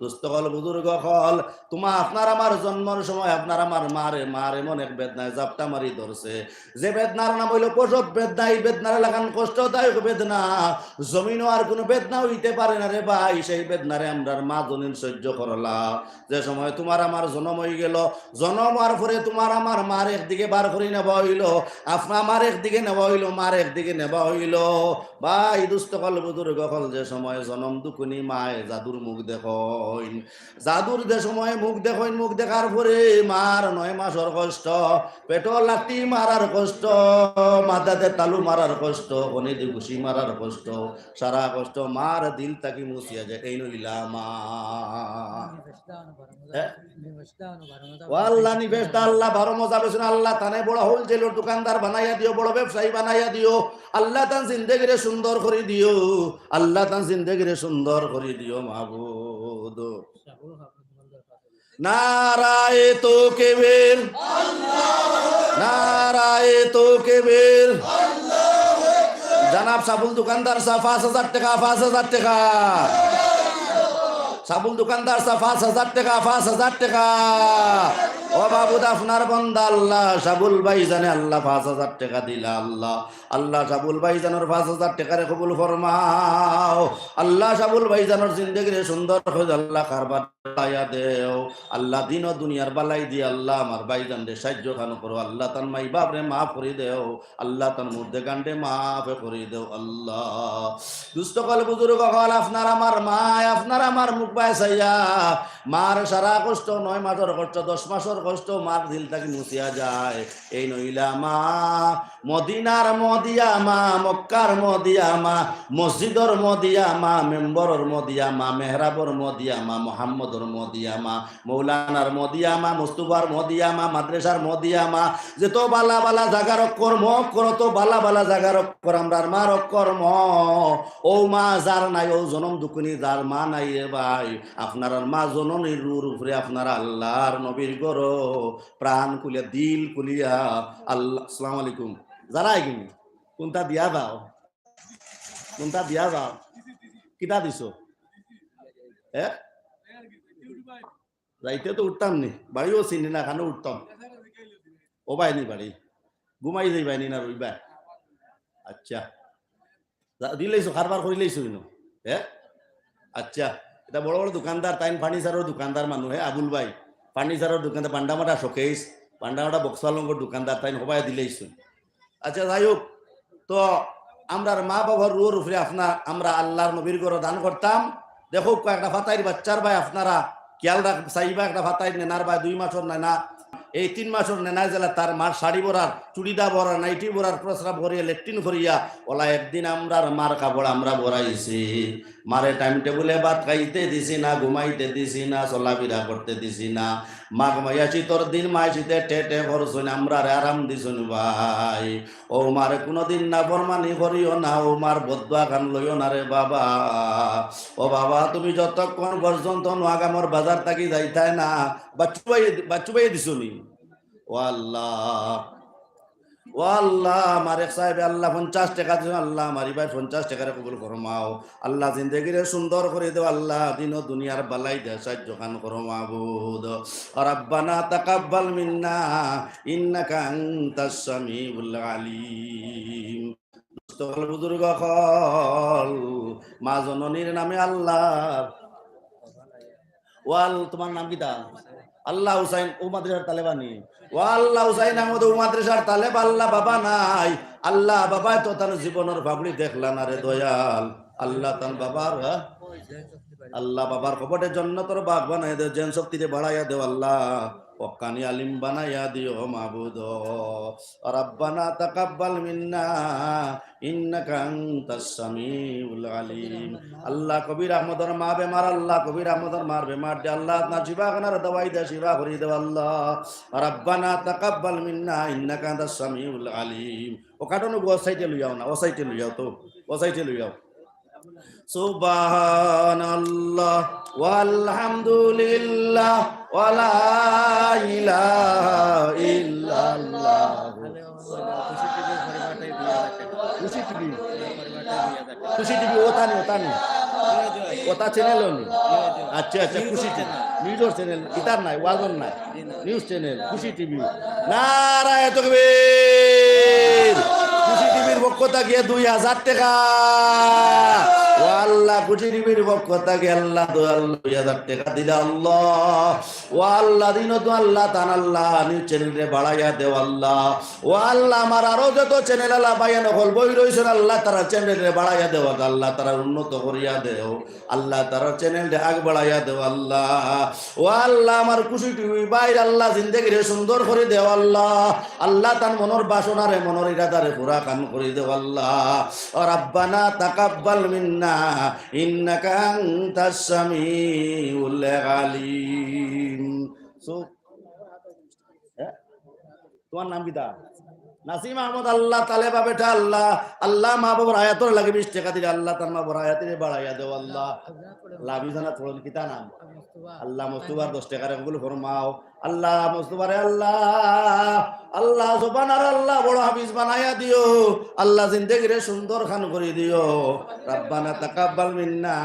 দুস্থকল বুজুর্গ হল তোমার আপনার আমার জন্মের সময় আপনার আমার মার এমন এক বেদনায় জাপটা মারি ধরছে, যে বেদনার নাম হইল প্রসব বেদনা। এই বেদনার লাগান কষ্টদায়ক বেদনা, জমিনও আর কোনো বেদনা হইতে পারে না রে ভাই। সেই বেদনারে আমরার মা জনীন সহ্য করলা। যে সময় তোমার আমার জন্ম হয়ে গেল, জন্ম হওয়ার পরে তোমার আমার মার একদিকে বার করে নেওয়া হইল, আপনার মার একদিকে নেওয়া হইল, মার একদিকে নেওয়া হইল। ভাই দুস্থকল বুজুর্গ হল যে সময় জনম দুকুনি মায় জাদুর মুখ দেখইন, জাদুর যে সময় মুখ দেখইন, মুখ দেখার পরে মার 9 মাসের কষ্ট, পেটো লাঠি মারার কষ্ট, মাথাতে তালু মারার কষ্ট, অনেক ঘুষি মারার কষ্ট, সারা কষ্ট মার দিল তাকি মুছিয়া যায়। এই নইলা মা আল্লাহ নিবেশ দা, আল্লাহ ভালো মজা পেয়েছেন। আল্লাহ তানে বড় হোলসেলের দোকানদার বানাইয়া দিও, বড় ব্যবসায়ী বানাইয়া দিও। আল্লাহ তান জিন্দেগিরে সুন্দর করে দিও, আল্লাহ তান জিন্দেগিরে সুন্দর করে দিও মাহবুদ। নারায়ে তো কেবির, নারায়ে তো কেবির। জানাব সাবুল দোকানদার সা 5000 টাকা, 5000 টাকা। সাবুল দোকানদার সা 5000 টাকা, 5000 টাকা। ও বাবুদ আপনার বন্দা আল্লাহ সাবুল ভাই জানে আল্লাহ 5000 টাকা দিলা। আল্লাহ আল্লাহ সাবুল ভাই জানোর 5000 টাকারে কবুল ফরমাও। আল্লাহ সাবুল ভাই জানোর জিন্দগিরে সুন্দর হয়ে আল্লাহ কারবার পাইয়া দেও। আল্লাহ দিন ও দুনিয়ার বালাই দিয়ে আল্লাহ আমার ভাই জানরে সাহায্য খানো করো। আল্লাহ তার মাই বাপরে মাফ করে দেও, আল্লাহ তার মধ্যে গান্ডে মাফ করে দেও। আল্লাহ দুস্থকল বুজুর্গ হল আপনার আমার মায়, আপনার আমার মুখ পায় চাইয়া মার সারা কষ্ট, 9 মাসের কষ্ট, 10 মাসের কষ্ট মার দিল তাকে মুছিয়া যায়। এই নইলা মা মদিনার মদিয়া মা, মক্কার মদিয়া মা, মসজিদর মদিয়া মা, মেম্বরর মদিয়া মা, মেহরাবর মদিয়া মা, মোহাম্মদর মদিয়া মা, মৌলানার মদিয়া মা, মুস্তুফার মদিয়া মা, মাদ্রাসার মদিয়া মা। যে তো বালা বালা জাগার কর্ম করো, তো বালা বালা জাগার কর আমরার মার কর্ম। ও মা যার নাই ও জনম দুকুনি, যার মা নাই রে ভাই, আপনার মা জননীর রূর উপরে আপনারা আল্লাহর নবীর গরো প্রাণ কুলিয়া দিল কুলিয়া। আল্লাহ আসসালামু আলাইকুম। জানাই কিনি কোনটা দিয়া যাও, কোনটা দিয়া যাও, কিটা দিছো? যাইতে তো উঠতাম নি, বাড়িও চিনি না, খানো উঠতাম। ও বাইনি বাড়ি ঘুমাই যাই বাইনি না রইবা। আচ্ছা দিলেইছো, কারবার করিলেইছো কিনো? আচ্ছা এটা বড় বড় দোকানদার, তাইন ফার্নিচারের দোকানদার মানুষ। আবুল ভাই ফার্নিচারের দোকানদার, পান্ডামাটা শোকেস, পান্ডামাটা বক্সালঙ্গর দোকানদার, তাইন সবাই দিলেইছো। আচ্ছা যাই হোক, তো আমরার মা বাবার রুয়ের উপরে আমরা আল্লাহর নবীর ঘর দান করতাম। দেখো একটা ফাতাইর বাচ্চার ভাই আপনারা খেয়াল রাখ চাইবা, একটা ফাতাইর নেনার ভাই 2 মাসের নেনা, এই 3 মাসের নেনায় জেলা তার মার শাড়ি ভরার, চুড়িদা ভরার, নাইটি ভরার, প্রস্রাব ভরিয়া, লেট্রিন ভরিয়া ওলা একদিন আমরার মার কাপড় আমরা ভরাইছি। মারে টাইম টেবুলে ভাত খাইতে দিছি না, ঘুমাইতে দিছি না, চলাফেরা করতে দিছি না। মাঘ মাইয়া শীতর দিন মাই শীতে টেটে করছুন, আমরা আরাম দিছুন ভাই। ও মারে কোনোদিন না বরমানি করিও না, ও মার বদুয়া খান লইও না রে বাবা। ও বাবা তুমি যতক্ষণ পর্যন্ত নোয়াগামর বাজার থাকি যাইতাই না, বাচ্চু ভাই দিছুনি। ও আল্লাহ, ও আল্লাহ আমার এক সাহেব আল্লাহ 50 টাকা দিন, আল্লাহ মারি ভাই 50 টাকারে কবুল ফরমাও। আল্লাহ জিন্দগিরে সুন্দর করে দেও, আল্লাহ দিন ও দুনিয়ার বালাই দে সাহায্য খান করো মাবুদ। রাব্বানা তাকাব্বাল মিন্না ইন্নাকা আনতাস সামিউল আলিম। দুস্থকল বুজুর্গ হল মা জননীর নামে আল্লাহ। ওয়াল তোমার নাম কিতা? আল্লাহ হুসাইন ও মাদ্রাসার তালেবানি। ও আল্লাহ হুসাইন আহমদ ও মাদ্রাসার তালেব। আল্লাহ বাবা নাই, আল্লাহ বাবা তো তার জীবনের বাবলি দেখলা না রে দয়াল। আল্লাহ তার বাবার আল্লাহ বাবার কবরের জন্য তোর বাঘ বানাই দে, জেন শক্তিতে বাড়াইয়া দেও। আল্লাহ হক্কানি আলিম বানাইয়া দিও মাবুদ রব্বানা তাকাব্বাল মিন্না ইন্নাকা আনতাস সামিউল আলিম। আল্লাহ কবির আহমদর মা বেমার, আল্লাহ কবির আহমদর মার বেমার দে আল্লাহ, আপনার শিবা খানার দওয়াই দে, শিবা করি দে আল্লাহ। রব্বানা তাকাব্বাল মিন্না ইন্নাকা আনতাস সামিউল আলিম। ও কাটনো গো সাইডে লইয়াও না, ও সাইডে লইয়াও তো, ও সাইডে লইয়াও। সুবহানাল্লাহ ওয়ালহামদুলিল্লাহ ওয়ালা ইলাহা ইল্লাল্লাহ। খুশি টিভি, খুশি টিভি ওটা নেই, ওটা চ্যানেল নি। আচ্ছা আচ্ছা, খুশি টিভি নিউজের চ্যানেল, ইতার নাই, ওয়াজর নাই, নিউজ চ্যানেল খুশি টিভি। নারায়ে তাকবীর। খুশি টিভির পক্ষ থেকে 2000 টাকা। ও আল্লাহ, খুশি টিভির পক্ষ থেকে আল্লাহ 2000 টাকা দিলে আল্লাহ। ও আল্লাহ দিন তো আল্লাহ তান আল্লাহ নিউজ চ্যানেলে বাড়াইয়া দেও আল্লাহ। ও আল্লাহ, আমার আরো যত চ্যানেল আল্লাহ বাইয়া নকল বই রয়েছেন আল্লাহ, তারা চ্যানেলে বাড়াইয়া দেও আল্লাহ, তারা উন্নত করিয়া দেও আল্লাহ, তারা চ্যানেলটা আগ বাড়াইয়া দেও আল্লাহ। ও আল্লাহ, আমার খুশি টিভি বাইর আল্লাহ জিন্দেগিরে সুন্দর করে দেও আল্লাহ। আল্লাহ তার মনের বাসনারে মনের ইরাদারে পুরা কাম করে দেও আল্লাহ। রব্বানা তাকাব্বাল মিন্না ইন্নাকা আনতাস সামিউল আলিম। তোমার নাম কি? নাসিম আহমদ। আল্লাহ তালেবা বেটা আল্লাহ, আল্লাহ মা বাবার আয়াতর লাগে 20 টাকা দিলে আল্লাহ, তার মা বাবার আয়াতের বাড়াইয়া দেও আল্লাহ। লাভিজানা তোর কিতা নাম? আল্লাহ মুস্তাফার 10 টাকা কবুল ফরমাও আল্লাহ। মুস্তাফারে আল্লাহ, আল্লাহ সুবহানার আল্লাহ বড় হাফিজ বানাইয়া দিও আল্লাহ, জিন্দেগিরে সুন্দর খান করে দিও। রব্বানা তাকাব্বাল মিন্না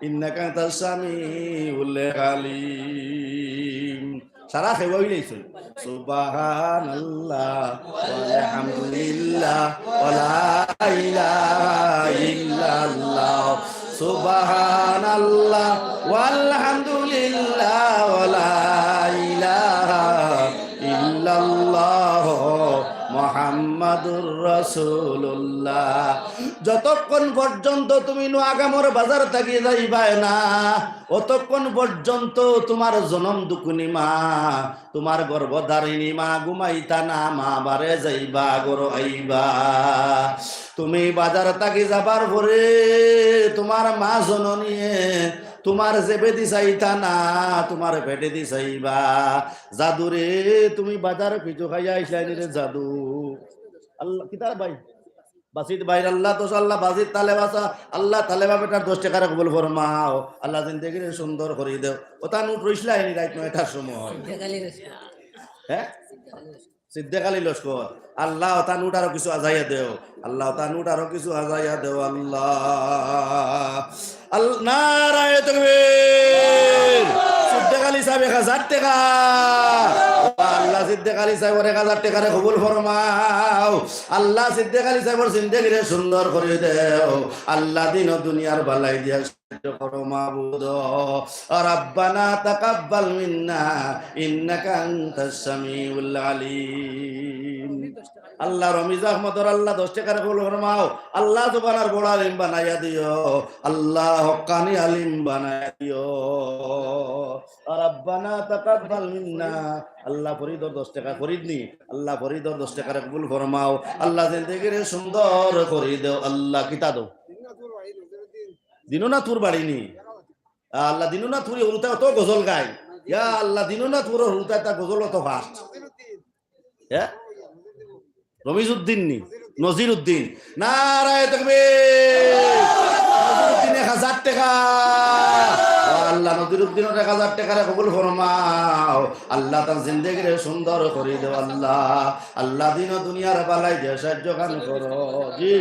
ইন্নাকা আনতাস সামিউল আলিম। সারা খেয়ে নিয়েছিল সুবহানাল্লাহ ওয়ালহামদুলিল্লাহ ওয়ালা ইলাহা ইল্লাল্লাহ। সুবহানাল্লাহ ওয়ালহামদুলিল্লাহ ওয়ালা ইলাহা ইল্লাল্লাহ মুহাম্মাদুর রাসূলুল্লাহ। যতক্ষণ পর্যন্ত তুমি নোয়াগামর বাজার থাকি যাইবা না, অতক্ষণ পর্যন্ত তোমার জনম দুকুনি মা, তোমার গর্ভধারিণী মা ঘুমাইতা না, মা বারে যাইবা গর আইবা। তুমি বাজার থাকি যাবার পরে তোমার মা জননীয়ে তোমার জেবে দি চাইতা না, তোমার পেটে দি চাইবা। জাদুরে তুমি বাজার পিছু খাইয়া আইসাই রে জাদু। আল্লাহ কিতার ভাই বাসিত বাইর আল্লাহ তো আল্লাহ বাজিত তালে বাসা আল্লাহ তালে বাবেটার 10 টাকা কবুল ফরমাও আল্লাহ, জিন্দেগিরে সুন্দর করে দেও। ওটা নোট রইসলাই নি রাত 9টার সময়। হ্যাঁ, সিদ্দিক আলী লস্কর। আল্লাহ ওটা নোট আরো কিছু আজাইয়া দেও আল্লাহ, ওটা নোট আরো কিছু আজাইয়া দেও আল্লাহ। আল্লাহ নারায়ে তাকবীর। সিদ্দিক আলী সাহেব 1000 টাকা। আল্লাহ সিদ্দিক আলী সাহেবের 1000 টাকারে কবুল ফরমাও আল্লাহ। সিদ্দিক আলী সাহেবের জিন্দেগিরে সুন্দর করে দেও আল্লাহ, দিন ও দুনিয়ার বালাই দিয়া করো মাবুদ। রব্বানা তাকাব্বাল মিন্না ইন্নাকা আনতাস সামিউল আলিম। আল্লাহ রমিজ আহমদর আল্লাহ 10 টাকার কবুল ফরমাও আল্লাহ। সুবহানার বড় আলিম বানাইয়া দিও আল্লাহ, হক্কানি আলিম বানাইয়া দিও। রব্বানা তাকাব্বাল মিন্না। আল্লাহ ফরিদর 10 টাকা ফরিদ নি আল্লাহ, ফরিদর 10 টাকার কবুল ফরমাও আল্লাহ, জিন্দেগিরে সুন্দর করে দেও আল্লাহ। কিতা দো দিনো না তোর বাড়িনি আল্লাহ, দিনো না তুরি হরুতা তো গজল গায় ইয়া আল্লাহ, দিনো না তোর হরুতা তা গজল তো ফাস্ট। হ্যাঁ, রমিজউদ্দিন নি নজিরউদ্দিন। নারায়ে তাকবীর। নজিরউদ্দিন 1000 টাকা। আল্লাহ নজিরউদ্দিন 1000 টাকার কবুল ফরমাও আল্লাহ, তার জিন্দেগিরে সুন্দর করে দেও আল্লাহ। আল্লাহ দিন ও দুনিয়ার বালাই দিয়ে সাহায্য খান করো জি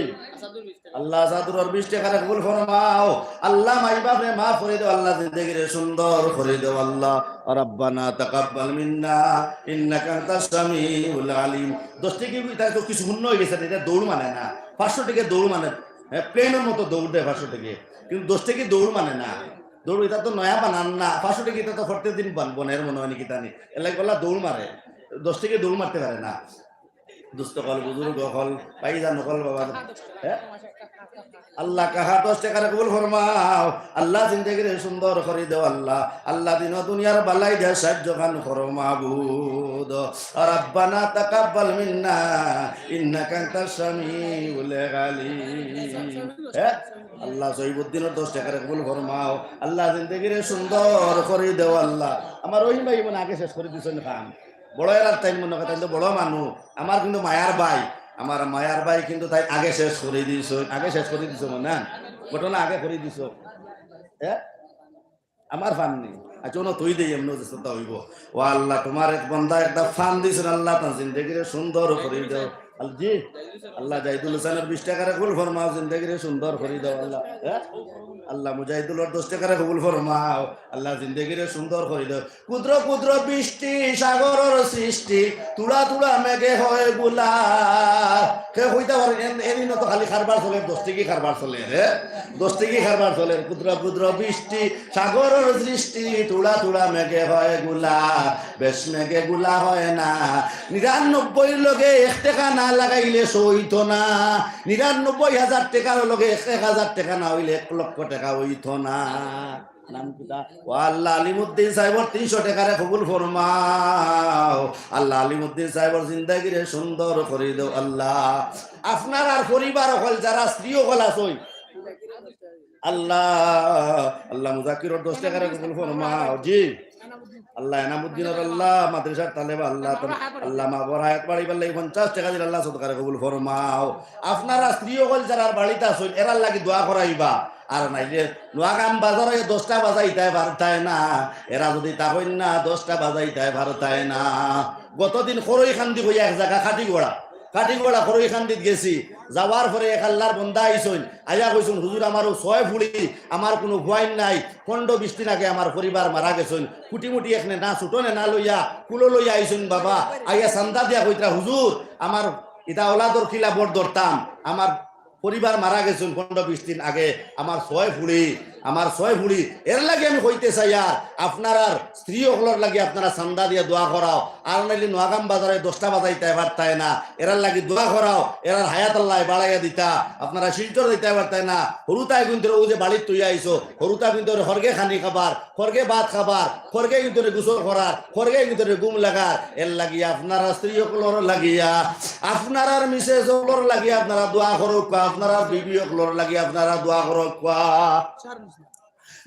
আল্লাহ। সাদুর 20 টাকার কবুল ফরমাও আল্লাহ। মাই বাপরে মাফ করে দেও আল্লাহ, জিন্দেগিরে সুন্দর করে দেও আল্লাহ। রব্বানা তাকাব্বাল মিন্না ইন্নাকা আনতাস সামিউল আলিম। 10 টাকা এটা তো কিছু শূন্য হয়ে গেছে, এটা দৌড় মানে না। 500 টাকা দৌড় মানে প্লেনের মতো দৌড় দেয় 500 টাকা, কিন্তু 10 টাকা দৌড় মানে না। দৌড় এটা তো নয়া বানান না। 500 টাকা এটা তো প্রত্যেক দিন বনের মনে হয় নাকি তা নেই, এলাকা বলা দৌড় মারে। 10 টাকা দৌড় মারতে পারে না। দুস্থ কল বুজুর্গ হল পাইজা নকল বাবা। হ্যাঁ আল্লাহ কাহা 10 টাকার কবুল ফরমাও আল্লাহ জিন্দেগি রে সুন্দর করে দাও আল্লাহ আল্লাহ দিন দুনিয়ার বালাই দে সাহায্য খান করো মাবুদ রব্বানা তাকাব্বাল মিন্না ইন্নাকা আনতাস সামিউল আলিম আল্লাহ জয়বুদ্দিনের 10 টাকার কবুল ফরমাও আল্লাহ জিন্দেগি রে সুন্দর করে দাও আল্লাহ আমার রহিম ভাই মনে আগে শেষ করে দিছেন খান বড় এর টাইম মনে কথা বড় মানুষ আমার কিন্তু মায়ার ভাই আমার মায়ার ভাই কিন্তু তাই আগে শেষ করে দিছ না ঘটনা আগে করে দিছ আমার ফান নেই আচ্ছা তুই দেই এমন চেষ্টা হইব ও আল্লাহ তোমার এক বান্দা একটা ফান দিছেন আল্লাহ তার জিন্দগিরে সুন্দর করে দাও জি আল্লাহ জাহিদুল হোসেনের 20 টাকার কবুল ফরমাও জিন্দগিরে সুন্দর করে দাও আল্লাহ আল্লাহ মুজাহিদুলের 10 টাকার কবুল ফরমাও আল্লাহ জিন্দগিরে সুন্দর করে দাও ক্ষুদ্র ক্ষুদ্র বৃষ্টি সাগরের সৃষ্টি তুলা তুলা মেঘে হয় গুলা কে হইতে পারে এদিন তো খালি খারবার চলে 10 টাকি খারবার চলে রে 10 টাকি খারবার চলে ক্ষুদ্র ক্ষুদ্র বৃষ্টি সাগরের সৃষ্টি তুলা তুলা মেঘে হয় গুলা বেশ মেঘে গুলা হয় না 99 লগে 1 টাকা না লাগাইলে সইতো না 99,000 টাকার লগে 1,000 টাকা না হইলে 1 লক্ষ টাকা হইতো না নাম কিতা ও আল্লাহ আলিমউদ্দিন সাহেবের 300 টাকার কবুল ফরমাও আল্লাহ আলিমউদ্দিন সাহেবের জিন্দেগিরে সুন্দর করে দাও আল্লাহ আপনার আর পরিবার হল যারা স্ত্রী হল আসই আল্লাহ আল্লাহ মুজাকিরের 10 টাকার কবুল ফরমাও জি আল্লাহ এনামুদ্দিনের আল্লাহ মাদ্রাসার তালেবা আল্লাহ আল্লাহ মা বড় হায়াত বাড়ি বললে 50 টাকা দিলে আল্লাহ সদকারে কবুল ফরমাও আপনারা স্ত্রী হল যারা বাড়িতে আসুন এরার লাগি দোয়া করাইবা আর নাইলে নোয়াগাম বাজারে 10টা বাজাইতে পারতায় না এরা যদি তা হইন না 10টা বাজাইতে পারতায় না গতদিন খরই খান্দি হইয়া এক জায়গা কাটিগোড়া খরই খান্দিত গেছি যাওয়ার পরে এক আল্লাহর বন্দা আইসুন আইয়া কইসুন হুজুর আমারও 6 ফুড়ি আমার কোনো ভয় নাই 15-20 দিন আগে আমার পরিবার মারা গেছেন কুটিমুটি এখানে না ছুটনে না লইয়া কুলো লইয়া আইসুন বাবা আইয়া চান্দা দিয়া কইতরা হুজুর আমার এটা ওলাদর খিলা বড় ধরতাম আমার পরিবার মারা গেছেন 15-20 দিন আগে আমার 6 ফুড়ি এর লাগে আমি কইতে চাই আর আপনার স্ত্রী হলর লাগে আপনারা চান্দা দিয়ে দোয়া করাও আর নাইলে নোয়াগাম বাজারে 10টা বাজাইতে পারতায় না এরার লাগে দোয়া করাও এরার হায়াত আল্লাহ বাড়াইয়া দিতা আপনারা শিলচর দিতে পারতায় না হরুতায় কিন্তু ও যে বাড়ির তুই আইসো হরুতা কিন্তু হরগে খানি খাবার হরগে ভাত খাবার হরগে কিন্তু গোসল করার হরগে কিন্তু গুম লাগার এর লাগিয়া আপনারা স্ত্রী হলর লাগিয়া আপনার মিসেস হলর লাগিয়া আপনারা দোয়া করুক আপনারা বিবি হলর লাগিয়া আপনারা দোয়া করুক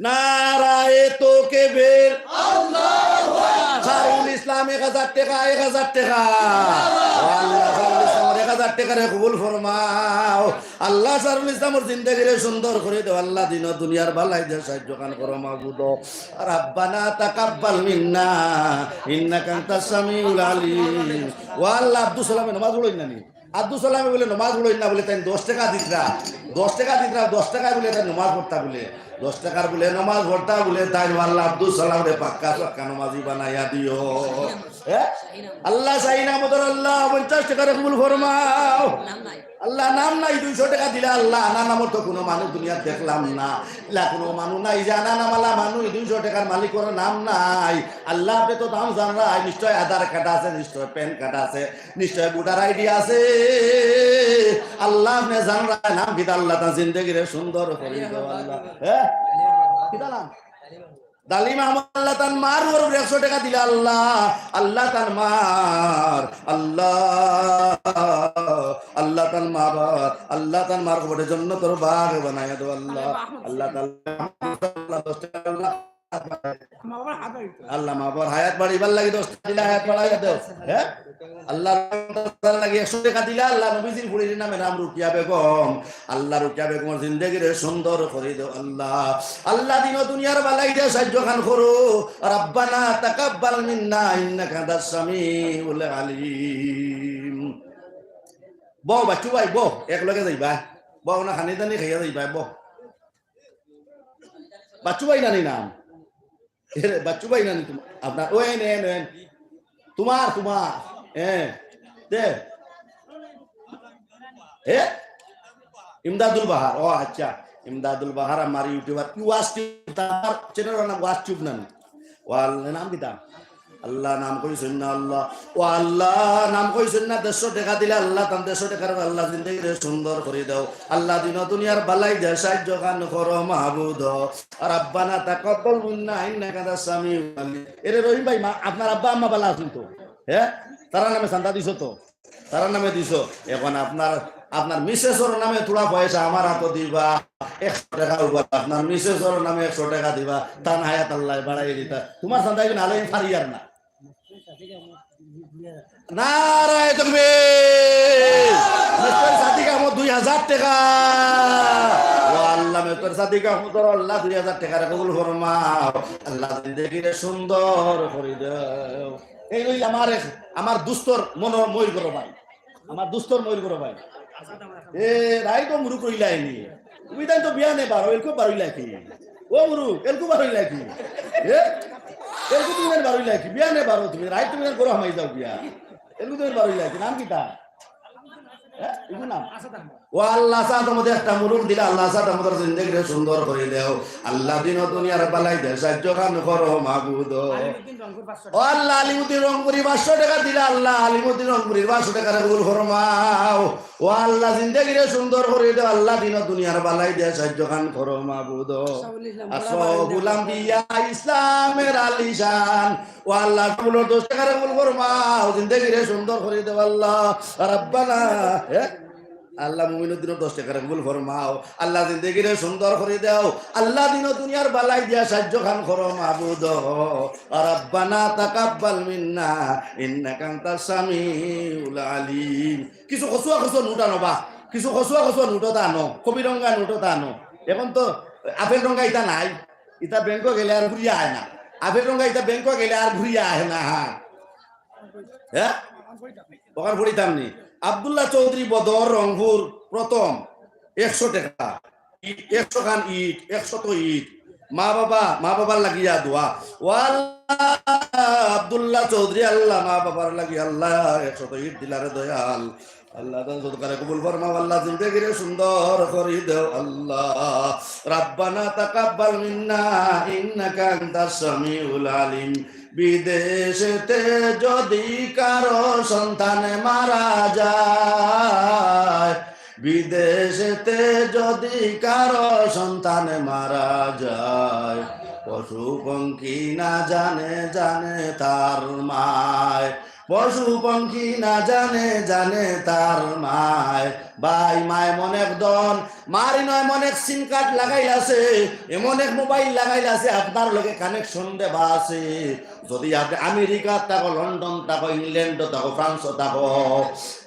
নারায়ে তাকবীর আল্লাহু আকবার খায়রুল ইসলাম 1000 টাকা 1000 টাকা আল্লাহ খায়রুল ইসলাম 1000 টাকা রে কবুল ফরমাও আল্লাহ খায়রুল ইসলামের জিন্দেগিরে সুন্দর করে দাও আল্লাহ দিন দুনিয়ার ভালাই দে সাহায্য কান করো মাবুদ রব্বানা তাকাব্বাল মিন্না ইন্নাকা আনতাস সামিউল আলিম ওয়া আল্লাহ আব্দুল সালামে নামাজ পড়লেন না আব্দুল সালামে বলে নামাজ পড়লেন না বলে তাই 10 টাকা দিতরা 10 টাকা বলে তাই নামাজ পড়তা বলে 10 টাকার বলে নামাজ পড়তা বলে তাই আল্লাহ আব্দুল সালাম রে পাক্কা নামাজি বানাইয়া দিও আল্লাহ সাইনা মদর আল্লাহ 50 টাকা কবুল ফরমাও আল্লাহ নাম নাই 200 টাকা দিলে আল্লাহ আনা নামর তো কোনো মানুষ দুনিয়া দেখলাম না লা কোনো মানুষ নাই জানা নামালা মানুষ 200 টাকার মালিকের নাম নাই আল্লাহ আপনি তো দাম জানা নিশ্চয় আধার কার্ড আছে নিশ্চয় প্যান কার্ড আছে নিশ্চয় ভোটার আইডি আছে আল্লাহ আপনি জানা নাম কি আল্লাহ তা জিন্দেগি রে সুন্দর করে দাও আল্লাহ কি নাম দালিমা আল্লাহ তান মার ওর 100 টাকা দিলে আল্লাহ তান মার আল্লাহ তান মার কবরের জন্য তোর বাগ বানায়া দাও আল্লাহ তাআলা 10 টাকা আল্লাহ মা বাবার হায়াত বাড়িবার লাগি 10 টাকা দিলে হায়াত বাড়াইয়া দাও আল্লাহ তাআলা লাগি 100 টাকা দিলে আল্লাহ নবীজির ফুড়ির নামে নাম রুকিয়া বেগম আল্লাহ রুকিয়া বেগমের জিন্দেগিরে সুন্দর করে দাও আল্লাহ দিন দুনিয়ার বালাই দে সাহায্য খান করো রব্বানা তাকাব্বাল মিন্না ইন্নাকা আনতাস সামিউল আলিম বউ বাচ্চু ভাই বউ এক লগে যাইবা বউ না খানি দানি খাইয়া যাইবা বউ বাচ্চু ভাই নানি নাম বাচ্চু ভাই নানি তোমার আপনার ও এন তোমার দে ইমদাদুল বাহার ও আচ্ছা ইমদাদুল বাহার আমার ইউটিউবার ওয়াজ টিউব তার চ্যানেলের নাম ওয়াজ টিউব নাম ওয়াল নাম কি তা আল্লাহ নাম কইছেন না আল্লাহ ও আল্লাহ নাম কইছেন না 150 টাকা দিলে আল্লাহ তাম 150 টাকার আল্লাহ জিন্দেগি সুন্দর করে দাও আল্লাহ দিন দুনিয়ার বালাই দে সাহায্য গান করো মাহবুদ রাব্বানা তাকাব্বাল মিন্না ইন্নাকা আনতাস সামিউল আলিম। এরে রহিম ভাই আপনার আব্বা আম্মা বালা আছেন তো? হ্যাঁ, তারা নামে চান্দা দিছো তো? তারা নামে দিছো। এখন আপনার মিসেসর নামে থোড়া পয়সা আমার হাতে দিবা 100 টাকা উপর, আপনার মিসেসর নামে 100 টাকা দিবা, তান হায়াত আল্লাহ বাড়াই দিতা। তোমার চান্দা কিন্তু আলাই ফারিয়ার না। নারায় তাকবীর। মিস্টার সাদিক আহমদ 2000 টাকা। ও আল্লাহ মিস্টার সাদিক আহমদ আল্লাহ 2000 টাকা কবুল ফরমাও। আল্লাহ জিন্দেগিরে সুন্দর করে দাও। এই ওই আমার দুস্তর ময়ূর করো ভাই, আমার দুস্তর ময়ূর করো ভাই। এ রাই তো মুরু কইলাই নি তুমি তাই তো বিয়া নে বারো এলকো বারইলা কি ও মুরু এলকো বারইলা কি এ এলকো তুমি বারইলা কি বিয়া নে বারো তুমি রাই তুমি করো হামাই যাও বিয়া এলকো তুমি বারইলা কি নাম কি তা ও আল্লাহ সাথে আমাদের একটা মুরুখ দিলে আল্লাহ সাথে আমাদের জিন্দেগিরে সুন্দর করে দেও আল্লাহ দিন দুনিয়ার বালাই দে সাহায্য কাম করো মাহবুদ ও আল্লাহ আলিমুদ্দিন রংপুরি 500 টাকা দিলে আল্লাহ আলিমুদ্দিন রংপুরির 500 টাকা কবুল ফরমাও ও আল্লাহ জিন্দেগিরে সুন্দর করে দেও আল্লাহ দিন দুনিয়ার বালাই দে সাহায্য কাম করো মাহবুদ আসফুল আম্বিয়া ইসলামের আলিশান ও আল্লাহ কবুল 10 টাকা কবুল ফরমাও জিন্দেগিরে সুন্দর করে দেও আল্লাহ রাব্বানা আল্লাহ মুমিনুদ্দিন 10 টাকা কবুল ফরমাও আল্লাহ জিন্দেগিরে সুন্দর করে দাও আল্লাহ দিন দুনিয়ার বালাই দিয়া সাহায্য খান করো মাহবুদ রাব্বানা তাকাব্বাল মিন্না ইন্নাকা আনতাস সামিউল আলিম। কিছু খসুয়া নোটা নবা, কিছু খসুয়া নোটো দানো, কবি রঙ্গা নোটো দানো। এখন তো আপেল রঙ্গা ইটা নাই, ইটা ব্যাংক গেলে আর ঘুরিয়া আয় না। আপেল রঙ্গা ইটা ব্যাংক গেলে আর ঘুরিয়া আয় না। হ্যাঁ ওখান পড়িতাম নি আব্দুল্লাহ চৌধুরী বদর রংপুর প্রথম 100 টাকা 100 খান ইট 100 তো ইট মা বাবার লাগিয়া দোয়া ও আল্লাহ আব্দুল্লাহ চৌধুরী আল্লাহ মা বাবার লাগি আল্লাহ 100 তো ইট দিলারে দয়াল আল্লাহ সদকারে কবুল ফরমাও আল্লাহ জিন্দেগিরে সুন্দর করে দাও আল্লাহ রাব্বানা তাকাব্বাল মিন্না ইন্নাকা আনতাস সামিউল আলিম। বিদেশেতে যদি কারো সন্তান মারা যায়, বিদেশেতে যদি কারো সন্তান মারা যায়, পশু পঙ্খী না জানে তার মায়, পশু পঙ্খী না জানে তার মায়। ভাই মায় মনেক দন মারি নয় মনেক সিম কার্ড লাগাই আছে, এমন এক মোবাইল লাগাইল আছে আপনার লগে কানেকশন দেবা আছে। যদি আপনি আমেরিকা থাকো, লন্ডন থাকো, ইংল্যান্ড থাকো, ফ্রান্স থাকো,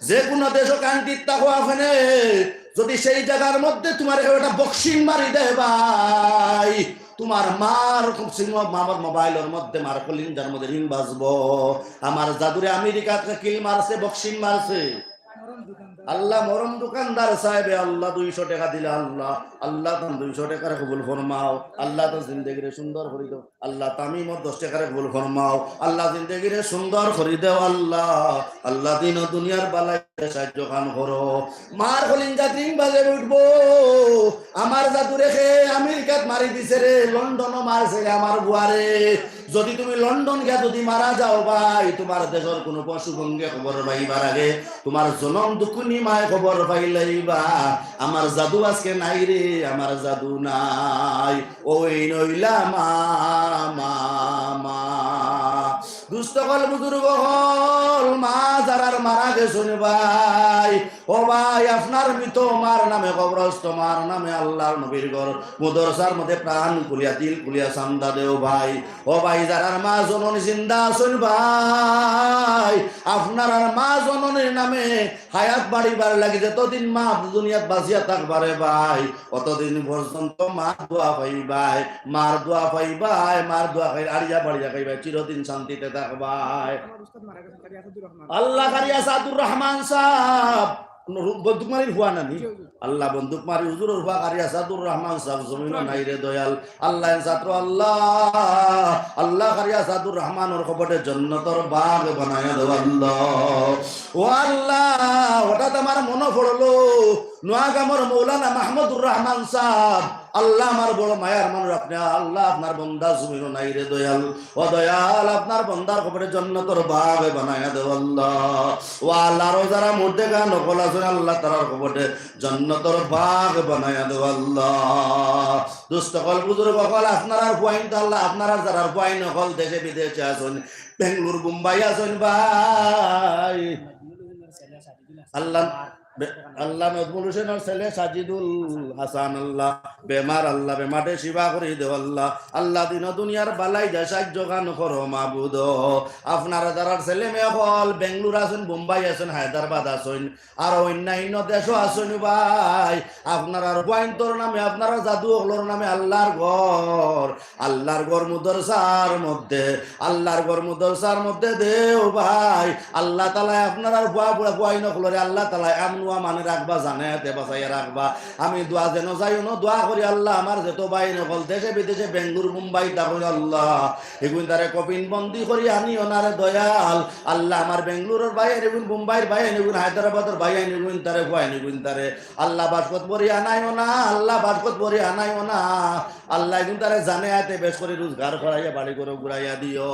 যে কোনো দেশ কান্ট্রির থাকো আপনি, যদি সেই জায়গার মধ্যে তোমার একটা বক্সিং মারি দেয় ভাই, তোমার মার মামার মোবাইলের মধ্যে মার কলিঞ্জার মধ্যে রিং বাজবো। আমার জাদুরে আমেরিকা কিল মারছে, বক্সিং মারছে। আল্লাহ মরম দোকানদার সাহেবে আল্লাহ 200 টাকা দিলে আল্লাহ 200 টাকার কবুল ফরমাও আল্লাহ তো জিন্দেগিরে সুন্দর করে দাও আল্লাহ তামিম 10 টাকার কবুল ফরমাও আল্লাহ জিন্দেগিরে সুন্দর করে দাও আল্লাহ দিন দুনিয়ার বালাই সাহায্য খান করো। মার কলিঞ্জা রিং বাজে উঠবো, আমার জাদুরে খে আমেরিকাত মারি দিছে রে, লন্ডনও মারছে রে আমার বুয়ারে। যদি তুমি লন্ডন গিয়া যদি মারা যাও ভাই, তোমার দেশের কোনো পশু ভঙ্গে খবর পাইবার আগে তোমার জনম দুকুনি মায় খবর পাইলাইবা। আমার জাদু আজকে নাই রে, আমার জাদু নাই, ওই নইলা মা দুষ্ট হল বুজুর্গ হল মা যারার মারা গেছেন ভাই, ও ভাই আপনার মৃত মার নামে কবরস্থ, মার নামে আল্লাহর নবীর ঘর মুদরসার মধ্যে প্রাণ কুলিয়া দিল কুলিয়া চান্দা দেও ভাই। ও ভাই যারার মা জননী জিন্দা আছেন ভাই, আপনার আর মা জননীর নামে হায়াত বাড়িবার লাগে, যতদিন মা দুনিয়াত বাঁচিয়া থাকবারে ভাই অতদিন পর্যন্ত মা দোয়া পাইবাই, মার দোয়া পাইবাই, মার দোয়া খাই আড়িয়া বাড়িয়া খাইবাই, চিরদিন শান্তিতে থাকবাই। আল্লাহ কারিয়া সাদুর রহমান সাহেব বন্দুক মারি হুয়া নানি আল্লাহ বন্দুক মারি হুজুরের হুয়া কারিয়া সাদুর রহমান সাহেব জমিন নাই রে দয়াল আল্লাহ ছাত্র আল্লাহ কারিয়া সাদুর রহমানের খবরে জন্নতর বাগ বানায় দেও আল্লাহ। ও আল্লাহ হঠাৎ আমার মনে পড়লো নোয়াগামর মৌলানা মাহমুদুর রহমান সাহেব, আল্লাহ আমার বড় মায়ার মানুষ আপনি, আল্লাহ আপনার বন্দা জমিন নাই রে দয়াল, ও দয়াল আপনার বন্দার খবরে জান্নাতের বাগ বানায়া দেও আল্লাহ। ও আল্লাহ যারা মধ্যে গান নকল আছেন আল্লাহ তার খবরে জান্নাতের বাগ বানায়া দেও আল্লাহ। দুষ্ট কল বুজুর্গ কল আপনার পয়েন্ট আল্লাহ, আপনারা যারা পয়েন্ট নকল দেশে বিদেশে আছেন, বেঙ্গলোর মুম্বাই আছেন ভাই, আল্লাহ আল্লাহ নজমুল হোসেনের ছেলে সাজিদুল হাসান আল্লাহ বেমার, আল্লাহ বেমারে সেবা করে দেও আল্লাহ। আল্লাহ দিন দুনিয়ার বালাই যায় সাহায্য গান করো মাবুদ। আপনারা যারা ছেলে মেয়ে হল বেঙ্গলোর আছেন, মুম্বাই আছেন, হায়দ্রাবাদ আছেন, আর অন্যান্য দেশও আছেন ভাই, আপনারা পয়েন্টর নামে আপনারা জাদু হলোর নামে আল্লাহর ঘর মুদরসার মধ্যে, আল্লাহর ঘর মুদরসার মধ্যে দেও ভাই। আল্লাহ তালা আপনারা পয়েন্ট হলরে আল্লাহ তালা এমন মানে রাখবা, জানে বাঁচাইয়া রাখবা। আমি দোয়া যেন যাই দোয়া করি আল্লাহ আমার যেত বাই নকল দেশে বিদেশে বেঙ্গুর মুম্বাই থাকুন আল্লাহ, এগুন তারে কপিন বন্দি করি আনি ওনারে দয়াল। আল্লাহ আমার বেঙ্গলোরের ভাই নেগুন, মুম্বাইয়ের ভাই নেগুন, হায়দ্রাবাদের ভাই নেগুন তারে ভাই নেগুন তারে আল্লাহ বাসকত পরি আনাইও না, আল্লাহ বাসকত পরি আনাইও না আল্লাহ, এগুন তারে জানে আতে বেশ করে রোজগার করাইয়া বাড়ি করে ঘুরাইয়া দিও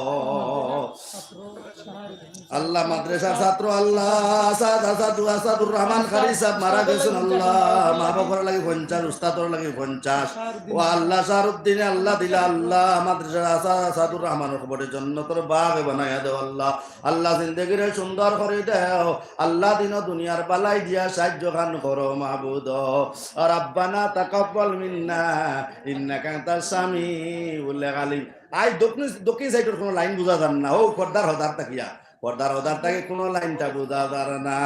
আল্লাহ। মাদ্রাসার ছাত্র আল্লাহ আসাদুর রহমান কারি সাহেব মারা গেছেন আল্লাহ, মা বাবার লাগে 50, উস্তাদর লাগে 50, ও আল্লাহ শাহরুদ্দিন আল্লাহ দিলা আল্লাহ মাদ্রাসার আসাদুর রহমানের খবরের জন্য তোর বাগ বানাইয়া দেও আল্লাহ। আল্লাহ জিন্দগির সুন্দর করে দেও আল্লাহ, দিন দুনিয়ার বালাই দিয়া সাহায্য খান করো মাহবুদ। রাব্বানা তাকাব্বাল মিন্না ইন্নাকা আনতাস সামিউল আলিম। আই দক্ষিণ সাইডের কোনো লাইন বুঝা যান না, ও পর্দার হদার তাকিয়া, পর্দার হদার তাকে কোনো লাইনটা বুঝা যার না।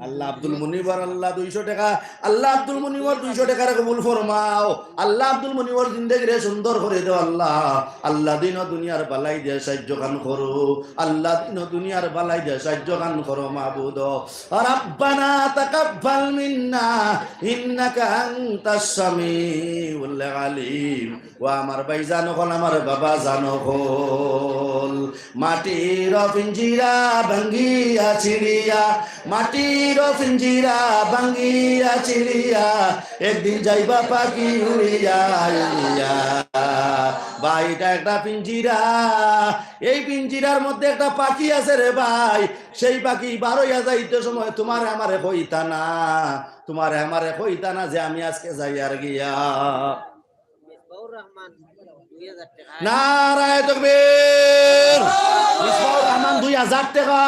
আল্লাহ আব্দুল মুনিবর আল্লাহ 200 টাকা, আল্লাহ আব্দুল মুনিবর 200 টাকার কবুল ফরমাও আল্লাহ, আব্দুল মুনিবর জিন্দেগি সুন্দর করে দেও আল্লাহ। আল্লাহ দিন দুনিয়ার বালাই দিয়ে সাহায্য গান করো আল্লাহ, দিন দুনিয়ার বালাই দিয়ে সাহায্য গান করো মাহবুদ। রাব্বানা তাকাব্বাল মিন্না ইন্নাকা আনতাস সামিউল আলিম। ও আমার ভাই জানো হল, আমার বাবা জানো হল, মাটির পিঞ্জিরা ভাঙ্গিয়া ছিড়িয়া, মাটির পিঞ্জিরা ভাঙ্গিয়া ছিড়িয়া, একদিন যাইবা পাখি উড়িয়া উড়িয়া। ভাইটা একটা পিঞ্জিরা, এই পিঞ্জিরার মধ্যে একটা পাখি আছে রে ভাই, সেই পাখি বারোইয়া যাইতে সময় তোমার আমারে কইতা না, তোমার আমারে কইতা না যে আমি আজকে যাই আর গিয়া। নারায়ে তাকবীর। মিসবাউর রহমান 2000 টাকা,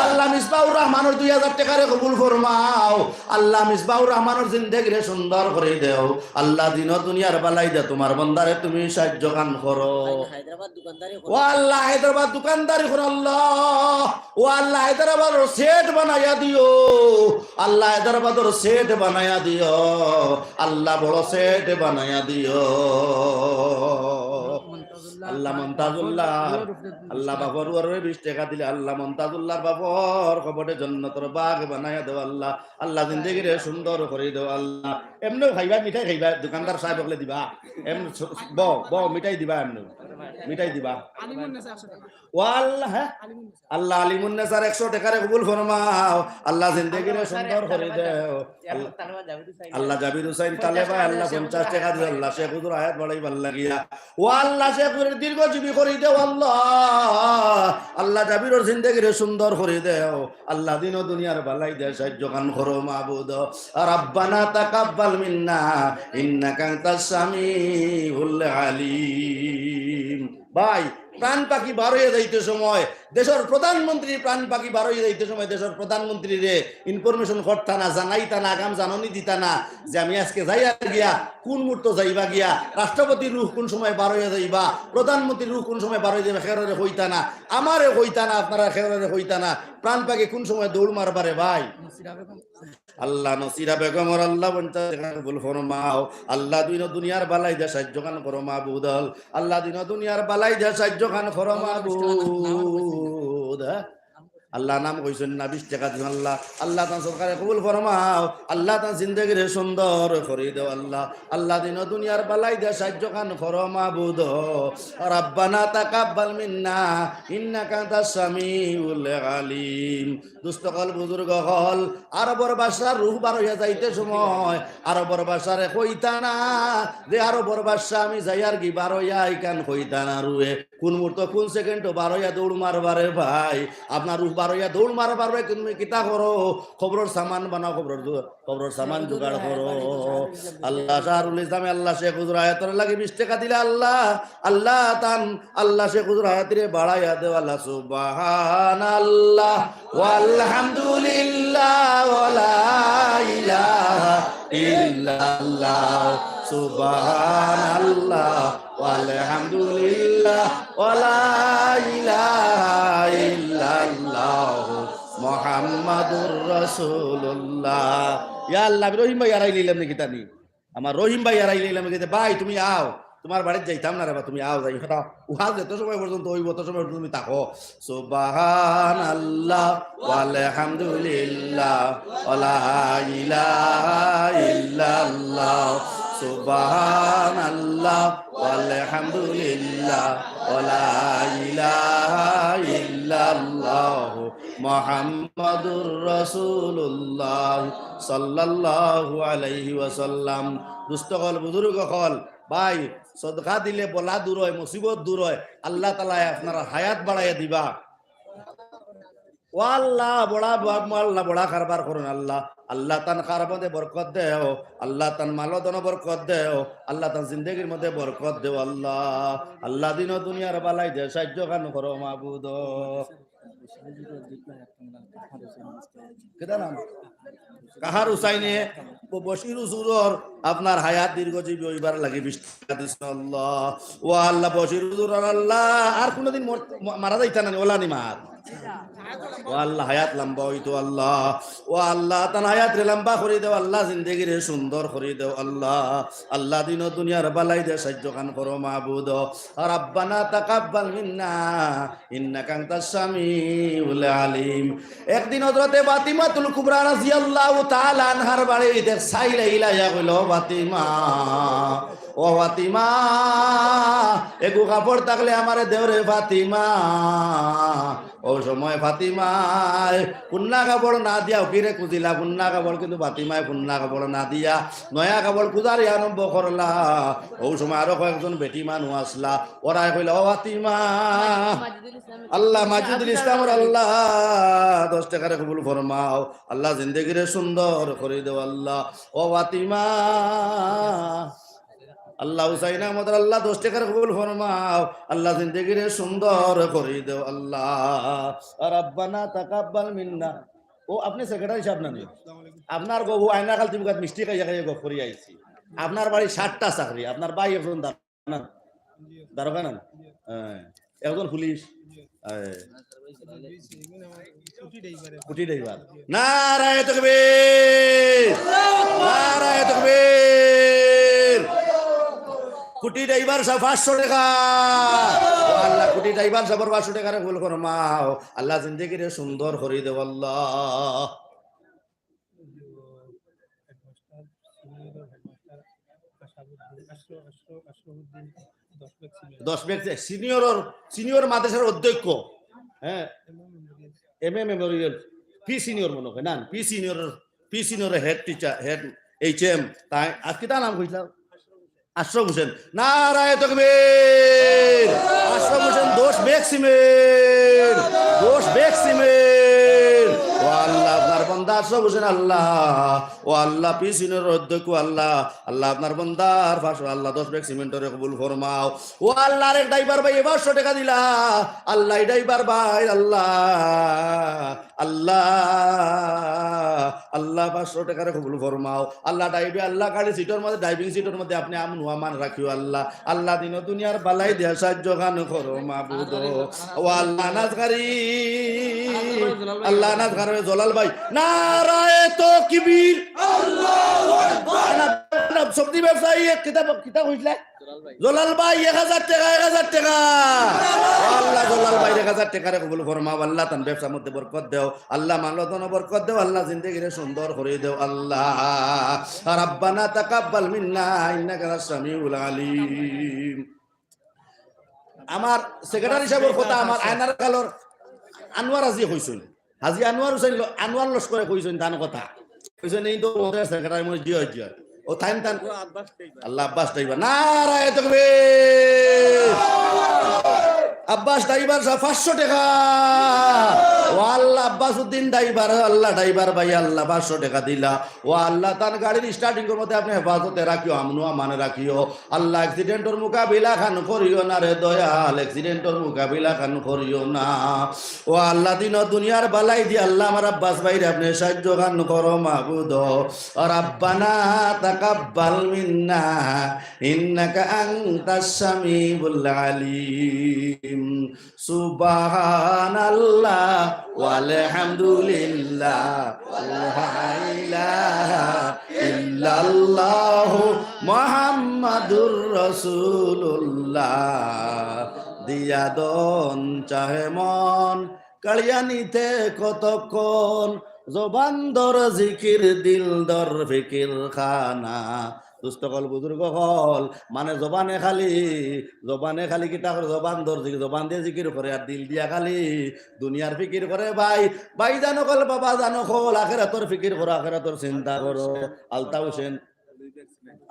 আল্লাহ মিসবাউর রহমানের 2000 টাকারে কবুল ফরমাও আল্লাহ। মিসবাউর রহমানের জিন্দেগিরে সুন্দর করে দেও আল্লাহ, দিন দুনিয়ার বালাই দে তোমার বন্দারে তুমি সাহায্য গান করো। ও আল্লাহ হায়দ্রাবাদ দোকানদারি করো আল্লাহ, ও আল্লাহ হায়দ্রাবাদ সেট বানাইয়া দিও আল্লাহ, হায়দ্রাবাদের সেট বানাইয়া দিও আল্লাহ, বড় সেট বানাইয়া দিও আল্লাহ। মমতাজুল্লাহ আল্লাহ বাবর 20 টাকা দিলে আল্লাহ, মমতাজুল্লাহ বাবর খবরে জান্নাতের বাগ বানাইয়া দেও আল্লাহ, আল্লাহ জিন্দেগিরে সুন্দর করে দেও আল্লাহ। এমনি খাইবা, মিঠাই খাইবা, দোকানদার সাহেব বলে দিবা, এমনি মিঠাই দিবা, এমনি মিঠাই দিবা। ও আল্লাহ, হ্যাঁ আল্লাহ আলিমুন নেসার 100 টাকারে কবুল ফরমাও আল্লাহ, জিন্দেগিরে সুন্দর করে দেও আল্লাহ। জাবির হুসাইন তালেবা আল্লাহ 50 টাকা দিও আল্লাহ, শেখ হুজুর আয়াত বাড়াইবার লাগিয়া ও আল্লাহ, শেখ হুজুর দীর্ঘজীবী করে দেও আল্লাহ, আল্লাহ জাবিরের জিন্দেগিরে সুন্দর করে দেও আল্লাহ, দিন দুনিয়ার বালাই দে সাহায্য গান করো মাবুদ। রাব্বানা তাকাব্বাল মিন্না ইন্নাকা আনতাস সামিউল আলিম। ভাই প্রাণ পাখি বার হয়ে যাইতে সময় দেশের প্রধানমন্ত্রী, প্রাণ পাখি বার হয়ে যাইতে সময় দেশের প্রধানমন্ত্রী রে ইনফরমেশন করতা না, জানাইতা না, আগাম জাননি দিতা না যে আমি আজকে যাই আর গিয়া, কোন মুহূর্ত যাইবা গিয়া, রাষ্ট্রপতির রুহ কোন সময় বার হয়ে যাইবা, প্রধানমন্ত্রীর রুহ কোন সময় বার হয়ে যাবে, খেররে হইতা না, আমারে হইতা না, আপনারা খেররে হইতা না, প্রাণ পাখি কোন সময় দৌড় মারবারে ভাই। আল্লাহ নসিরা বেগম আল্লাহ 50 টাকা কবুল ফরমাও আল্লাহ, দিন দুনিয়ার বালাই দে সাহায্য গান করো মাবুদ আল্লাহ, দিন দুনিয়ার বালাই দে সাহায্য গান করো মাবুদ। আল্লাহ নাম কইছেন না 20 টাকা দিন আল্লাহ আল্লাহ তান সরকারে কবুল ফরমাও আল্লাহ তান জিন্দেগি রে সুন্দর করে দাও আল্লাহ আল্লাহ দিন দুনিয়ার বালাই দে সাহায্য কান করো মাবুদ রব্বানা তাকাব্বাল মিন্না ইন্নাকা আনতাস সামিউল আলিম দুস্তকল বুজুর্গ হল আরবর ভাষার রূহ বার হইয়া যাইতে সময় আরবর ভাষারে কইতা না যে আরবর ভাষা আমি যাইয়ার কি বার হইয়া ইকান কইতা না রুহে কোন মুহূর্ত কোন সেকেন্ড বার হইয়া দৌড় মারবারে ভাই আপনার রূহ বার হইয়া দৌড় মারবারে তুমি কিতা করো খবরের সামান বানাও খবরের সামান জোগাড় করো আল্লাহ শাহরুল ইসলামে আল্লাহ শেখ হুজুর আয়াতের লাগি 20 টাকা দিলে আল্লাহ শেখ হুজুর আয়াতিরে বাড়াইয়া দেও আল্লাহ সুবহানাল্লাহ ওয়ালহামদুলিল্লাহ ওয়ালা ইলাহা ইল্লাল্লাহ সুবহানাল্লাহ walhamdulillah wala ilaha illallah muhammadur rasulullah ya allah রহিম ভাই আড়াই লইলাম নাকি তানি আমার রহিম ভাই আড়াই লইলাম নাকি ভাই তুমি আও তোমার বাড়িতে যাইতাম না রে বা তুমি আও যাই কথা উহা যেত সময় পর্যন্ত হইব তত সময় তুমি তাকো সুবহানাল্লাহ walhamdulillah wala ilaha illallah সুবহানাল্লাহ walhamdulillah wala ilaha illallah মুহাম্মাদুর রাসূলুল্লাহ সাল্লাল্লাহু আলাইহি ওয়াসাল্লাম দুস্তকল বুজুর্গ কল ভাই সদকা দিলে বলা দূর হয় মুসিবত দূর হয় আল্লাহ তাআলা আপনার হায়াত বাড়াইয়া দিবা ও আল্লাহ বড়া কারবার করুন আল্লাহ আল্লাহ তান কারবারে বরকত দেও আল্লাহ তান মালদন বরকত দেও আল্লাহ তান জিন্দেগির মধ্যে বরকত দেও আল্লাহ দিন দুনিয়ার বালাই দে সাহায্য কান করো মাবুদ কেটা নাম কাহার হুসাইনে বশির হুজুর আপনার হায়াত দীর্ঘজীবী হইবার লাগি 20 টাকা দিছেন আল্লাহ ও আল্লাহ বশির হুজুর আল্লাহ আর কোনদিন মারা যাইতা না ওলানি মার ও আল্লাহ হায়াত লম্বা হইতো আল্লাহ ও আল্লাহ তান হায়াত রে লম্বা করে দাও আল্লাহ জিন্দেগি রে সুন্দর করে দাও আল্লাহ দিন দুনিয়ার বালাই দে সাহায্য কান করো মাবুদ রব্বানা তাকাব্বাল মিন্না ইন্নাকা আনতাস সামিউল আলিম একদিন হযরতে ফাতিমাতুল কুবরা রাদিয়াল্লাহু তাআলা আনহার বাড়িতে সাইলা ইলাইয়া কইল ফাতিমা ও ফাতিমা এগো কাপড় থাকলে আমারে দেও রে ফাতিমা ও সময় ফাতিমায় পুন্না কাপড় না দিয়া ফিরে খুঁজিলা পুন্না কাপড় কিন্তু ফাতিমায় পুন্না কাপড় না দিয়া নয়া কাপড় খুঁজারি আরম্ভ করলা ও সময় আরো কয়েকজন বেটি মানুষ আসলা ওরা কইল ও ফাতিমা আল্লাহ মাজিদুল ইসলামর আল্লাহ 10 টাকার কবুল ফরমাও আল্লাহ জিন্দেগিরে সুন্দর করে দেও আল্লাহ ও ফাতিমা আল্লাহ হুসাইন আহমদ আল্লাহ 10 টাকার কবুল ফরমাও আল্লাহ জিন্দেগিরে সুন্দর করে দেও আল্লাহ রব্বানা তাকাব্বাল মিন্না ও আপনি সেক্রেটারি সাহেব না আপনার গো আয়না কাল তুমি মিষ্টি খাইয়া খাইয়া গো করি আইছি আপনার বাড়ি 60টা চাকরি আপনার ভাই একজন দারোগা না একজন পুলিশ কুটি ড্রাইভার নারায়ে তাকবীর নারায়ে তাকবীর কুটি ড্রাইভার 500 টাকা আল্লাহ কুটি ড্রাইভার 500 টাকা কবুল ফরমাও আল্লাহ জিন্দেগিরে সুন্দর করে দেও আল্লাহ দশ ব্যক্তি সিনিয়র মাদ্রাসার অধ্যক্ষ হ্যাঁ M A Memorial P senior মনে হয় না P senior head teacher head HM তাই আজকে তার নাম কইলা আশরাফ হোসেন নারায়ে তাকবীর আশরাফ হোসেন 10 ব্যাগ সিমেন্ট ও আল্লাহ আপনার বান্দা আশরাফ হোসেন আল্লাহ ও আল্লাহ পিসিনের অধ্যক্ষ আল্লাহ আপনার বান্দার পাশে আল্লাহ 10 ব্যাগ সিমেন্টের কবুল ফরমাও ও আল্লাহ আরেক ড্রাইভার ভাই 500 টাকা দিলা আল্লাহ ড্রাইভার ভাই আল্লাহ 500 টাকার কবুল ফরমাও আল্লাহ গাড়ি সিটের মধ্যে ড্রাইভিং সিটের মধ্যে আপনি মান রাখিও আল্লাহ দিন দুনিয়ার বালাই দিয়া সাহায্য গান করো মাবুদ ও আল্লাহ নাজগারি জলাল ভাই নারায়ে তাকবীর আল্লাহু আকবার সবজি ব্যবসায়ী কিতাব কইছলা জলাল ভাই 1000 টাকা 1000 টাকা আল্লাহ জলাল ভাই 1000 টাকা রে কবুল ফরমাও আল্লাহ তান ব্যবসার মধ্যে বরকত দাও আল্লাহ মালদন বরকত দাও আল্লাহ জিন্দেগিরে সুন্দর করে দাও আল্লাহ রাব্বানা তাকাব্বাল মিন্না ইন্নাকা আস-সামিউল আলিম আমার সেক্রেটারি সাহেবের কথা আমার আয়নার কালর আনোয়ার আজি কইছেন হাজি আনোয়ার হোসেন আনোয়ার লস্করে কইছেন তান কথা কইছেন এই তো ওদের সেক্রেটারি মনে জিয়া জিয়া ও টাইম টান আল্লাহ আব্বাস ড্রাইভার নারায়ে তাকবীর আব্বাস ড্রাইভার 500 টাকা ও আল্লাহ আব্বাস উদ্দিন ড্রাইভার আল্লাহ ড্রাইভার ভাই আল্লাহ 500 টাকা দিলা ও আল্লাহ তার গাড়ির স্টার্টিং এর মধ্যে আপনি হেফাজতে রাখিও আমনু মানে রাখিও আল্লাহ অ্যাক্সিডেন্টের মোকাবিলা খান করিও না রে দয়াল অ্যাক্সিডেন্টের মোকাবিলা খান করিও না ও আল্লাহ দিন দুনিয়ার বালাই দি আল্লাহ আমার আব্বাস ভাইরে আপনি সাহায্য খান করো মাবুদ রাব্বানা তাকাব্বাল মিন্না ইন্নাকা আনতাস সামিউল আলিম সুবহানাল্লাহ ওয়ালহামদুলিল্লাহ লা ইলাহা ইল্লাল্লাহ মুহাম্মাদুর রাসূলুল্লাহ দিয়া দন চাহে মন কালিয়ানিতে কতক্ষণ জবান দর জিকির দিল দর ফিকির খানা দুষ্টকল বুজুর্গ হল মানে জবানে খালি কিতা করে জবান দর জবান দিয়ে জিকির করে আর দিল দিয়া খালি দুনিয়ার ফিকির করে ভাই জানো কল বাবা জানো কল আখিরাতের ফিকির করো আখিরাতের চিন্তা করো আলতা হোসেন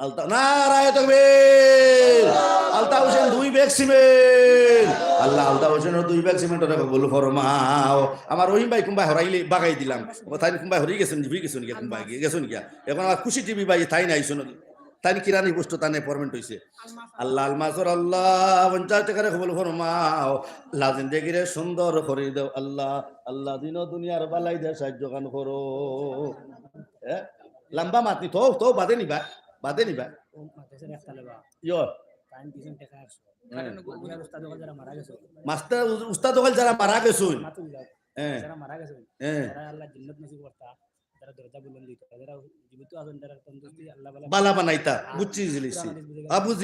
আলতা নারায়ে তাকবীর আলতা হোসেন 2 ব্যাগ সিমেন্ট আল্লাহ আলতা হোসেনের 2 ব্যাগ সিমেন্ট ওরে কবুল ফরমাও আমার রহিম ভাই কুম্বাই হরাইলে বাগাই দিলাম ও তাই কুম্বাই হরি গেছেন জিবি গেছেন কি কুম্বাই গেছেন কি এখন আমার খুশি টিভি ভাই তাই নাই শুনুন তাই কিরানি বস্তু তানে ফরমেন্ট হইছে আল্লাহ আলমাসর আল্লাহ 50 টাকা কবুল ফরমাও আল্লাহ জিন্দেগিরে সুন্দর করে দাও আল্লাহ আল্লাহ দিন দুনিয়ার বালাই দে সাহায্য কান করো লম্বা মাতনি তো বাদে নিবা ইয়ো মাস্টার উস্তাদ ওখানে যারা মারা গেছেন বালা বানাইতা বুঝি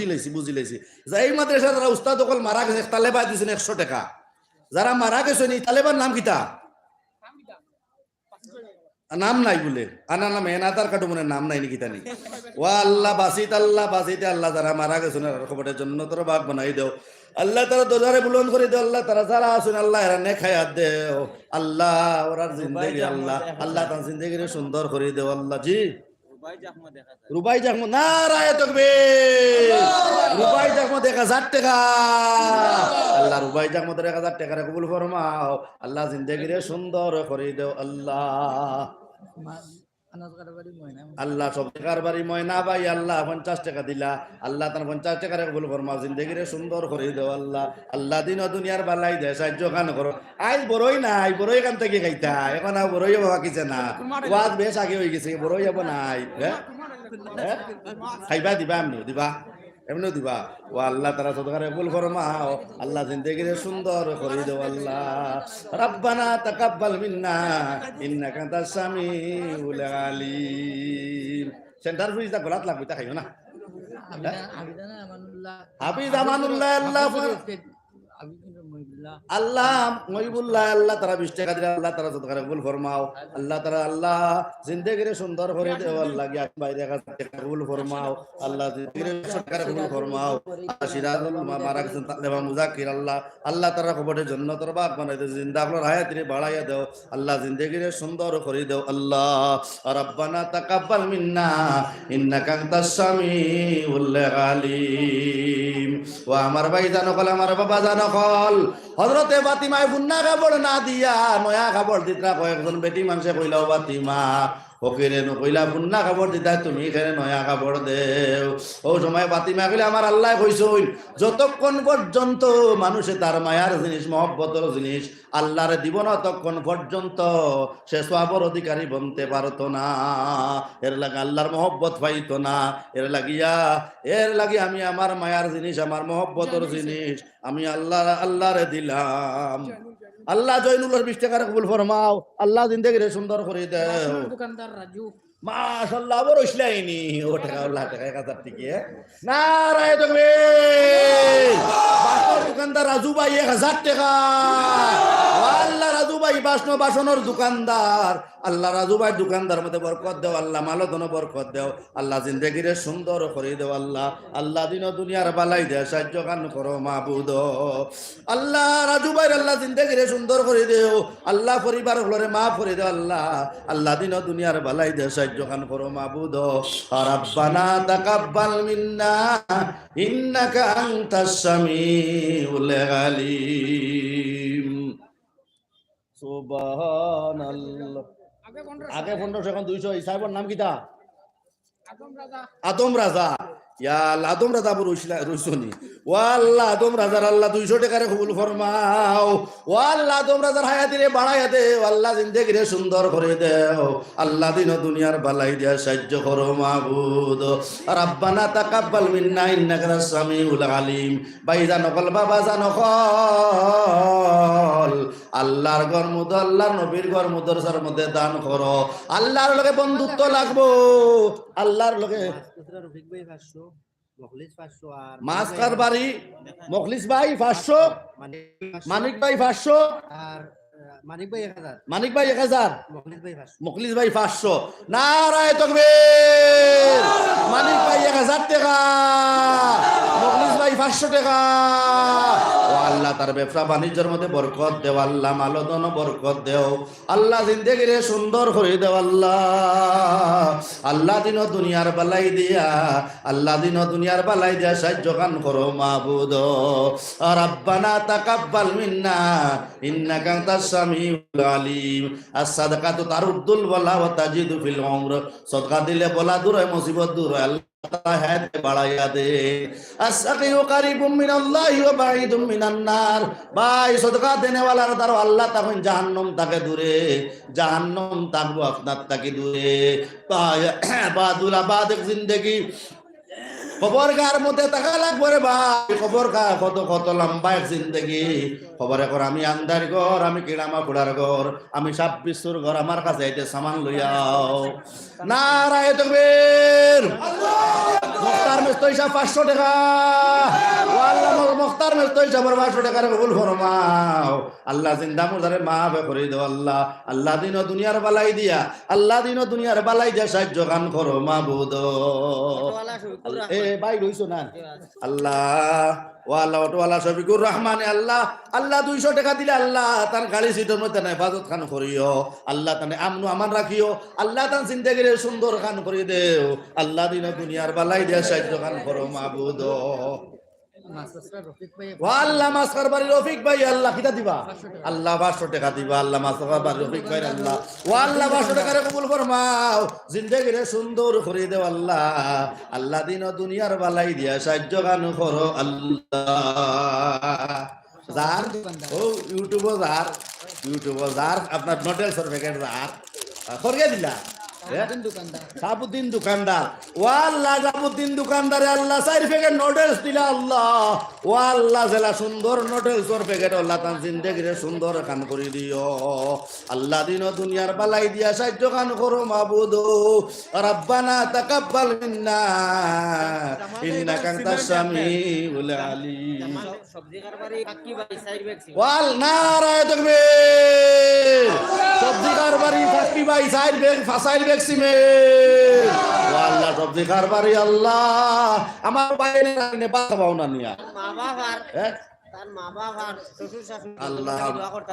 লাইছি এই মাদ্রাসা যারা উস্তাদ ওখানে মারা গেছে তালেবা দিয়েছেন 100 টাকা যারা মারা গেছেন এই তালেবার নাম কিতা নাম নাই বলে আনা নাম এনাদার কাটু মনে নাম নাই নাকি তানি ও আল্লাহ বাসিতে আল্লাহ যারা মারা গেছেন খবরের জন্য তোর বাঘ বানাই দেও আল্লাহ তারা দোজারে বুলন্দ করে দেও আল্লাহ তারা যারা আছেন আল্লাহ এরা নে খায়াত দেও আল্লাহ ওরার জিন্দেগি আল্লাহ তার জিন্দেগিরে সুন্দর করে দেও আল্লাহ জি রুবাই জাহমদ নারায়ে তাকবীর রুবাই জাহমদ 1000 টাকা আল্লাহ রুবাই জাহমদ 1000 টাকা কবুল ফরমাও আল্লাহ জিন্দেগিরে সুন্দর করে দাও আল্লাহ আল্লাহ সব টাকার বাড়ি ময়না ভাই আল্লাহ 50 টাকা দিলা আল্লাহ তার 50 টাকা কবুল ফরমাও জিন্দেগিরে সুন্দর করে দাও আল্লাহ আল্লাহ দিন দুনিয়ার বালাই দে সাহায্য খান করো আজ বড়ই নাই বড়ই কান থেকে খাইতা এখন আর বড়ই বাবা কিছে না ওয়াজ বেশ আগে হয়ে গেছে বড়ই যাব নাই খাইবা দিবা এমনি দিবা ও আল্লাহ তারা সদকারে কবুল ফরমাও আল্লাহ জিন্দেগিরে সুন্দর করে দাও আল্লাহ রাব্বানা তাকাব্বাল মিন্না ইন্নাকা আনতাস সামিউল আলিম সেন্টার ফ্রিজ দা গলাত লাগবে তা খাইও না হাফিজ আমানুল্লাহ আল্লাহ মহিবুল্লাহ আল্লাহ তারা 20 টাকা দিলে আল্লাহ তারা সদকারে কবুল ফরমাও আল্লাহ তারা আল্লাহ জিন্দেগিরে সুন্দর করে দেও আল্লাহ গিয়া বাইরে 1000 টাকা কবুল ফরমাও আল্লাহ জিন্দেগিরে 100 টাকা কবুল ফরমাও সিরাজুল মারা গেছেন তালেবা মুজাক্কির আল্লাহ তারা কবরে জান্নাতের বাগ বানাই দেও জিন্দা আপনার হায়াতে বাড়াইয়া দেও আল্লাহ জিন্দেগিরে সুন্দর করে দেও আল্লাহ রাব্বানা তাকাব্বাল মিন্না ইন্নাকা আনতাস সামিউল আলিম ও আমার ভাই জানো কল আমার বাবা জানো কল হযরতে ফাতিমায় বুন্না কাপড় না দিয়া নয়া কাপড় দিতরা কয়েকজন বেটি মানুষে কইলাও ফাতিমা ফকিরে নকইলা বুন্না কাপড় দিতা তুমি এখানে নয়া কাপড় দেও ও সময় ফাতিমা কইলে আমার আল্লাহ কইছইন যতক্ষণ পর্যন্ত মানুষে তার মায়ার জিনিস মহব্বতের জিনিস আল্লাহরে দিব না ততক্ষণ পর্যন্ত সে সওয়াবের অধিকারী বনতে পারতো না এর লাগি আল্লাহর মহব্বত পাইতো না এর লাগি আমি আমার মায়ার জিনিস আমার মহব্বতের জিনিস আমি আল্লাহরে দিলাম আল্লাহ জয়নুলের 20 টাকা কবুল ফরমাও আল্লাহ জিন্দেগিরে সুন্দর করে দাও দোকানদার রাজু মাশাআল্লাহ বড় ইসলাইনি ও টাকা আল্লাহ টাকা 1000 টিকে নারায়ে তাকবীর বাসন দোকানদার রাজু ভাই 1000 টাকা আল্লাহ রাজু ভাই বাসনের দোকানদার আল্লাহ রাজু ভাই দোকানদার মধ্যে বরকত দাও আল্লাহ মাল ধন বরকত দাও আল্লাহ জিন্দেগিরে সুন্দর করে দাও আল্লাহ আল্লাহ দিন দুনিয়ার বালাই দে সাহায্য কান করো মাবুদ আল্লাহ রাজু ভাই আল্লাহ জিন্দেগিরে সুন্দর করে দেও আল্লাহ পরিবার হলরে মা করে দাও আল্লাহ আল্লাহ দিন দুনিয়ার বালাই দে সাহায্য কান করো মাবুদ রাব্বানা তাকাব্বাল মিন্না ইন্নাকা আনতাস সামিউল আলিম সুবহানাল্লাহ আগে 1500 এখন 200 সাহেবের নাম কিটা আদম রাজা ইয়া আল্লাহ আদম রাজা বড় রইছনি ও আল্লাহ আদম রাজার আল্লাহ 200 টাকারে কবুল ফরমাও ও আল্লাহ আদম রাজার হায়াতিরে বাড়াইয়া দে আল্লাহ জিন্দেগিরে সুন্দর করে দাও আল্লাহ দিন দুনিয়ার বালাই দিয়া সাহায্য করো মাবুদ রাব্বানা তাকাব্বাল মিন্না ইন্নাকা আনতাস সামিউল আলিম ভাই জানকল বাবা জানকল আল্লাহর ঘর মধ্যে আল্লাহর নবীর ঘর মদরসার মধ্যে দান করো আল্লাহর লগে বন্ধুত্ব লাগবো আল্লাহর লগে রফিক ভাই 500 মখলিস 500 আর মাস্টার বাড়ি মখলিস ভাই 500 মানিক ভাই 500 আর মানিক ভাই 1000 মানিক ভাই 1000 মখলিস ভাই 500 মখলিস ভাই 500 নারায়ে তাকবীর মানিক ভাই 1000 টাকা মখলিস ভাই 500 টাকা ও আল্লাহ তার ব্যবসা বাণিজ্যের মধ্যে বরকত দেও আল্লাহ মালদন বরকত দেও আল্লাহ জিন্দেগিরে সুন্দর করে দেও আল্লাহ আল্লাহ দিন দুনিয়ার বালাই দিয়া আল্লাহ দিন দুনিয়ার বালাই দিয়া সাহায্য কান করো মাবুদ রাব্বানা তাকাব্বাল মিন্না ইন্নাকা আনতাস সামিউল আলিম as-সাদাকাতু তারুদ্দুল বালা ওয়া তাজিদু ফিল উমর সাদকা দিলে বলা দূর হয় মুসিবত দূর হয় হায়াত বাড়াইয়া দে আসসাকিউ কারিবুম মিনাল্লাহি ওয়া বাঈদুম মিনান নার ভাই সদকা দেনে ওয়ালার দ্বারা আল্লাহ তখন জাহান্নাম তাকে দূরে জাহান্নাম থাকবো আপনার তাকে দূরে বাদুল আবাদ জিন্দেগি খবর গার মধ্যে টাকা লাগবে রে ভাই খবর গা কত কত লম্বা এক জিন্দগি খবর এখন আমি আন্দার ঘর আমি কিড়ামা কুড়ার ঘর আমি 26 ঘর আমার কাছে এতে সামান লইয়াও নারায়ে তাকবীর মুখতার মেস্তই সাহেব 500 টাকা ও আল্লাহ মুখতার মেস্তই সাহেব 500 টাকার কবুল ফরমাও আল্লাহ জিন্দা মুর্দারে মাফ করে দাও আল্লাহ আল্লাহ দিন ও দুনিয়ার বালাই দিয়া আল্লাহ দিন ও দুনিয়ার বালাই দিয়া সাহায্য গান করো মাবুদ এ ভাই রইছো না আল্লাহ ও আল্লাহ অটোওয়ালা শফিকুর রহমানে আল্লাহ আল্লাহ 200 টাকা দিলে আল্লাহ তার গাড়ি সিটের মধ্যে হেফাজত খান করিও আল্লাহ তানে আমনু আমান রাখিও আল্লাহ তান জিন্দেগিরে সুন্দর খান করে দেও আল্লাহ দিন দুনিয়ার বালাই দিয়া সাহায্য খান করো মাবুদ আল্লাহ মাস্টার বাড়ি রফিক ভাই আল্লাহ কিতা দিবা আল্লাহ 500 টাকা দিবা আল্লাহ মাস্টার বাড়ি রফিক ভাই আল্লাহ ও আল্লাহ 500 টাকার কবুল ফরমাও জিন্দেগিরে সুন্দর করে দেও আল্লাহ আল্লাহ দিন দুনিয়ার বালাই দিয়া সাহায্য গান করো আল্লাহ যার ও ইউটিউবে যার আপনার নোটেল সার্টিফিকেট যার করিয়ে দিলা সাবুদ্দিন দোকানদার ও আল্লাহ সাবুদ্দিন দোকানদারে আল্লাহ 4 প্যাকেট নুডলস দিলা আল্লাহ ও আল্লাহ জেলা সুন্দর নুডলস ওর প্যাকেট আল্লাহ তার জিন্দেগিরে সুন্দর কান করে দিও আল্লাহ দিন ও দুনিয়ার বালাই দিয়া সাহায্য কান করো মাবুদ রব্বানা তাকাব্বাল মিন্না ইন্নাকা আনতাস সামিউল আলিম সবজি কারবারি কাকি ভাই সাইড বেক্সি ওয়াল নারায়ে তাকবীর সবজি কারবারি কাকি ভাই সাইড বেক ফাসাইল বেক্সিমে ও আল্লাহ সবজি কারবারি আল্লাহ আমার বাইরে নে বাবা বাউনা নিয়া মা বাবার হ্যাঁ তার মা বাবার শ্বশুর শাশুড়ি আল্লাহ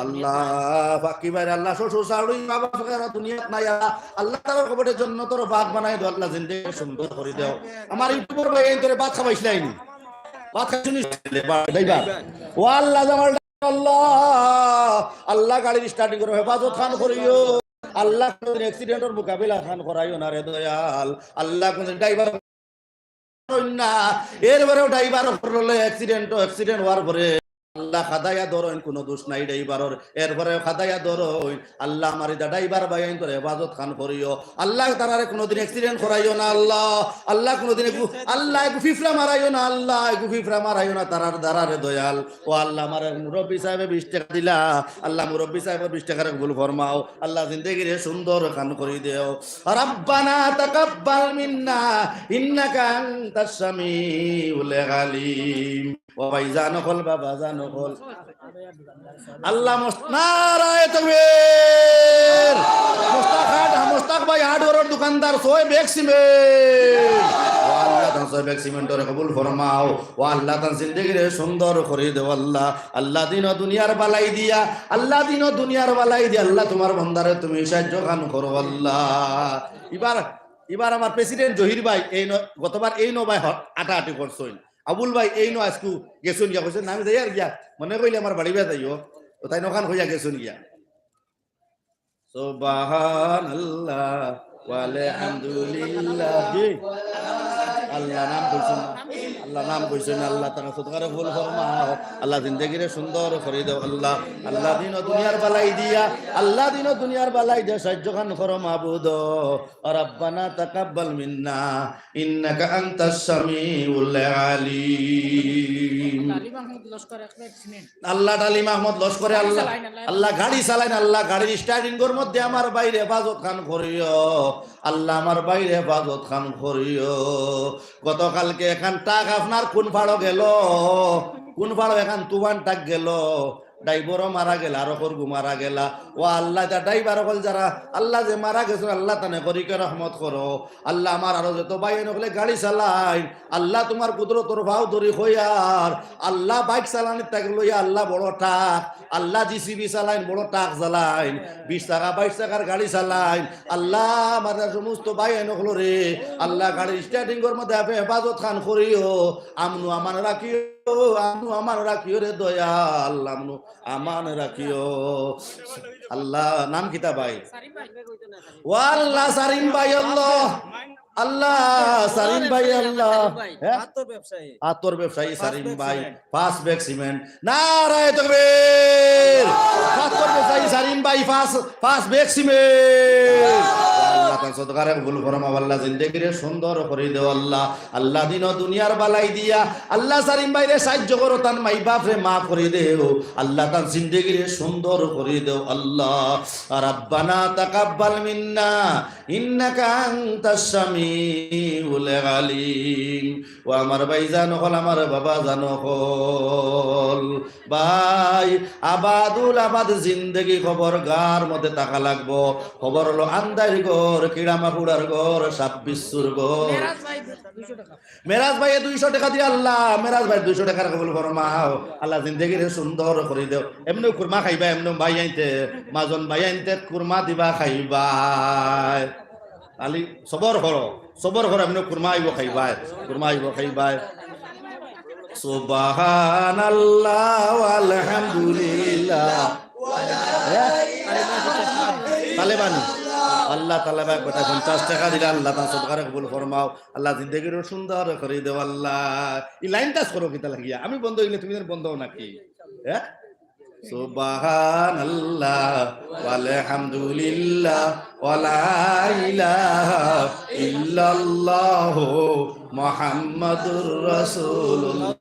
আল্লাহ বাকি ভাই আল্লাহ শ্বশুর শাশুড়ি বাবা ফেরা দুনিয়াত নাই আল্লাহ তাআলার কবরের জন্য তোর ভাগ বানাই দাও আল্লাহ জিন্দেগি সুন্দর করে দাও আমার ইউটিউবের ভাই এই তোরে ভাত খাওয়াইছলাইনি ভাত খাইছিস ভাইবা ও আল্লাহ জামাল আল্লাহ আল্লাহ গাড়ি স্টার্টিং করে হেফাজত খান করিও আল্লাহ কোন অ্যাক্সিডেন্টের মোকাবিলা খান করাইও না রে দয়াল আল্লাহ কোন ড্রাইভার না এরবারেও ড্রাইভার করলে অ্যাক্সিডেন্ট হওয়ার পরে আল্লাহ খাদাইয়া ধরইন, কোনো দোষ নাই ড্রাইভারের, এরপরে খাদাইয়া ধরইন। আল্লাহ আমার এটা ড্রাইভার বাইন তোর হেফাজত খান করিও। আল্লাহ তারারে কোনোদিন অ্যাক্সিডেন্ট করাইও না আল্লাহ। আল্লাহ কোনোদিন আল্লাহ গুফিফরা মারাইও না আল্লাহ, গুফিফরা মারাইও না তারার দ্বারারে দয়াল। ও আল্লাহ আমার মুরব্বী সাহেবে 20 টাকা দিলা, আল্লাহ মুরব্বী সাহেবের 20 টাকার কবুল ফরমাও। আল্লাহ জিন্দেগিরে সুন্দর খান করে দেও। রাব্বানা তাকাব্বাল মিন্না ইন্নাকা আনতাস সামিউল আলিম। ও ভাই জানো কল বাবা জানো কল আল্লাহ নারায়ে তাকবীর। মুস্তাক ভাই হার্ডওয়্যারের দোকানদার সোয় বেগ সিমেন্ট। ও আল্লাহ তান সোয় বেগ সিমেন্টের কবুল ফরমাও। ও আল্লাহ তান জিন্দেগিরে সুন্দর করে দেও আল্লাহ। আল্লাহ দিন ও দুনিয়ার বালাই দিয়া, আল্লাহ দিন ও দুনিয়ার বালাই দিয়া আল্লাহ তোমার বান্দারে তুমি সাহায্য খান করো আল্লাহ। এবার আমার প্রেসিডেন্ট জহির ভাই এই গতবার এই ভাই আটাআটি করছইন। আবুল ভাই এই আজকু গেছুন গিয়া কইছেন আমি যাই আর গিয়া মনে কইলে আমার বাড়ি বেয়া যাইও, তো তাই নখান হইয়া গেছুন গিয়া। সুবহানাল্লাহ ওয়ালহামদুলিল্লাহ। আল্লাহ নাম কইছেন, আল্লাহ নাম কইছেন, আল্লাহ তাআলা সদকারে ফুল ফরমাও। আল্লাহ জিন্দেগিরে সুন্দর করে দাও আল্লাহ। আল্লাহ দিন ও দুনিয়ার বালাই দিয়া, আল্লাহ দিন ও দুনিয়ার বালাই দিয়া সাহায্য খান করো মাবুদ। রাব্বানা তাকাব্বাল মিন্না ইন্নাকা আনতাস সামিউল আলিম। আল্লাহ ডালিম আহমদ লস্করে আল্লাহ আল্লাহ গাড়ি চালাইন, আল্লাহ গাড়ির স্টার্টিং এর মধ্যে আমার বাইরে হেফাজত খান করিও আল্লাহ, আমার বাইরে হেফাজত খান করিও। গতকালকে এখান টাক আপনার কোন ফাড়ো গেল, কোন ফাড়ো এখান তুফান টাক গেল, ড্রাইভারও মারা গেল, আরো করগু মারা গেলা। ও আল্লাহ যা ড্রাইভার হল যারা আল্লাহ যে মারা গেছে আল্লাহ তানে করিকে রহমত করো আল্লাহ। আমার আরো যত ভাই নকলে গাড়ি চালাই আল্লাহ তোমার কুদরতর ভাও ধরি হইয়ার আল্লাহ বাইক চালানির তাকে লইয়া আল্লাহ বড় টাক আল্লাহ জিসিবি চালাইন, বড় টাক চালাইন, 20 টাকা 22 টাকার গাড়ি চালাইন আল্লাহ। আমার সমস্ত ভাই নকল রে আল্লাহ গাড়ির স্টার্টিং এর মধ্যে হেফাজত খান করিও। আমনু আমান রাখিও, আমনু আমান রাখিও রে দয়াল, আমনু আমান রাখিও আল্লাহ। নাম কিতা ভাই? ও আল্লাহ সারিম ভাই আল্লাহ আল্লাহ সারিম ভাই আল্লাহ আতর ব্যবসায়ী সারিম ভাই 5 ব্যাগ সিমেন্ট। নারায়ে তাকবীর। আতর ব্যবসায়ী সারিম ভাই 5 ব্যাগ সিমেন্ট। আল্লাহ তার সদকারে কবুল ফরমাও আল্লাহ, জিন্দেগিরে সুন্দর করে দেও আল্লাহ। আল্লাহ দিন ও দুনিয়ার বালাই দিয়া আল্লাহ সারিম ভাইরে সাহায্য করো, তার মাই বাপরে মাফ করে দেও আল্লাহ, তার জিন্দেগিরে সুন্দর করে দেও আল্লাহ। রাব্বানা তাকাব্বাল মিন্না ইন্নাকা আনতাস সামিউল আলিম। ও আমার ভাই জানো হল, আমার বাবা জানো হল ভাই আবাদুল আবাদ জিন্দেগি খবর গার মধ্যে টাকা লাগবো। খবর হলো আন্দারি ঘর, কিড়ামাকুড়ার ঘর, 26 ঘর। মেরাজ ভাই 200 টাকা দিয়ে আল্লাহ, মেরাজ ভাই 200 টাকার কবুল ফরমাও আল্লাহ, জিন্দেগিরে সুন্দর করে দেও। এমনি কুরমা খাইবা, এমনি ভাই আইতে মাজন ভাই আইতে কুরমা দিবা খাইবা আলি সবর করো, সবর করো, এমনি কুরমা আইব খাইবা, কুরমা আইব খাইবা। সুবহানাল্লাহ আলহামদুলিল্লাহ। তালেবানি আল্লাহ তাআলা বাক বেটা 50 টাকা দিলা আল্লাহ তাআলা সদকারে কবুল ফরমাও আল্লাহ, জিন্দেগির সুন্দর করে দেও আল্লাহ। এই লাইন টাচ করো কিতা লাগিয়া, আমি বন্ধ হইলে তুমি বন্ধ হও নাকি? হ্যাঁ সুবহানাল্লাহ ওয়ালহামদুলিল্লাহ ওয়ালা ইলাহা ইল্লাল্লাহ মুহাম্মাদুর রাসূলুল্লাহ।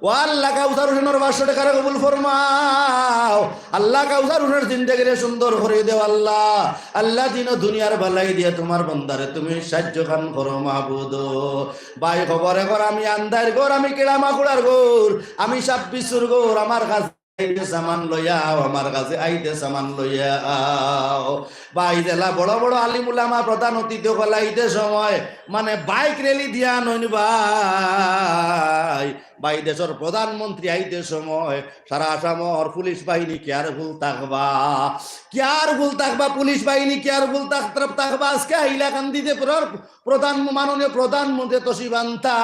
ও আল্লাহ কাউসার হোসেনের 500 টাকার কবুল ফরমাও আল্লাহ, কাউসার হোসেনের জিন্দেগিরে সুন্দর করে দেও আল্লাহ। আল্লাহ দিন দুনিয়ার বালাই দিয়ে তোমার বান্দারে তুমি সাহায্য খান করো মাবুদ। ভাই খবরে ঘর, আমি আন্দার ঘর, আমি কিড়ামাকুড়ার ঘর, আমি 26 ঘর, আমার কাছে সামান লইয়া আও, আমার কাছে আইতে সামান লইয়া আও। ভাই জেলা বড় বড় আলিম উলামা প্রধান অতিথি গলাইতে সময় মানে বাইক র্যালি দিয়া নইন ভাই, ভাই দেশের প্রধানমন্ত্রী আইতে সময় সারা আসামর পুলিশ বাহিনী কেয়ারফুল থাকবা, কেয়ারফুল থাকবা, পুলিশ বাহিনী কেয়ারফুল থাকবা। আজকে হাইলাকান্দিতে মাননীয় প্রধানমন্ত্রী তসিবান্তা,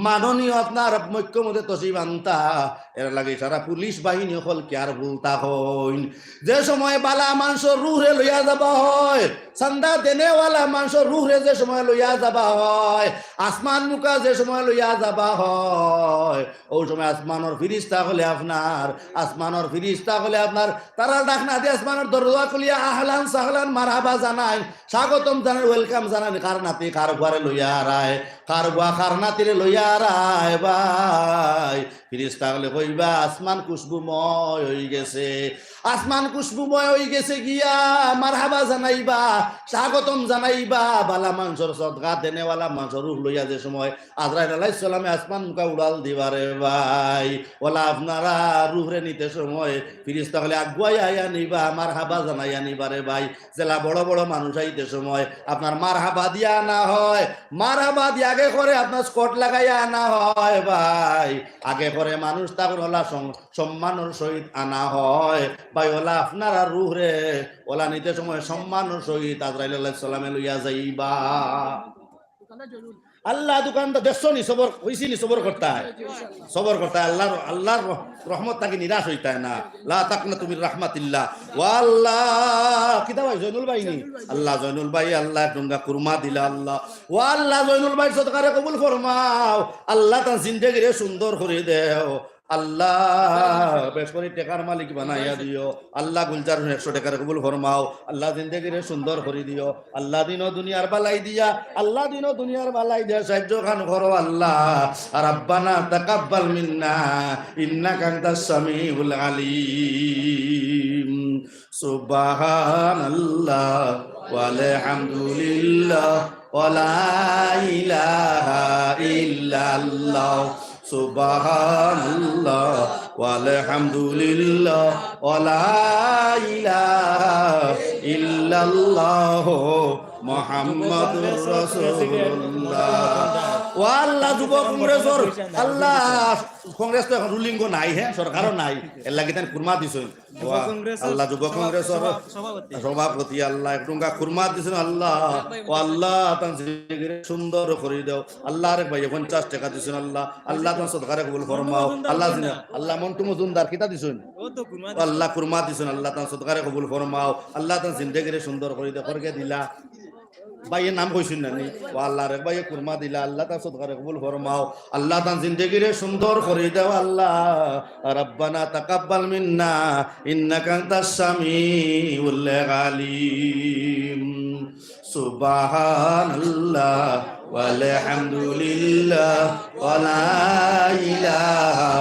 মাননীয় আপনার মুখ্যমন্ত্রী তসিবান্তা, এর লাগে সারা পুলিশ বাহিনী হল কেয়ারফুল থাকুন। যে সময় বালা মানুষের রুহে লইয়া যাবা হয়, চান্দা দেনেওয়ালা মানুষের রুহে যে সময় লইয়া যাবা হয়, আসমান মুকা যে সময় লইয়া যাবা হয়, হয় ও সময় আসমানের ফিরিস্তা হলে আপনার তারা ডাক না দিয়ে আসমানের দরজা খুলিয়া আহলান সাহলান মারহাবা জানায়, স্বাগতম জানায়, ওয়েলকাম জানায়। কার নাতি কার ঘরে লইয়া আরায়, কার বুয়া কার নাতিরে লইয়া আরায় ভাই। ফিরিস্তা হলে কইবা আসমান খুশবুময় হয়ে গেছে, আসমান খুশবুময় হয়ে গেছে গিয়া মারহাবা জানাইবা, স্বাগতম জানাইবা। বালা মানুষের সদকা দেনেওয়ালা মানুষের রূপ লইয়া যে সময় আজরাইল আলাইহিস সালামে আসমান মুখা উড়াল দিবারে ভাই, ওলা আপনারা রুহরে নিতে সময় ফিরিস্তা হলে আগুয়াই আইয়া নিবা, মারহাবা জানাইয়া নিবারে ভাই। জেলা বড় বড় মানুষ আইতে সময় আপনার মারহাবা দিয়া আনা হয়, মারহাবা দিয়ে আগে করে আপনার স্কট লাগাইয়া আনা হয় ভাই, আগে করে মানুষ তখন ওলা সম্মানের সহিত আনা হয় ভাই। ওলা আপনারা রুহরে ওলা নিতে সময় সম্মানের সহিত আজরাইল আলাইহিস সালামে লইয়া যাইবা। আল্লাহ দোকানটা দেখছো নি, সবর হইছি নি, সবর করতে হয়, সবর করতে হয়। আল্লাহর রহমত তাকে নিরাশ হইতে হয় না। লা তাকনা তুমি রাহমাতিল্লাহ ওয়াল্লাহ কিতা ভাই জয়নুল ভাই নি, আল্লাহ জয়নুল ভাই আল্লাহ ডুঙ্গা কুরমা দিলা আল্লাহ, ও আল্লাহ জয়নুল ভাই সদকারে কবুল ফরমাও, আল্লাহ তার জিন্দেগিরে সুন্দর করে দেও আল্লাহ, বেশ করে টেকার মালিক বানাইয়া দিও আল্লাহ, গুলজার 100 টাকার কবুল ফরমাও আল্লাহ, জিন্দেগিরে সুন্দর করে দিও আল্লাহ, দিনও দুনিয়ার বালাই দিয়া আল্লাহ, দিনও দুনিয়ার বালাই দিয়া সাহায্য খান করো আল্লাহ। রাব্বানা তাকাব্বাল মিন্না ইন্নাকা আনতাস সামিউল আলিম। সুবহানাল্লাহ ওয়ালহামদুলিল্লাহ ওয়ালা ইলাহা ইল্লাল্লাহ, সুবহানাল্লাহ ওয়ালহামদুলিল্লাহ ওয়ালা ইলাহা ইল্লাল্লাহ মুহাম্মাদুর রাসূলুল্লাহ। ও আল্লাহ যুব কংগ্রেসর আল্লাহ, কংগ্রেস তো এখন রুলিং নাই, হ্যাঁ সরকারও নাই, এর লাগি তাই কুরমা দিছেন আল্লাহ, যুব কংগ্রেসর সভাপতি আল্লাহ একটু কুরমা দিছেন আল্লাহ, ও আল্লাহ তার সুন্দর করে দাও আল্লাহ। আরেক ভাই 50 টাকা দিছেন আল্লাহ, আল্লাহ তার সদকারে কবুল ফরমাও আল্লাহ। আল্লাহ মন্টু মজুমদার কিতা দিছেন আল্লাহ, কুরমা দিছেন আল্লাহ, তার সদকারে কবুল ফরমাও আল্লাহ, তার জিন্দেগিরে সুন্দর করে দাও। করকে দিলা ভাইয়ের নাম কইছেন না নি, ও আল্লাহ রে ভাইয়ে কুরমা দিলা আল্লাহ, তার সদকারে কবুল ফরমাও আল্লাহ, তার জিন্দেগিরে সুন্দর করে দাও আল্লাহ। রাব্বানা তাকাব্বাল মিন্না ইন্নাকা আনতাস সামিউল আলিম। সুবহানাল্লাহ ওয়ালহামদুলিল্লাহ ওয়ালা ইলাহা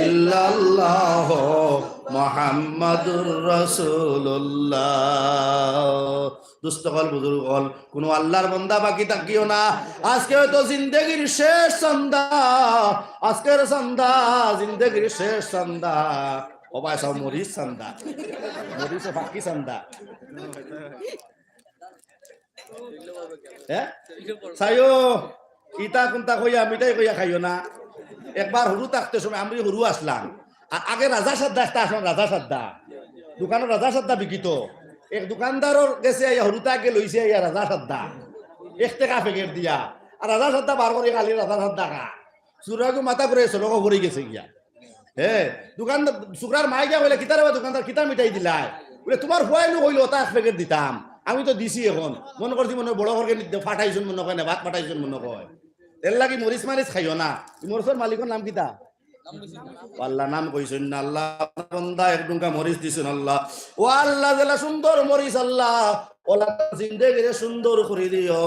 ইল্লাল্লাহ মুহাম্মাদুর রাসূলুল্লাহ। দুস্থকল বুজুর্গ হল, কোন আল্লাহর বান্দা বাকি থাকিও না। আজকে হয়তো জিন্দেগির শেষ সন্ধ্যা, আজকের সন্ধ্যা জিন্দেগির শেষ সন্ধ্যা। অবাই সব মরিস সন্ধ্যা, মরিস বাকি সন্ধ্যা। চাইও ইটা কোনটা কইয়া মিটাই কইয়া খাইও না। একবার হুরু থাকতে সময় আমি হুরু আসলাম, আর আগে রাজা সাদ্দা একটা আসলাম, রাজা সাদ্দা দোকানের রাজা সাদ্দা বিকিত। এক দোকানদারর গেছে হরুতা আগে লইছে রাজা সাদ্দা 1 টাকা প্যাকেট দিয়া, আর রাজা সাদ্দা বার করে খালি রাজা সাদ্দা খা। সুরাগু মাথা করে লোক ভরে গেছে গিয়া। হ্যাঁ দোকানদার সুকরার মাই গিয়া বলে কিতার দোকানদার কিতা মিটাই দিলাই, বলে তোমার হুয়াইলো হইলো তা 1 প্যাকেট দিতাম, আমি তো দিছি। এখন মনে করছি মনে বড় ঘরকে ফাটাইছুন মনে কয় না, ভাত ফাটাইছুন মনে কয়। এর লাগি মরিচ মারিচ খাইও না। মরিচর মালিকের নাম কিতা আল্লাহ নাম কইছেন না আল্লাহ, বান্দা একটুকা মরিচ দিছেন আল্লাহ, ও আল্লাহ জেলা সুন্দর মরিচ আল্লাহ, ওলা জিন্দেগিরে সুন্দর করে দিও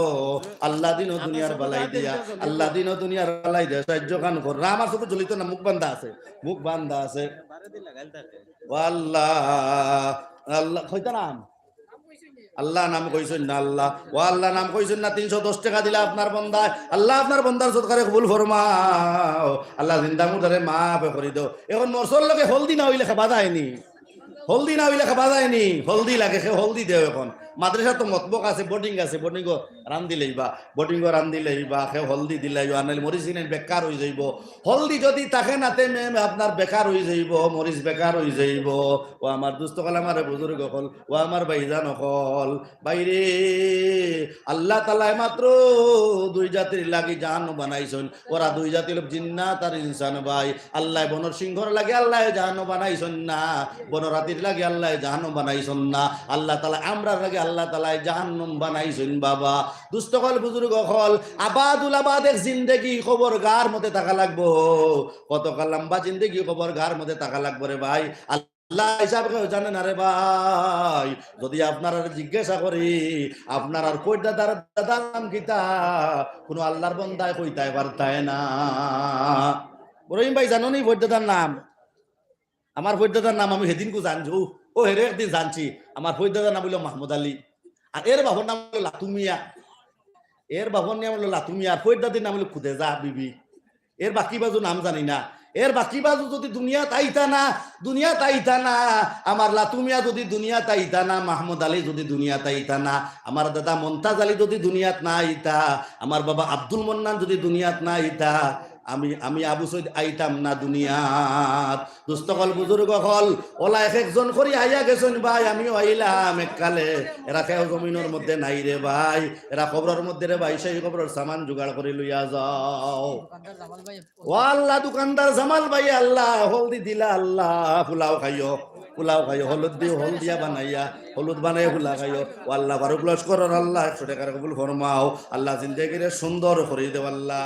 আল্লাহ, দিন দুনিয়ার বালাই দিয়া আল্লাহ, দিন দুনিয়ার বালাই দিয়া সাহায্য খান কর। আমার চোখে জ্বলিত না, মুখ বান্ধা আছে, মুখ বান্ধা আছে। ও আল্লাহ আল্লাহ কইতা নাম আল্লাহ নাম কইছেন না আল্লাহ, ও আল্লাহ নাম কইছেন না। 310 টাকা দিলা আপনার বন্দায় আল্লাহ, আপনার বন্দার সদকারে কবুল ফরমাও আল্লাহ, জিন্দা মুর্দারে মাফ করে দাও। এখন নরসর লগে হলদি না হইলে খাবা যায়নি, হলদি না হইলে খাবা যায়নি, হলদি লাগে, সে হলদি দেও। এখন মাদ্রাসা তো মতবক আছে, বোর্ডিং আছে, বোর্ডিং রান দিলেই বা বোর্ডিং রান দিলেই বা সে হলদি দিলে আনাইলে মরিচ কিনে বেকার হয়ে যাইব। হলদি যদি তাকে নাতে মেম আপনার বেকার হয়ে যাইব, মরিচ বেকার হয়ে যাইব। ও আমার দুস্থ কল, আমার বুজুর্গ হল, ও আমার ভাইজান হল, বাইরে আল্লাহ তাআলা মাত্র 2 জাতির লাগি জাহান বানাইছেন। ওরা 2 জাতির জিন্নাত আর ইনসান ভাই। আল্লাহ বনর সিংহর লাগে আল্লাহ জাহান বানাইছেন না, বনরাতির লাগে আল্লাহ জাহান বানাইছেন না। আল্লাহ তাআলা আমরা লাগে আল্লাহ তাআলা জাহান্নাম বানাইছেন বাবা। দুস্থকল বুজুর্গ হল আবাদুল আবাদের জিন্দেগি খবর গার মধ্যে থাকা লাগবো, কতকাল লম্বা জিন্দেগি খবর গার মধ্যে থাকা লাগবো রে ভাই। আল্লাহ হিসাব জানেন আরে ভাই, যদি আপনার জিজ্ঞাসা করি আপনার আর কই দাদার দাদার নাম কিতা, কোনো আল্লাহর বন্দায় কইতাই পারতায় না। রহিম ভাই জানো নি বৈদ্যদার নাম? আমার বৈদ্যদার নাম আমি সেদিনকে জানছি, ও হেরে একদিন জানছি। আমার বৈদ্যদার নাম হইল মাহমুদ আলী, আর এর বাবার নাম হলো লাতুমিয়া, এর বাবার নাম হলো লাতুমিয়া, আর বৈদ্যদার নাম হলো খুদেজা বিবি। এর বাকি বাজু নাম জানি না। এর বাকি বাজু যদি দুনিয়া তাইতা না, দুনিয়া তাইতা না, আমার লাতুমিয়া যদি দুনিয়া তাইতা না, মাহমুদ আলী যদি দুনিয়া তাইতা না, আমার দাদা মমতাজ আলী যদি দুনিয়াত না আইতা, আমার বাবা আব্দুল মন্নান যদি দুনিয়াত না আইতা, আমি আবু সৈয়দ আইতাম না দুনিয়াত। দুস্থকল বুজুর্গ হল ওলা এক একজন করি আইয়া গেছেন ভাই, আমিও আইলাম এককালে। এরা কেউ জমিনের মধ্যে নাই রে ভাই, এরা কবরের মধ্যে রে ভাই, সেই কবরের সামান জোগাড় করে লইয়া যাও। ও আল্লাহ দোকানদার জামাল ভাই আল্লাহ হলদি দিলা আল্লাহ, পোলাও খাইও, পোলাও খাইও, হলুদ দিয়ে হল দিয়া বানাইয়া, হলুদ বানাই পোলা খাইও। ও আল্লাহ বারো প্লাস করার আল্লাহ 100 টাকার কবুল ফরমাও আল্লাহ, জিন্দেগিরে সুন্দর করে দেও আল্লাহ।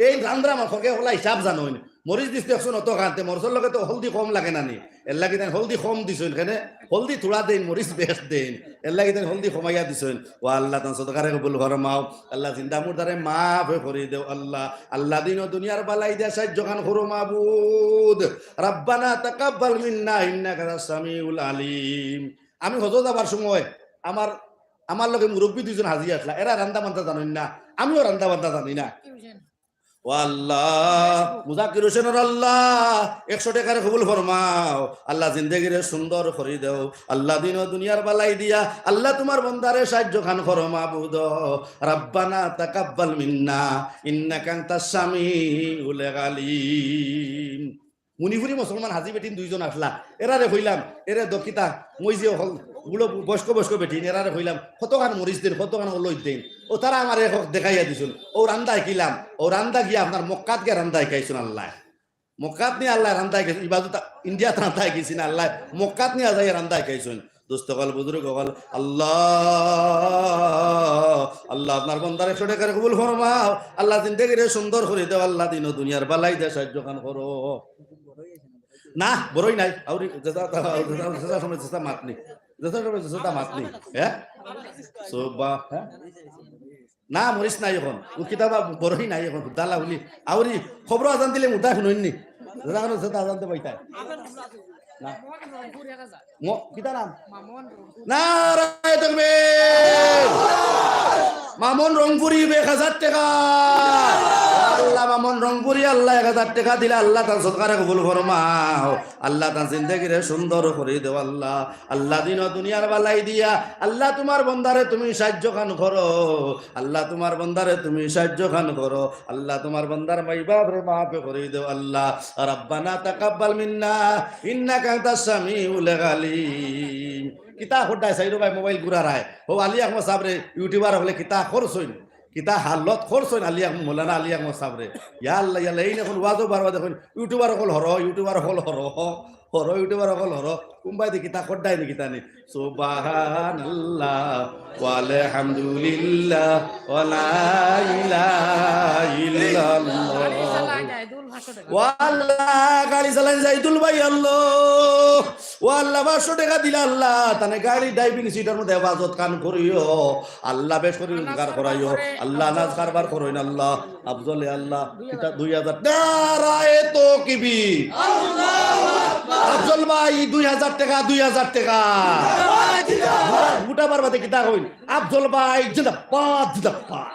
এই রান্দ্রা মাখকে হলা হিসাব জানোই, মরিচ দিস দেখছো অত খাতে, মরচর লগে তো হলদি কম লাগে নানি, এর লাগি তাই হলদি কম দিছেন, কেন হলদি থোড়া দেন মরিচ বেশ দেন, এর লাগি তাই হলদি কমাইয়া দিছেন। ও আল্লাহ তান সদকারে কবুল ফরমাও আল্লাহ, জিন্দা মুর্দারে মাফ করে দেও আল্লাহ। আল্লাহ দিন ও দুনিয়ার বালাই দিয়া সাহায্য খান করো মাবুদ। রাব্বানা তাকাব্বাল মিন্না ইন্নাকা আস-সামিউল আলিম। আমি হজ যাবার সময় আমার লগে মুরব্বী দুইজন হাজির আসলা, এরা রান্দা বান্ধা জানেন না, আমিও রান্দা বান্ধা জানি না। ও আল্লাহ মুজাকির হোসেনের আল্লাহ 100 টাকার কবুল ফরমাও আল্লাহ, জিন্দেগিরে সুন্দর করে দেও আল্লাহ, দিন ও দুনিয়ার বালাই দিয়া আল্লাহ তোমার বন্দারে সাহায্য খান করো মাবুদ। রাব্বানা তাকাব্বাল মিন্না ইন্নাকা আনতাস সামিউল আলিম। মুনিফুরি মুসলমান হাজি বেটিন দুইজন আসলা, এরারে হইলাম এরে দকিতা মই যে হল গুলো বয়স্ক বেটিন, এরারে হইলাম কতখান মরিচ দিন, কতখান ওলই দিন। ও তারা আমার দেখাইয়া দিছিল, ও রান্দা শিখিলাম, ও রান্দা গিয়া আপনার মক্কাত গিয়ে রান্দা শিখাইছেন আল্লাহ। মক্কাত নিয়ে আল্লাহ রান্দা শিখাইছেন, ইবাদত ইন্ডিয়াত রান্দা শিখাইছেন আল্লাহ, মক্কাত নিয়ে যাই রান্দা শিখাইছেন। দুস্থকল বুজুর্গ হল আল্লাহ, আল্লাহ আপনার বন্দার 100 টাকার কবুল ফরমাও আল্লাহ, জিন্দেগিরে সুন্দর করে দেও আল্লাহ, দিন ও দুনিয়ার বালাই দে সাহায্য খান করো। না বড়ই নাই আউরি সময় চেষ্টা মাতনি, চেষ্টা মাতনি, হ্যাঁ সোবা, হ্যাঁ না মরিস নাই এখন কিতাবা বড়ই নাই এখন দালা বলি আউরি খবর আজান দিলে মুদা শুননি আজানতে পাইতাই না কিতা নাম না মামুন রংপুরি 1000 টাকা আল্লাহ, মামুন রংপুরি আল্লাহ 1000 টাকা দিলে আল্লাহ তার সদকারে কবুল ফরমাও আল্লাহ, তার জিন্দেগিরে সুন্দর করে দেও আল্লাহ। আল্লাহ দিন ও দুনিয়ার বালাই দিয়া আল্লাহ তোমার বন্দারে তুমি সাহায্য খান করো আল্লাহ, তোমার বন্দারে তুমি সাহায্য খান করো আল্লাহ, তোমার বন্দার মাই বাপ রে মাফ করে দেও আল্লাহ। রাব্বানা তাকাব্বাল মিন্না ইন্নাকা আনতাস সামিউল আলিম। কিতা খোড্ডায় সাইরো ভাই মোবাইল ঘুরা রায় ও আলী আহমদ সাবরে ইউটিউবার হলে কিতা খরচইন, কিতা হালত খরচইন আলী আহমদ মৌলানা আলী আহমদ সাবরে ইয়া আল্লাহ ইয়া এই এখন ওয়াজও বারবার দেখুন ইউটিউবার হল হর, ইউটিউবার হল হর হর, ইউটিউবার হল হর, কোনবাই দি কিতা খোড্ডায় নি কিতা নি সুবহানাল্লাহ ওয়ালহামদুলিল্লাহ ওয়া লা ইলাহা ইল্লাল্লাহ। ওয়াল্লাহ গাড়ি চালান যাইতুল ভাই আল্লাহ, ও আল্লাহ 500 টাকা দিলা আল্লাহ, তানে গাড়ি ড্রাইভিং সিটের মধ্যে হেফাজত কান করিও আল্লাহ, বেশ করে রোজগার করাইও আল্লাহ, নাজ কারবার করইন আল্লাহ। আফজলে আল্লাহ কিতা 2000 নারায়ে তাকবীর আফজল ভাই 2000 টাকা 2000 টাকা গোটা বারবাদে কিতা কইন আফজল ভাই জিন্দাবাদ জিন্দাবাদ।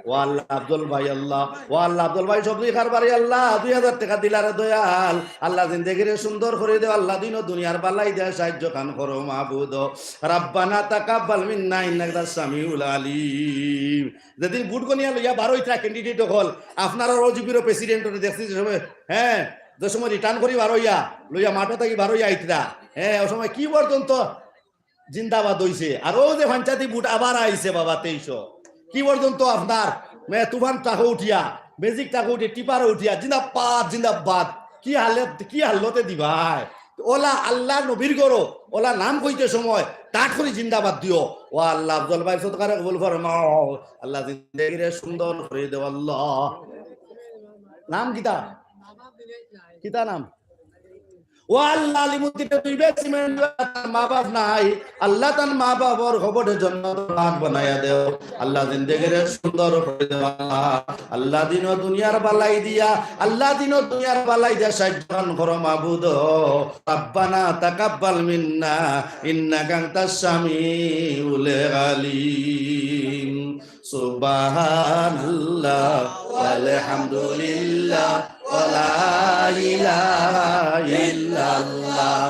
ও আল্লাহ আব্দুল ভাই আল্লাহ, ও আল্লাহ আব্দুল ভাই সবজি কারবারি আল্লাহ 2000 টাকা দিলারে দয়াল আল্লাহ, জিন্দেগিরে সুন্দর করে দেও আল্লাহ, দিন ও দুনিয়ার বালাই দেয়া সাহায্য খান করো মাবুদ। রাব্বানা তাকাব্বাল মিন্না ইন্নাকা আস-সামিউল আলিম। যেদিন বুট গনিয়া লইয়া 12টা ক্যান্ডিডেট হল আপনারা রজিবিরো প্রেসিডেন্ট দেখছি সময়, হ্যাঁ যে সময় রিটার্ন করি 12 লইয়া মাঠে থাকি 12 আইতরা, হ্যাঁ ও সময় কি পর্যন্ত জিন্দাবাদ হইছে, আর ও যে পঞ্চায়েতি বুট আবার আইছে বাবা 2300 কি পর্যন্ত আপনার তুফান টাকা উঠিয়া ম্যাজিক টাকা উঠিয়া টিপারে উঠিয়া জিন্দাবাদ জিন্দাবাদ কি হালতে দিবাই। ওলা আল্লাহ নবীর গরো ওলা নাম কইতে সময় কাঠ করে জিন্দাবাদ দিও ও আল্লাহ আফজল ভাই সদকারে কবুল ফরমাও আল্লাহ জিন্দেগিরে সুন্দর করে দেও আল্লাহ নাম কিতা কিতা নাম ও আল্লাহ লিমুদ্দিন তুই বেসিমেন্ট মা বাপ নাই আল্লাহ তার মা বাবার খবরে জন্য বাগ বানায়া দেও আল্লাহ জিন্দেগিরে সুন্দর করে দেও আল্লাহ দিন ও দুনিয়ার বালাই দিয়া আল্লাহ দিন ও দুনিয়ার বালাই দিয়া সাজ্জান করো মাবুদ রব্বানা তাকাব্বাল মিন্না ইন্নাকা আনতাস সামিউল আলিম সুবহানাল্লাহ ওয়ালহামদুলিল্লাহ ওয়ালা ইলাহা ইল্লাল্লাহ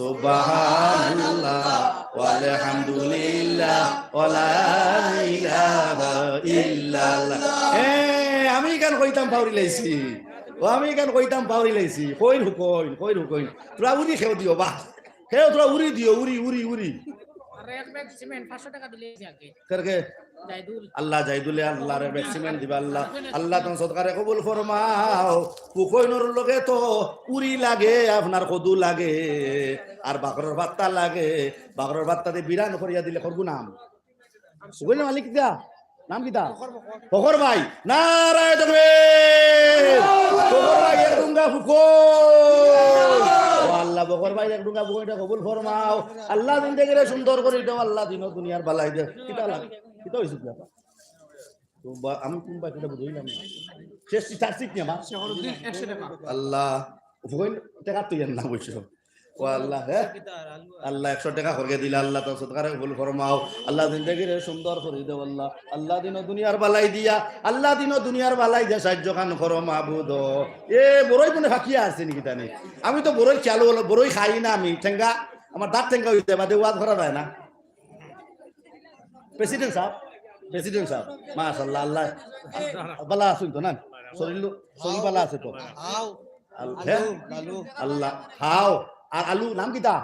সুবহানাল্লাহ walhamdulillah wala ilaha illallah আমি গান কইতাম পাউরি লাইছি ও আমি গান কইতাম পাউরি লাইছি কইর হুকইন তোরা উরি খেও দিও বাহ খেও তোরা উরি দিও উরি আর এক ব্যাগ সিমেন্ট 500 টাকা দিলে আগে করকে জাইদুল আল্লাহ জাইদুলে আল্লাহর ব্যাগ সিমেন্ট দিবা আল্লাহ তোমার সদকারে কবুল ফরমাও কুকইনর লগে তো উরি লাগে আপনার কদু লাগে আর বাকরের ভাতটা লাগে বাকরের ভাতটাতে বিরান করিয়া দিলে করবো নাম কইলে মালিক দা নাম কিতা ফখর ভাই নারায় তাকবীর ফখর ভাই এক ডুঙ্গা ফুকই ও আল্লাহ ফখর ভাই এক ডুঙ্গা ফুকইটা কবুল ফরমাও আল্লাহ জিন্দেগিরে সুন্দর করে দাও আল্লাহ দিন দুনিয়ার বালাই দে কিতা লাগে কিতা হইছে তো আমি কোন ভাই কিতা বুঝইলাম না শেষ চারসিক নিয়া মা শহরুদ্দিন 100 টাকা আল্লাহ ফুকই টাকা তুই না বইছো ও আল্লাহ আল্লাহ 100 টাকা করে দিলা আল্লাহ তো সদকারে কবুল ফরমাও আল্লাহ জিন্দেগিরে সুন্দর করে দাও আল্লাহ আল্লাহ দিন দুনিয়ার বালাই দিয়া আল্লাহ দিন দুনিয়ার বালাই দিয়া সাহায্য কান করো মাবুদ এ বড়ই কোনে ফাকিয়া আছে নাকি তানে আমি তো বড়ই চালু হলো বড়ই খাই না আমি ঠেঙ্গা আমার দাঁত ঠেঙ্গা হইতে বাদে ওয়াজ করা যায় না প্রেসিডেন্ট সাহেব মাশাআল্লাহ আল্লাহ বালা আছেন তো না শরীর বালা আছে তো আল্লাহ হাও আর আলু নাম কিতা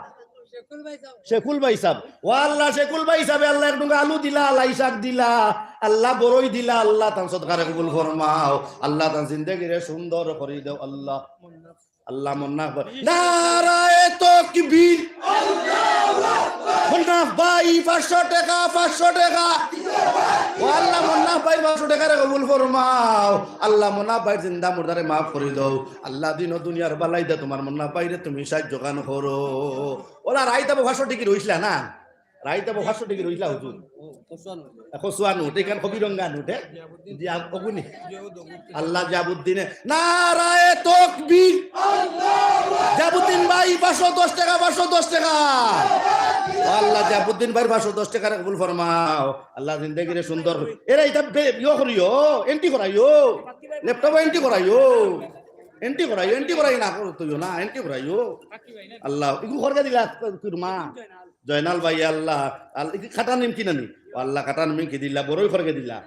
শেকুল ভাই সাহেব ও আল্লাহ শেকুল ভাই সাহেব আল্লাহ এক ডুঙ্গা আলু দিলা লাই শাক দিলা আল্লাহ বড়ই দিলা আল্লাহ তান সদকারে কবুল ফরমাও আল্লাহ তান জিন্দেগিরে সুন্দর করে দাও আল্লাহ আল্লাহ মন্না নারায়ে তাকবীর মন্না ভাই 500 টাকা ও আল্লাহ মন্না ভাই 500 টাকা কবুল ফরমাও আল্লাহ মন্না ভাই জিন্দা মুর্দারে maaf করে দাও আল্লাহ দিন ও দুনিয়ার বালাই দে তোমার মন্না ভাইরে তুমি সাহায্য গান করো ওলা রাইতা 500 টাকা রইছলা না রাইতা 500 টাকা রইছলা হুজুর খসওয়ানু দেখান কবিরঙ্গা নুটে দিয়া অগুনি আল্লাহ জাবুদ্দিনে নারায়ে তাকবীর জাবুদ্দিন ভাই 510 টাকা আল্লাহ জাবুদ্দিন ভাই 510 টাকা কবুল ফরমাও আল্লাহ জিন্দেগিরে সুন্দর এরা এটা ইয়ো করিও এন্টি ল্যাপটপ এন্টি করাই না তুইও না এন্টি করাইও আল্লাহ ইগু খরগা দিলা তোর মা জয়নাল ভাই আল্লাহ খাটা নিম কিনা নি আল্লাহ কাটা নিম কি দিলা বড়ই খরগে দিলা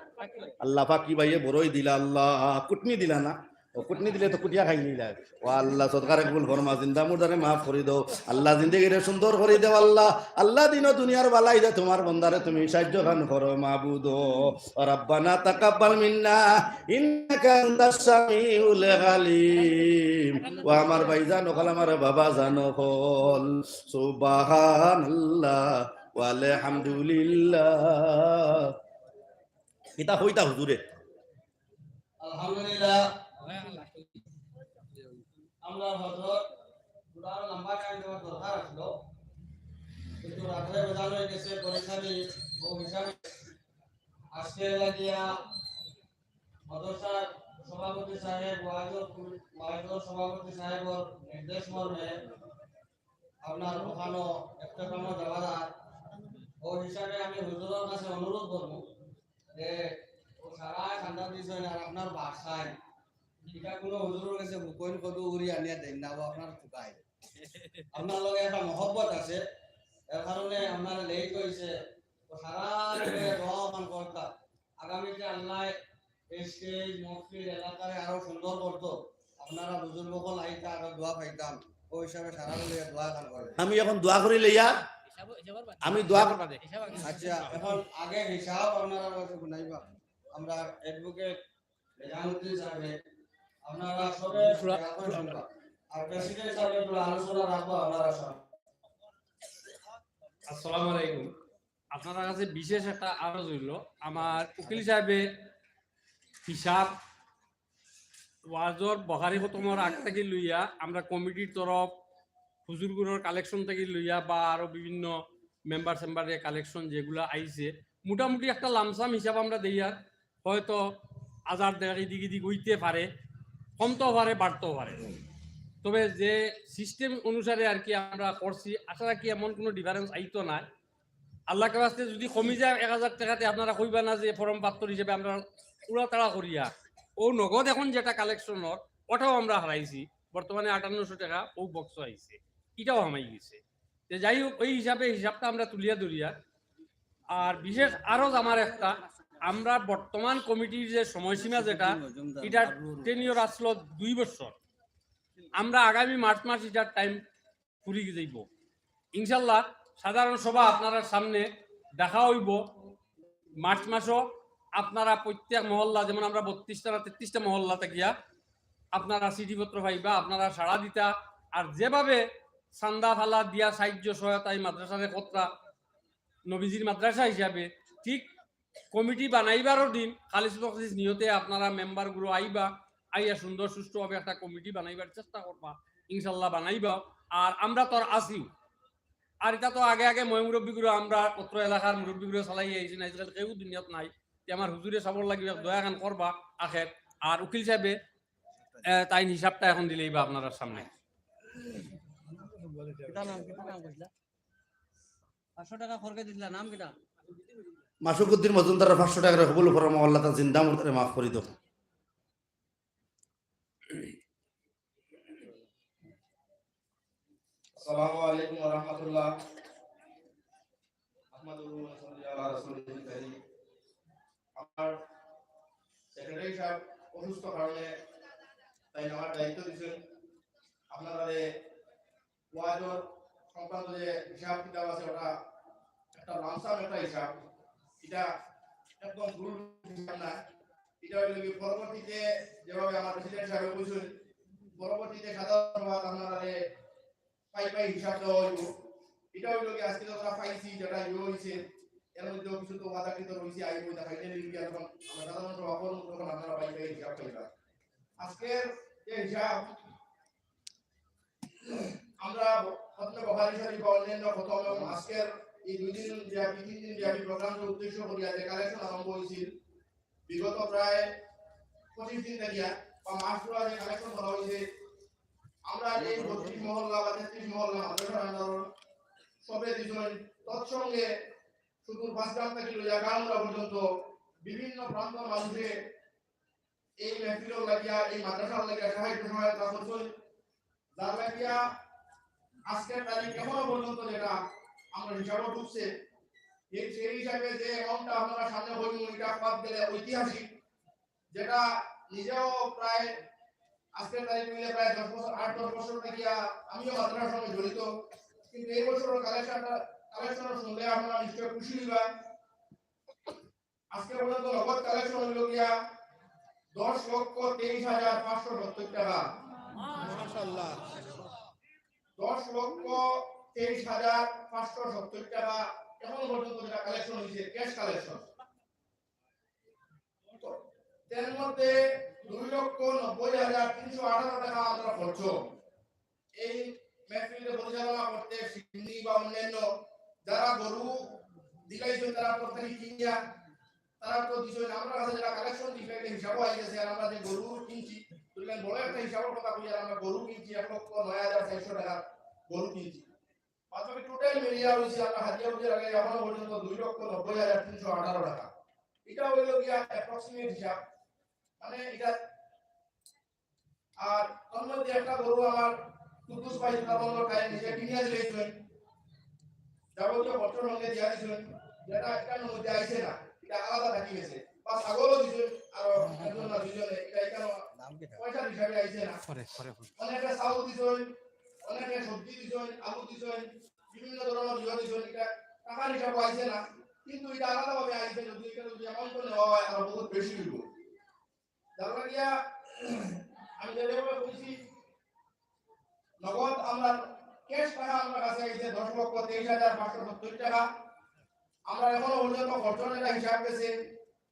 আল্লাহ ফাকি ভাইয়ে বড়ই দিলা আল্লাহ কুটনি দিলা না ও কুটনি দিলে তো কুটিয়া খাই নিলা ও আল্লাহ সদকারে কবুল ফরমা জিন্দা মুর্দারে maaf করে দাও আল্লাহ জিন্দেগিরে সুন্দর করে দাও আল্লাহ দিন দুনিয়ার বালাই দে তোমার বান্দারে তুমি সাহায্য গান করো মাবুদ রব্বানা তাকাব্বাল মিন্না ইন্নাকা আনতাস সামিউল আলিম ও আমার ভাইজান ওখানে আমার বাবা জানো হল সুবহানাল্লাহ walhamdulillah kita হইতা হুজুরে আলহামদুলিল্লাহ আমরা হযরত পুরানো লম্বা টাইম দেওয়ার দরকার আসলো কিন্তু রাত্রে বাজার হয়ে গেছে পরিশ্রমী ও হিসাবে আজকে লাগিয়া মাদ্রাসার সভাপতি সাহেব ওয়াজর সভাপতি সাহেবর নির্দেশ মর্মে আপনার ওখানে একটা কামো যাওয়ার ও হিসাবে আমি হুজুরের কাছে অনুরোধ করব যে সারা খান্দা দিছেন আর আপনার বাসায় এটা কোনো হুজুরের কাছে বুকইন কত উড়ি আনিয়া দেন না আপনার টুকাই আপনার লগে একটা মহব্বত আছে এর কারণে আপনার লেট হইছে তো সারা রহমান করতা আগামীতে আল্লাহ এই স্টেজ মসজিদ এলাকায় আরো সুন্দর করতো আপনারা বুজুর্গ সকল আইতা আর দোয়া পাইতাম ওই হিসাবে সারা লগে দোয়া গান করে আমি এখন দোয়া করি লইয়া আমি দোয়া আচ্ছা এখন আগে হিসাব আপনারা কাছে গুনাইবা আমরা অ্যাডভোকেট জাহাঙ্গীর সাহেব আপনারা সবে শুনবা আর প্রেসিডেন্ট সাহেব আলোচনা রাখবো আপনারা সব আসসালামু আলাইকুম। আপনার কাছে বিশেষ একটা আরজ হইল, আমার উকিল সাহেবে হিসাব ওয়াজর বহারি খতমর আগ থেকে লইয়া আমরা কমিটির তরফ হুজুরগুলোর কালেকশন থেকে লইয়া বা আরো বিভিন্ন মেম্বার চেম্বারের কালেকশন যেগুলো আইছে মোটামুটি একটা লামসাম হিসাব আমরা দেইয়া হয়তো 1000 টাকা দিকে দিক হইতে পারে, কমতেও পারে, বাড়তেও পারে। তবে যে সিস্টেম অনুসারে আর কি আমরা করছি, আশা রাখি এমন কোনো ডিফারেন্স আইতো না। আল্লাহকে বাস্তে যদি কমি যায় 1000 টাকাতে আপনারা কইবা না যে ফরম পাত্র হিসেবে আমরা উড়াতাড়া করিয়া ও নগদ এখন যেটা কালেকশনের ওটাও আমরা হারাইছি। বর্তমানে 5800 টাকা ও বক্স আইছে, এটাও হামাই গেছে। যে যাই হোক, ওই হিসাবটা আমরা তুলিয়া ধরিয়া। আর বিশেষ আরো আমার একটা, আমরা বর্তমান কমিটির যে সময়সীমা যেটা, এটা টেনিয়র আসলো 2 বছর। আমরা আগামী মার্চ মাস এটার টাইম ফুরিয়ে যাইব ইনশাল্লাহ। সাধারণ সভা আপনারা সামনে দেখা হইব মার্চ মাসও। আপনারা প্রত্যেক মহল্লা, যেমন আমরা 32টা না 33টা মহল্লা থাকিয়া আপনারা চিঠিপত্র পাইবা, আপনারা সাড়া দিতা। আর যেভাবে চান্দা ফালা দিয়া সাহায্য সহায়তা এই মাদ্রাসারে কতরা নবীজির মাদ্রাসা হিসাবে, ঠিক কমিটি বানাইবারও দিন খালিস বকরিস নিয়তে আপনারা মেম্বারগুলো আইবা, আইয়া সুন্দর সুষ্ঠুভাবে একটা কমিটি বানাইবার চেষ্টা করবা, ইনশাল্লাহ বানাইবা। আর আমরা তো আছি। আর এটা তো আগে আগে মই মুরব্বীগুলো আমরা পত্র এলাকার মুরব্বীগুলো চালাই আইছি না, আজকাল কেউ দুনিয়াত নাই। আমার হুজুরে চাবর লাগবে, দয়া খান করবা আখের। আর উকিল সাহেবে তাই হিসাবটা এখন দিলেই বা আপনার সামনে। 500 টাকা খরকে দিলা, নাম কিটা? মাসুকুদ্দিন মজুমদার 500 টাকা কবুল ফরমাও, আল্লাহ তাআলা জিন্দা মুর্দারে মাফ করে দাও। আসসালামু আলাইকুম ওয়া রাহমাতুল্লাহ। আহমাদুহু ওয়া সাল্লি আলা রাসূলিল কারীম। আমার সেক্রেটারি সাহেব অসুস্থ কারণে তাই আমার দায়িত্ব দিয়েছেন আপনারা ওয়াজর সংক্রান্ত যে হিসাব কিতাব আছে, ওটা একটা লামসাম একটা হিসাব, এটা একদম ভুল হিসাব না। এটা হইল কি, পরবর্তীতে যেভাবে আমার প্রেসিডেন্ট সাহেব বলছেন, পরবর্তীতে সাধারণ সভা আপনারা পাই পাই হিসাব দেওয়া হইব। এটা হইল কি, আজকে যতটা পাইছি যেটা হয়েছে এর মধ্যে কিছু তো বাধাকৃত রয়েছে, আইব এটা ফাইনালি যখন আমরা সাধারণ সভা করব তখন আপনারা পাই পাই হিসাব পাইবা। আজকের যে হিসাব আমরা প্রথমে বখারি শরীফ বা অন্যান্য প্রথম এবং আজকের এই 2 দিন ব্যাপী 3 দিন ব্যাপী প্রোগ্রামকে উদ্দেশ্য করিয়া যে কালেকশন আরম্ভ হয়েছিল বিগত প্রায় 25 দিন থেকে বা মাস পুরা যে কালেকশন করা হয়েছে, আমরা এই 32 মহল্লা বা 33 মহল্লা মাদ্রাসার আন্দোলন সবে দিজন, তৎসঙ্গে সুদূর 5 গ্রাম থেকে লইয়া গাঁওয়া পর্যন্ত বিভিন্ন প্রান্তের মানুষে এই মেহফিল লাগিয়া এই মাদ্রাসার লাগিয়া সাহায্য সহায়তা করছেন, যার লাগিয়া আজকের তারিখ এখনো পর্যন্ত যেটা আমরা হিসাবে ঢুকছে, সেই হিসাবে যে অ্যামাউন্টটা আপনারা সামনে হইল, এটা বাদ গেলে ঐতিহাসিক, যেটা নিজেও প্রায় আজকের তারিখ মিলে প্রায় 10 বছর 8-10 বছর থেকে আমিও মাদ্রাসার সঙ্গে জড়িত। কিন্তু এই বছরের কালেকশন শুনলে আপনারা নিশ্চয় খুশি হইবা। আজকে পর্যন্ত নগদ কালেকশন হইল গিয়া 10,23,570 টাকা। মাশাআল্লাহ, 10,23,570 টাকা এখন পর্যন্ত যেটা কালেকশন হয়েছে, ক্যাশ কালেকশন। এর মধ্যে 2,90,318 টাকা আমরা খরচ এই মেহফিলে পরিচালনা করতে, সিন্নি বা অন্যান্য যারা গরু দিলাইছেন তারা প্রত্যেকে কিনিয়া তারা তো দিছেন। আমরা কাছে যারা কালেকশন দিছে হিসাব হয়ে গেছে, আর আমরা যে গরু কিনছি তুললেন বড় একটা হিসাবের কথা কই, আর আমরা গরু কিনছি 1,09,400 টাকা গরু কিনছি। বাকি টোটাল মিলিয়া হইছে আমরা হাজিয়া বুঝে আগে এখনো পর্যন্ত 2,90,318 টাকা। এটা হইল গিয়া অ্যাপ্রক্সিমেট হিসাব, মানে এটা। আর তার মধ্যে একটা গরু আমার কুদ্দুস ভাই তাবঙ্গর কাছে নিজে কিনিয়া দিয়েছেন, যাবতীয় পত্র সঙ্গে দিয়া দিয়েছেন, যেটা এটার মধ্যে আইছে না, এটা আলাদা থাকি গেছে। বা ছাগলও দিয়েছেন আর একজন না দুজনে, এটা এখানে পয়সার হিসাবে আইছে না। অনেকে চাউল দিয়েছেন, অনেকে সবজি দিয়েছেন, আলু দিয়েছেন, বিভিন্ন ধরনের জিনিস দিয়েছেন, এটা টাকার হিসাবে আইছে না। কিন্তু এটা আলাদাভাবে আইছে, যদি এটা যদি অ্যামাউন্ট নেওয়া হয় আর বহুত বেশি হইব। যার লাগিয়া আমি যেভাবে বলছি, নগদ আমরা ক্যাশ টাকা আমার কাছে আছে 10,23,570 টাকা। আমরা এখনো পর্যন্ত খরচের হিসাব পেয়েছি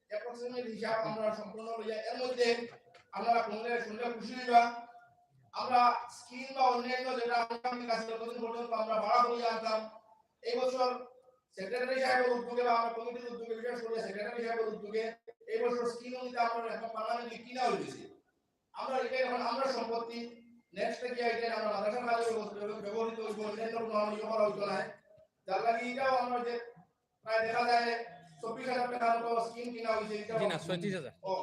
অ্যাপ্রক্সিমেট হিসাব আমরা সম্পূর্ণ লইয়া এর মধ্যে আপনারা শুনলে খুশি হইবা। আমরা স্কিম বা অন্যান্য যেটা আমাদের কাছে যতদিন পর্যন্ত আমরা ভাড়া করিয়া আনতাম, এই বছর সেক্রেটারি সাহেবের উদ্যোগে বা আমরা কমিটির উদ্যোগে, বিশেষ করে সেক্রেটারি সাহেবের উদ্যোগে এই বছর স্কিম অনুযায়ী আমরা এখন পার্লামেন্টে কিনা হয়েছে। আমরা এটা এখন আমরা সম্পত্তি নেক্সট থেকে এটা আমরা মাদ্রাসার কাজে ব্যবহৃত হইব, অন্যান্য কোনো ইয়ে করা হইতো না। যার লাগে এটাও আমরা যে প্রায় দেখা যায় 24,000 টাকার মতো স্কিম কিনা হয়েছে। জি না 36,000 ও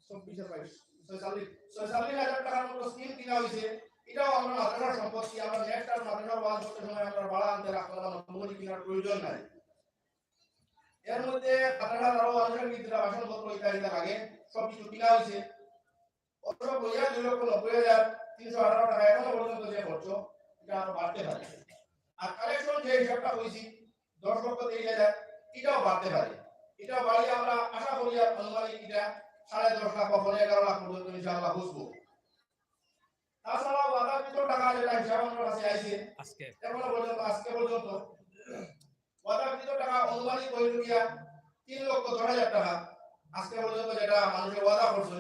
46,000 টাকার মতো স্কিম কিনা হয়েছে। এটাও আমরা মাদ্রাসার সম্পত্তি, আমরা নেক্সট আর মাদ্রাসার ওয়াজ করতে সময় আমরা ভাড়া আনতে রাখতে অনুমতি কেনার প্রয়োজন নাই। এর মধ্যে মাদ্রাসার আরো আনুষঙ্গিক বাসনপত্র ইত্যাদি আগে সবকিছু কিনা হয়েছে। অথচ বইয়া 2,90,318 টাকা এখনো পর্যন্ত যে খরচ এটা আরো বাড়তে পারে। আর কালেকশন যে হিসাবটা হয়েছি 10,23,000 এটাও বাড়তে পারে। এটাও বাড়িয়ে আমরা আশা করি আর আনুমানিক এটা 10.5 লাখ বা 11 লাখ পর্যন্ত ইনশাআল্লাহ বুঝবো। তাছাড়াও ওয়াদাকৃত টাকা যেটা হিসাব আমার কাছে আইছে আজকে এখনো পর্যন্ত আজকে পর্যন্ত ওয়াদাকৃত টাকা অনুমানিক হইল গিয়া 3,10,000 টাকা। আজকে পর্যন্ত যেটা মানুষের ওয়াদা করছে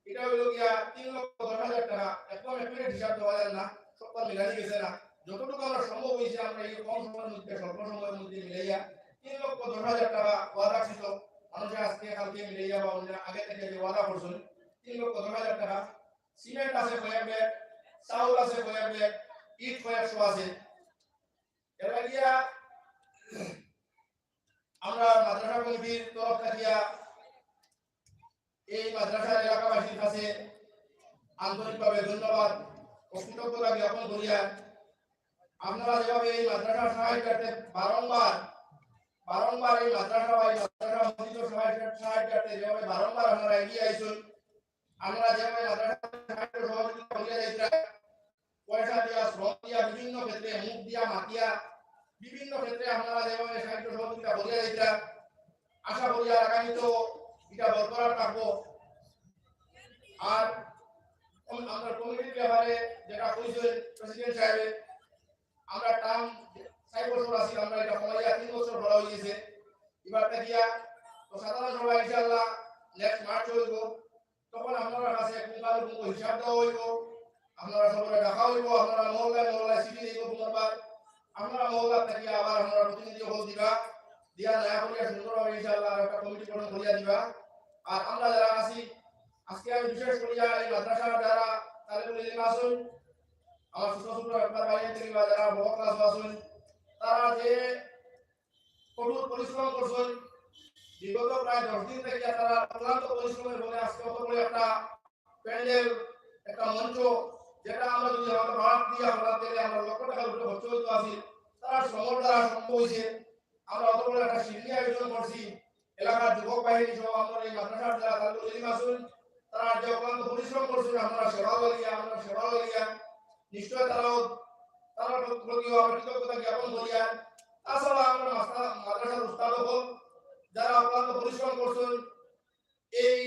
এটা হইল গিয়া 3,10,000 টাকা। একদম একুরেট হিসাব দেওয়া যায় না, সবটা মিলানি গেছে না। যতটুকু আমরা সম্ভব হয়েছে আমরা এই কম সময়ের মধ্যে স্বল্প সময়ের মধ্যে মিলাইয়া 3,10,000 টাকা ওয়াদাকৃত মানুষের আজকে কালকে মিলাইয়া বা আগে থেকে যে ওয়াদা করছেন 3,10,000 টাকা। সিমেন্ট আছে কয়েক ব্যাগ, চাউল আছে কয়েক ব্যাগ, ইট কয়েকশো আছে। এর লাগিয়া আমরা মাদ্রাসা কমিটির তরফ থেকে এই মাদ্রাসার এলাকাবাসীর কাছে আন্তরিকভাবে ধন্যবাদ ও কৃতজ্ঞতা জ্ঞাপন করিয়া আপনারা যেভাবে এই মাদ্রাসার সাহায্যার্থে বারংবার এই মাদ্রাসা বা এই মাদ্রাসা মসজিদ সাহায্যার্থে যেভাবে বারংবার আপনারা এগিয়ে আইছেন, আমরা যেভাবে মাদ্রাসা সাহায্য সহযোগিতা করিয়া যাইতা পয়সা দিয়া, শ্রম দিয়া, বিভিন্ন ক্ষেত্রে মুখ দিয়া, মাতিয়া বিভিন্ন ক্ষেত্রে আপনারা যেভাবে সাহায্য সহযোগিতা করিয়া যাইতা, আশা করি আর আগামীতেও এটা বরকরার থাকবো। আর আমরা কমিটির ব্যাপারে যেটা কইছেন প্রেসিডেন্ট সাহেব, আমরা টার্ম 6 বছর আছি, আমরা এটা কমাইয়া 3 বছর করা হয়েছে। এবার থেকে তো সাধারণ সভা ইনশাআল্লাহ নেক্সট মার্চ হইব, তখন আপনারা কাছে কোন হিসাব দেওয়া হইব, আপনারা সবাই ডাকা হইব, আপনারা মহল্লায় সিটি দিব পুনর্বার, আপনারা মহল্লা থেকে আবার আপনারা প্রতিনিধি হল দিবা, দিয়া নয়া করিয়া সুন্দরভাবে ইনশাআল্লাহ একটা কমিটি গঠন করিয়া দিবা। আর আমরা যারা আছি আজকে আমি বিশেষ করিয়া এই মাদ্রাসার যারা তালিবুল ইলম আছেন, আমার ছোট ছোট একবার বাইরে থেকে বা যারা বড় ক্লাস আছেন, তারা যে কঠোর পরিশ্রম করছেন বিগত প্রায় 10 দিন থেকে, তারা অক্লান্ত পরিশ্রমের ফলে আজকে অত বড় একটা প্যান্ডেল, একটা মঞ্চ, যেটা আমরা যদি আমাদের ভাড়া দিয়ে আমরা দিলে আমরা লক্ষ টাকার উপরে খরচ হইতে আসি, তারা শ্রমের দ্বারা সম্ভব হয়েছে। আমরা অত বড় একটা শিল্পী আয়োজন করছি, এলাকার যুবক বাহিনী সহ আমরা এই মাদ্রাসার যারা তালিবুল ইলম আছেন, তারা যে অক্লান্ত পরিশ্রম করছেন, আমরা সেবা লাগিয়া নিশ্চয় তারাও তারা প্রতিও আমরা কৃতজ্ঞতা জ্ঞাপন করিয়া। তাছাড়া আমরা মাদ্রাসার উস্তাদগণ যারা অক্লান্ত পরিশ্রম করছেন এই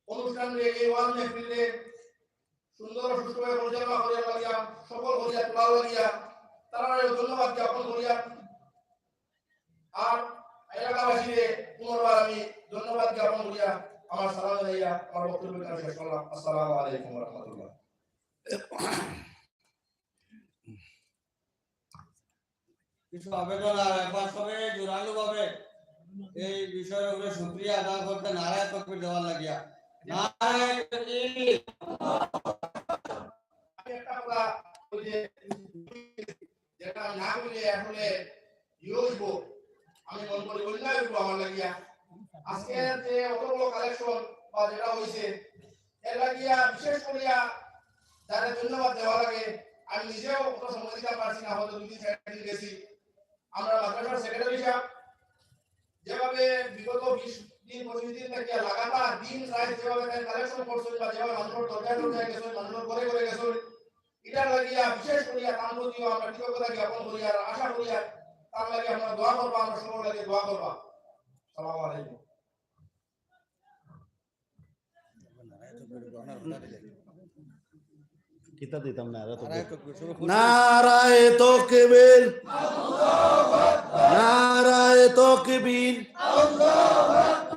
অনুষ্ঠানে, এই ওয়াজ মেহফিলে সুন্দর সুষ্ঠুভাবে পরিচালনা করিয়া লাগিয়া, সফল করিয়া তোলা লাগিয়া তারা ধন্যবাদ জ্ঞাপন করিয়া। আর এলাকাবাসীকে পুনর্বার আমি ধন্যবাদ জ্ঞাপন করিয়া আমার সালাম জানাইয়া আমার বক্তব্য শেষ করলাম। আসসালামু আলাইকুম ওয়া রাহমাতুল্লাহ। কিছু আবেদন আর একবার সবে জোরালো ভাবে এই বিষয়ের উপরে শুকরিয়া আদায় করতে নারায় তকবীর দেওয়ার লাগিয়া। নারায় তাকবীর। একটা কথা ওই যে যেটা না বলে আসলে ইউজব আমি মনে করি অন্যায় হইব আমার লাগিয়া। আজকে যে অতগুলো কালেকশন বা যেটা হয়েছে এর লাগিয়া বিশেষ করিয়া যারা ধন্যবাদ দেওয়া লাগে, আমি নিজেও অত সময় দিতে পারছি না, হয়তো 2-3 দিন গেছি। আমরা মাদ্রাসার সেক্রেটারি সাহেব যেভাবে বিগত 20 দিন 25 দিন থেকে লাগাতার দিন রাত যেভাবে কালেকশন করছেন বা যেভাবে মানুষের দরকার গেছেন, মানুষের ঘরে গেছেন, এটার লাগিয়া বিশেষ করিয়া তার প্রতিও আমরা কৃতজ্ঞতা জ্ঞাপন করি আর আশা করি তার লাগে আমরা দোয়া করবো, আমরা সবার লাগে দোয়া করবো। আসসালামু আলাইকুম। নারায় তকবীর গ্রহণের কথা দিলেন। কিতা দিতাম না আরো তো নারায় তকবীর, সবাই খুশি। নারায়ে তাকবীর নারায়ে তাকবীর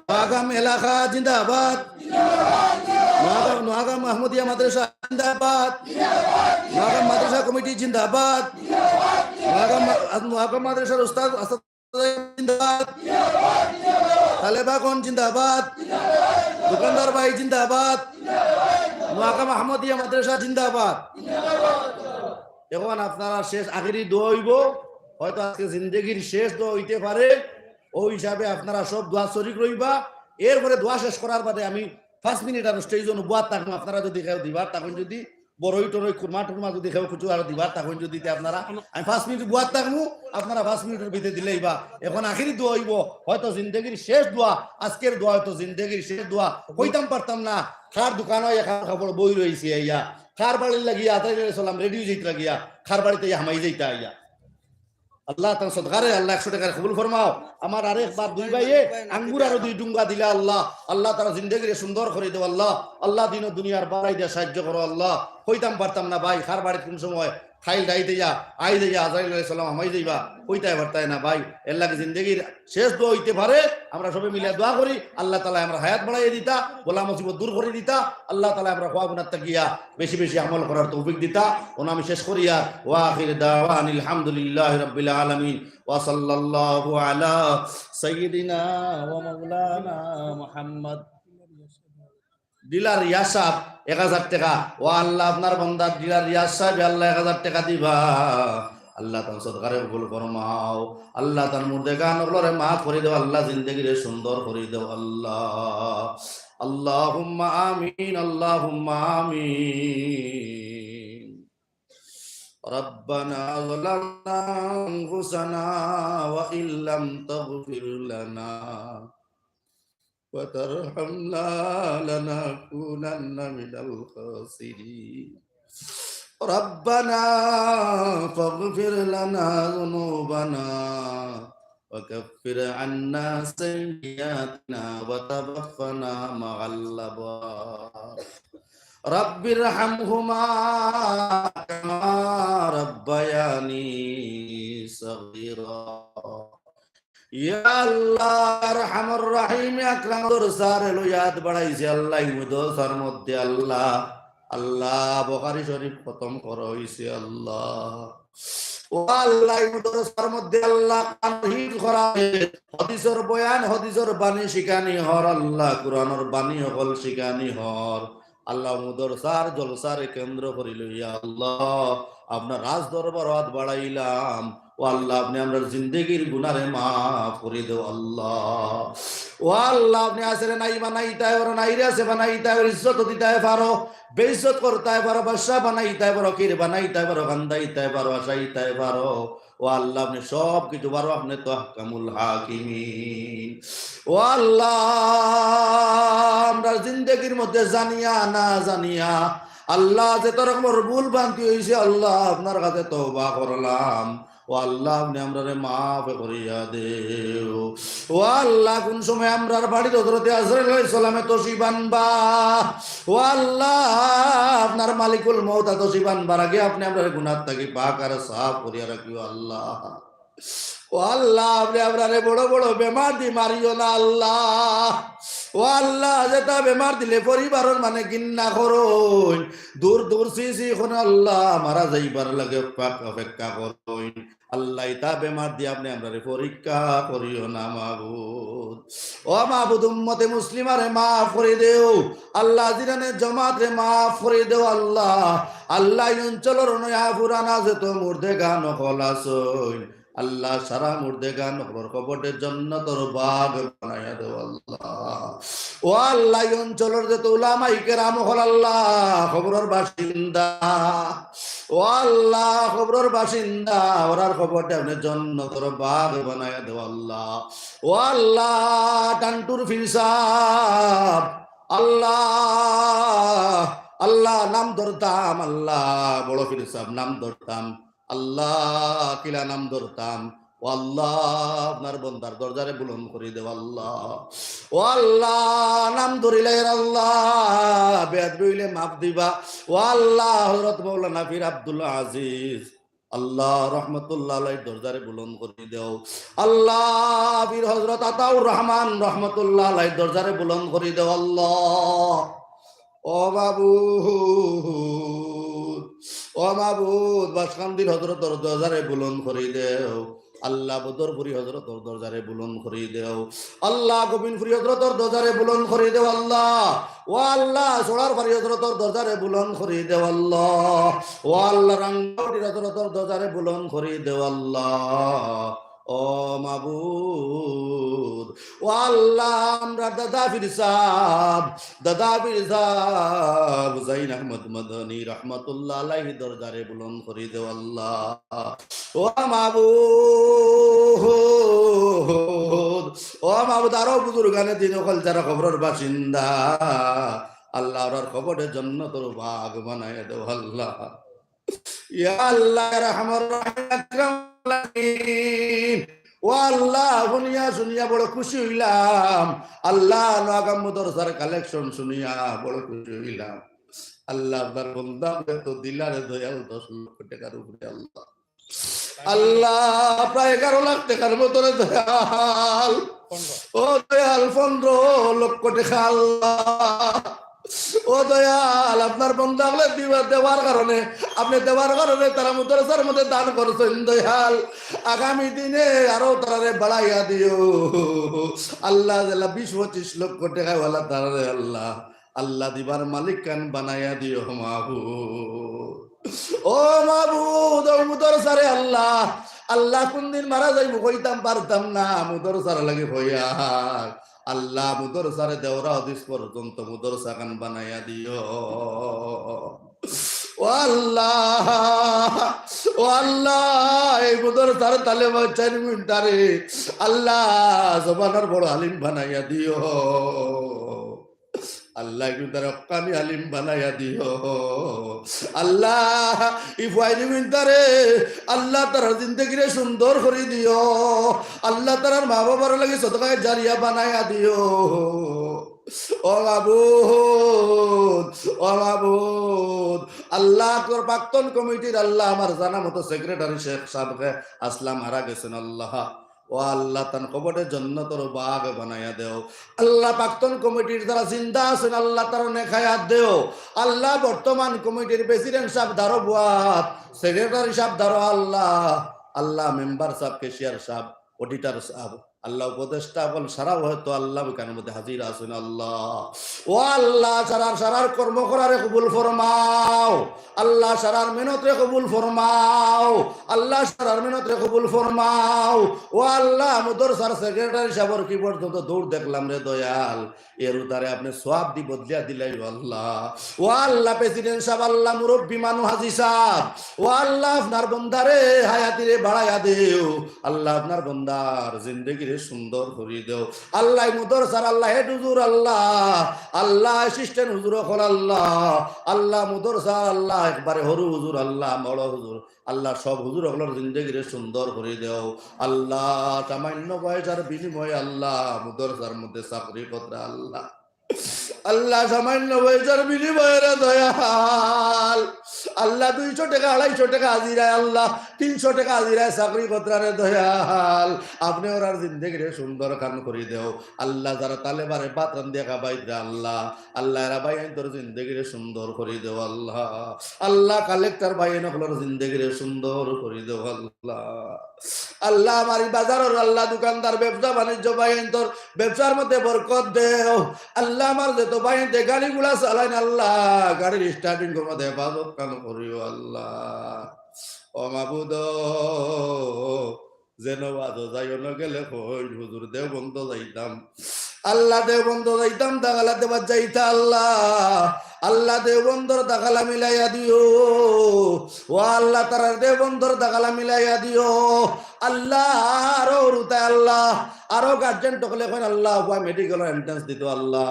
নোয়াগাম এলাকা জিন্দাবাদ নোয়াগাম মাহমুদিয়া মাদ্রাসা জিন্দাবাদ নোয়াগাম মাদ্রাসা কমিটি জিন্দাবাদ নোয়াগাম মাদ্রাসার উস্তাদ আসাদ জিন্দাবাদ তালেবাগণ জিন্দাবাদ দোকানদার ভাই জিন্দাবাদ নোয়াগাম আহমদিয়া মাদ্রাসা জিন্দাবাদ। এখন আপনারা শেষ আখেরি দোয়া হইব, হয়তো আজকে জিন্দগির শেষ দোয়া হইতে পারে, ওই হিসাবে আপনারা সব দোয়া শরীক রইবা। এরপরে দোয়া শেষ করার বাদে আমি 5 মিনিট আর স্টেজ অনুবাদ থাকবো, আপনারা যদি কেউ দিবার তখন যদি বড়ই টরই খুরমা টুরমা যদি কেউ কিছু আর দিবার তখন যদি আপনারা আমি 5 মিনিট বুয়াত থাকবো, আপনারা 5 মিনিটের ভিতরে দিলেই বা। এখন আখেরি দোয়া হইব, হয়তো জিন্দগির শেষ দোয়া, আজকের দোয়া হয়তো জিন্দগির শেষ দোয়া হইতাম পারতাম না। খার দোকান খাবার বই রয়েছে ইয়া, খার বাড়ির লাগিয়া সালাম রেডিও যেতে লাগিয়া খার বাড়িতে হামাই যেতে আইয়া। আল্লাহ তার সদকারে আল্লাহ 100 টাকা কবুল ফরমাও। আমার আরেকবার দুই ভাইয়ে আঙ্গুর আরো 2 ডুঙ্গা দিলা আল্লাহ, আল্লাহ তারা জিন্দগিরে সুন্দর করে দেও আল্লাহ, আল্লাহ দিন ও দুনিয়ার বাড়াই দিয়া সাহায্য করো আল্লাহ। হইতাম পারতাম না ভাই, খার বাড়ি কোন সময় খাইল দাই দিয়া আই দিয়া আজরাইল আলাইহিস সালাম হামাই যাইবা, হইতাই পারতাই না ভাই। এর লাগে জিন্দগির শেষ দোয়া হইতে পারে, আমরা সবাই মিলে দোয়া করি আল্লাহ তাআলা আমরা হায়াত বাড়াইয়া দিতা, বলা মুসিবত দূর করে দিতা, আল্লাহ তাআলা আমরা খোয়া গুনাহ তাকিয়া বেশি বেশি আমল করার তৌফিক দিতা। ওনা আমি শেষ করিয়া ওয়া আখির দাওয়ানিল হামদুলিল্লাহি রাব্বিল আলামিন ওয়া সাল্লাল্লাহু আলা সাইয়্যিদিনা ওয়া মাওলানা মুহাম্মদ। ডিলার রিয়াজ সাহেব 1000 টাকা, ও আল্লাহ আপনার বান্দা ডিলার রিয়াজ সাহেব আল্লাহ 1000 টাকা দিবা, আল্লাহ তার সদকারে কবুল ফরমাও, আল্লাহ তার মুর্দেগান ওগুলোরে মাফ করে দাও, আল্লাহ জিন্দেগিরে সুন্দর করে দাও আল্লাহ। আল্লাহুম্মা আমিন আল্লাহুম্মা আমিন। রব্বানা যালামনা আনফুসানা ওয়া ইল্লাম তাগফির লানা وترحمنا لنكونن من الخاسرين ربنا فاغفر لنا ذنوبنا وكفر عنا سيئاتنا وتوفنا مع الأبرار رب ارحمهما كما ربياني صغيرا ইয়া আল্লাহ আরহামুর রহিম আকরাম দরসার লয়াত বাড়াইছে আল্লাহ মুদসার মধ্যে আল্লাহ আল্লাহ বুখারী শরীফ খতম করা হইছে আল্লাহ ও আল্লাহ মুদসার মধ্যে আল্লাহ তাহিদ করা হাদিসের বয়ান হাদিসের বাণী শিখানি হর আল্লাহ কোরআনের বাণী হল শিখানি হর আল্লাহ মুদসার জলসার কেন্দ্র করিল ইয়া আল্লাহ আপনার রাজ দরবার হাত বাড়াইলাম ও আল্লাহ আপনি আমরা জিন্দগির গুনারে মাফ করে দেও আল্লাহ ও আল্লাহ আপনি আসলে নাই বানাইতে পারো নাই রে আছে বানাইতে পারো ইজ্জত দিতে পারো বেইজ্জত করতে পারো বাদশা বানাইতে পারো কির বানাইতে পারো গান্দাইতে পারো আসাইতে পারো ও আল্লাহ আপনি সব কিছু পারো আপনি তো আহকামুল হাকিমিন ও আল্লাহ আমরা জিন্দগির মধ্যে জানিয়া না জানিয়া আল্লাহ যে তোর ভুল ভ্রান্তি হয়েছে আল্লাহ আপনার কাছে তওবা করলাম ও আল্লাহ আপনি আমরারে মাফ করিয়া দেও ও আল্লাহ কোন সময় আমরার বাড়ির হযরতে আজরাইল আলাইহিস সালামে তশরিফ আনবা ও আল্লাহ আপনার মালিকুল মউত তশরিফ আনবার আগে আপনি আমরার গুনাহ থেকে পাক আর সাফ করিয়া রাখিও আল্লাহ ও আল্লাহ আপনি আমরারে বড় বড় বেমার দি মারিও না আল্লাহ ও আল্লাহ যেটা বেমার দিলে পরিবারের মানে কিন্না করুন দূর দূর সিসি কোন আল্লাহ মারা যাইবার লাগে অপেক্ষা করুন আল্লাহ ইতা বেমার দিয়ে আপনি আমরারে পরীক্ষা করিও না মাবুদ ও মাবুদ উম্মতে মুসলিমারে মাফ করে দেও আল্লাহ জিরানে জামাত রে মাফ করে দেও আল্লাহ আল্লাহ এই অঞ্চলের নয়া পুরানা যেত মুর্দে গান খলাসইন আল্লাহ সারা মুর্দেগান কবরের জান্নাতের বাগ বানায়া দাও আল্লাহ ও আল্লাহ এই অঞ্চলের যত উলামায়ে কেরাম হল আল্লাহ কবরের বাসিন্দা ও আল্লাহ কবরের বাসিন্দা ওরার কবরটা আপনি জান্নাতের বাগ বানায়া দাও আল্লাহ ও আল্লাহ টান্টুর ফিরসাব আল্লাহ আল্লাহ নাম ধরতাম আল্লাহ বড় ফিরসাব নাম ধরতাম আল্লাহ কিলা নাম ধরতাম ও আল্লাহ আপনার বন্দার দরজারে বুলন্দ করে দেও আল্লাহ। ও আল্লাহ নাম ধরিলে আল্লাহ বেদ রইলে মাফ দিবা। ও আল্লাহ হযরত মাওলানা পীর আব্দুল আজিজ আল্লাহ রহমতুল্লাহ আলাইহির দরজারে বুলন্দ করে দেও আল্লাহ। পীর হযরত আতাউর রহমান রহমতুল্লাহ আলাইহির দরজারে বুলন্দ করে দেও আল্লাহ। ও মাবুদ, ও মাবুদ বাসকান্দির হযরতর দরজারে বুলন্দ করে দেও আল্লাহ। বদরপুরি হযরতর দরজারে বুলন্দ করে দেও আল্লাহ। গোবিন্দপুরি হযরতর দরজারে বুলন্দ করে দেও আল্লাহ। ও আল্লাহ সোড়ার বাড়ি হযরতর দরজারে বুলন্দ করে দেও আল্লাহ। ও আল্লাহ রাঙ্গামাটির হযরতর দরজারে বুলন্দ করে দেও আল্লাহ। ও মাবুদ, ও আল্লাহ আমরা দাদা পীর সাহেব হুসাইন আহমদ মদনী রহমতুল্লাহ আলাইহি দরজারে বুলন্দ করে দেও আল্লাহ। ও মাবুদ, ও মাবুদ আরো বুজুর্গানে দিন ওখাল যারা খবরের বাসিন্দা আল্লাহ ওর খবরের জন্য তোর ভাগ বানায় দেও আল্লাহ। ইয়া আল্লাহ ইয়া রাহমার রাহিম আকরামুল আলামিন। ও আল্লাহ শুনিয়া শুনিয়া বড় খুশি হইলাম আল্লাহ। লাগাম দরজার কালেকশন শুনিয়া বড় খুশি হইলাম আল্লাহ। আপনার বন্দা তো দিলারে দয়াল 10 লক্ষ টাকার উপরে আল্লাহ। আল্লাহ প্রায় 11 লাখ টাকার মতনে দয়াল। ও দয়াল 15 লক্ষ টাকা আল্লাহ। ও দয়াল আপনার বন্দাগুলো দেওয়ার কারণে আপনি দেওয়ার কারণে তারা মুদরসার মধ্যে দান করছেন দয়াল। আগামী দিনে আরো তারারে বাড়াইয়া দিও আল্লাহ। 20-25 লক্ষ টাকা ওয়ালা তারারে আল্লাহ আল্লাহ দিবার মালিক কান বানাইয়া দিও মাহবুব। ও মাহবুদ ও মুদরসারে আল্লাহ আল্লাহ কোনদিন মারা যাইব কইতাম পারতাম না মুদরসার লাগে হইয়া আল্লাহ। মুদরসারে দেওরা হদিস পর্যন্ত মুদরসা কান বানাইয়া দিও ও আল্লাহ। ও আল্লাহ এই মুদরসার তালে বাচ্চার মিন্টারে আল্লাহ জবানের বড় আলিম বানাইয়া দিও আল্লাহ। কিন্তু রক্কানি আলিম বানাইয়া দিও আল্লাহ। ইফাইনি মিন্টারে আল্লাহ তার জিন্দগিরে সুন্দর করে দিও আল্লাহ। তার মা বাবার লাগে সদকায়ে জারিয়া বানাইয়া দিও ও মাবুদ, ও মাবুদ আল্লাহ। তোর প্রাক্তন কমিটির আল্লাহ আমার জানা মতো সেক্রেটারি শেখ সাহেবকে আসলাম মারা গেছেন আল্লাহ। ও আল্লাহ তান কবরের জন্য তোর বাগ বানাইয়া দেও আল্লাহ। প্রাক্তন কমিটির যারা জিন্দা আছেন আল্লাহ তার নেখায়াত দেও আল্লাহ। বর্তমান কমিটির প্রেসিডেন্ট সাহেব দারো বুয়াত, সেক্রেটারি সাহেব দারো আল্লাহ আল্লাহ। মেম্বার সাহেব, কেশিয়ার সাহেব, অডিটর সাহেব আল্লাহ। উপদেষ্টা বল সারা হয়তো আল্লাহ কেন মধ্যে হাজির আছেন আল্লাহ। ও আল্লাহ সারার কর্ম করারে কবুল ফরমাও আল্লাহ। সারার মেহনত রে কবুল ফরমাও আল্লাহ। সারার মেহনত রে কবুল ফরমাও ও আল্লাহ। মুদরসার সেক্রেটারি সাহেবের কি পর্যন্ত দৌড় দেখলাম রে দয়াল। এর উতারে আপনি সওয়াব দি বদলিয়া দিলাই আল্লাহ। ও আল্লাহ প্রেসিডেন্ট সাহেব আল্লাহ। মুরব্বী মানু হাজি সাহেব ও আল্লাহ আপনার বন্দারে হায়াতিরে বাড়াইয়া দেও আল্লাহ। আপনার বন্দার জিন্দগিরে সুন্দর করে দেও আল্লাহ। মুদরসার আল্লাহ হেড হুজুর আল্লাহ আল্লাহ। অ্যাসিস্ট্যান্ট হুজুর হল আল্লাহ আল্লাহ। মুদরসা আল্লাহ একবারে হরু হুজুর আল্লাহ, বড় হুজুর আল্লাহ। সব হুজুর হলের জিন্দগিরে সুন্দর করে দেও আল্লাহ। সামান্য পয়সার বিনিময়ে আল্লাহ মুদরসার মধ্যে চাকরি করতে আল্লাহ আল্লাহ। সামান্য পয়সার বিনিময়ে দয়াল আল্লাহ। 200 টাকা 250 টাকা হাজিরায় আল্লাহ, 300 টাকা হাজিরায় চাকরি করতে দয়াল। আপনি ওরার জিন্দগিরে সুন্দর কাম করে দেও আল্লাহ। যারা তালেবারে বাতরান দিয়ে খাবাইতে আল্লাহ আল্লাহ। এরা ভাই তোর জিন্দগিরে সুন্দর করে দেও আল্লাহ আল্লাহ। কালেক্টর ভাই নকলের জিন্দগিরে সুন্দর করে দেও আল্লাহ আল্লাহ। আমার বাজারের আল্লাহ দোকানদার ব্যবসা বাণিজ্য ভাই তোর ব্যবসার মধ্যে বরকত দেও আল্লাহ। আমার যে তো ভাই গাড়িগুলা চালাইন আল্লাহ, গাড়ির স্টার্টিং মধ্যে হেফাজত কাম করিও আল্লাহ। ও মাবুদ যেন বাজো যাইও না গেলে কই হুজুর দেও বন্ধ যাইতাম আল্লাহ। দেও বন্ধ যাইতাম দাগালা দেবার যাইতা আল্লাহ আল্লাহ। দেও বন্ধর দাগালা মিলাইয়া দিও ও আল্লাহ। তারা দেও বন্ধর দাগালা মিলাইয়া দিও আল্লাহ। আরো রুতায় আল্লাহ। আরো গার্জেন টকলে আল্লাহ মেডিকেল এন্ট্রান্স দিত আল্লাহ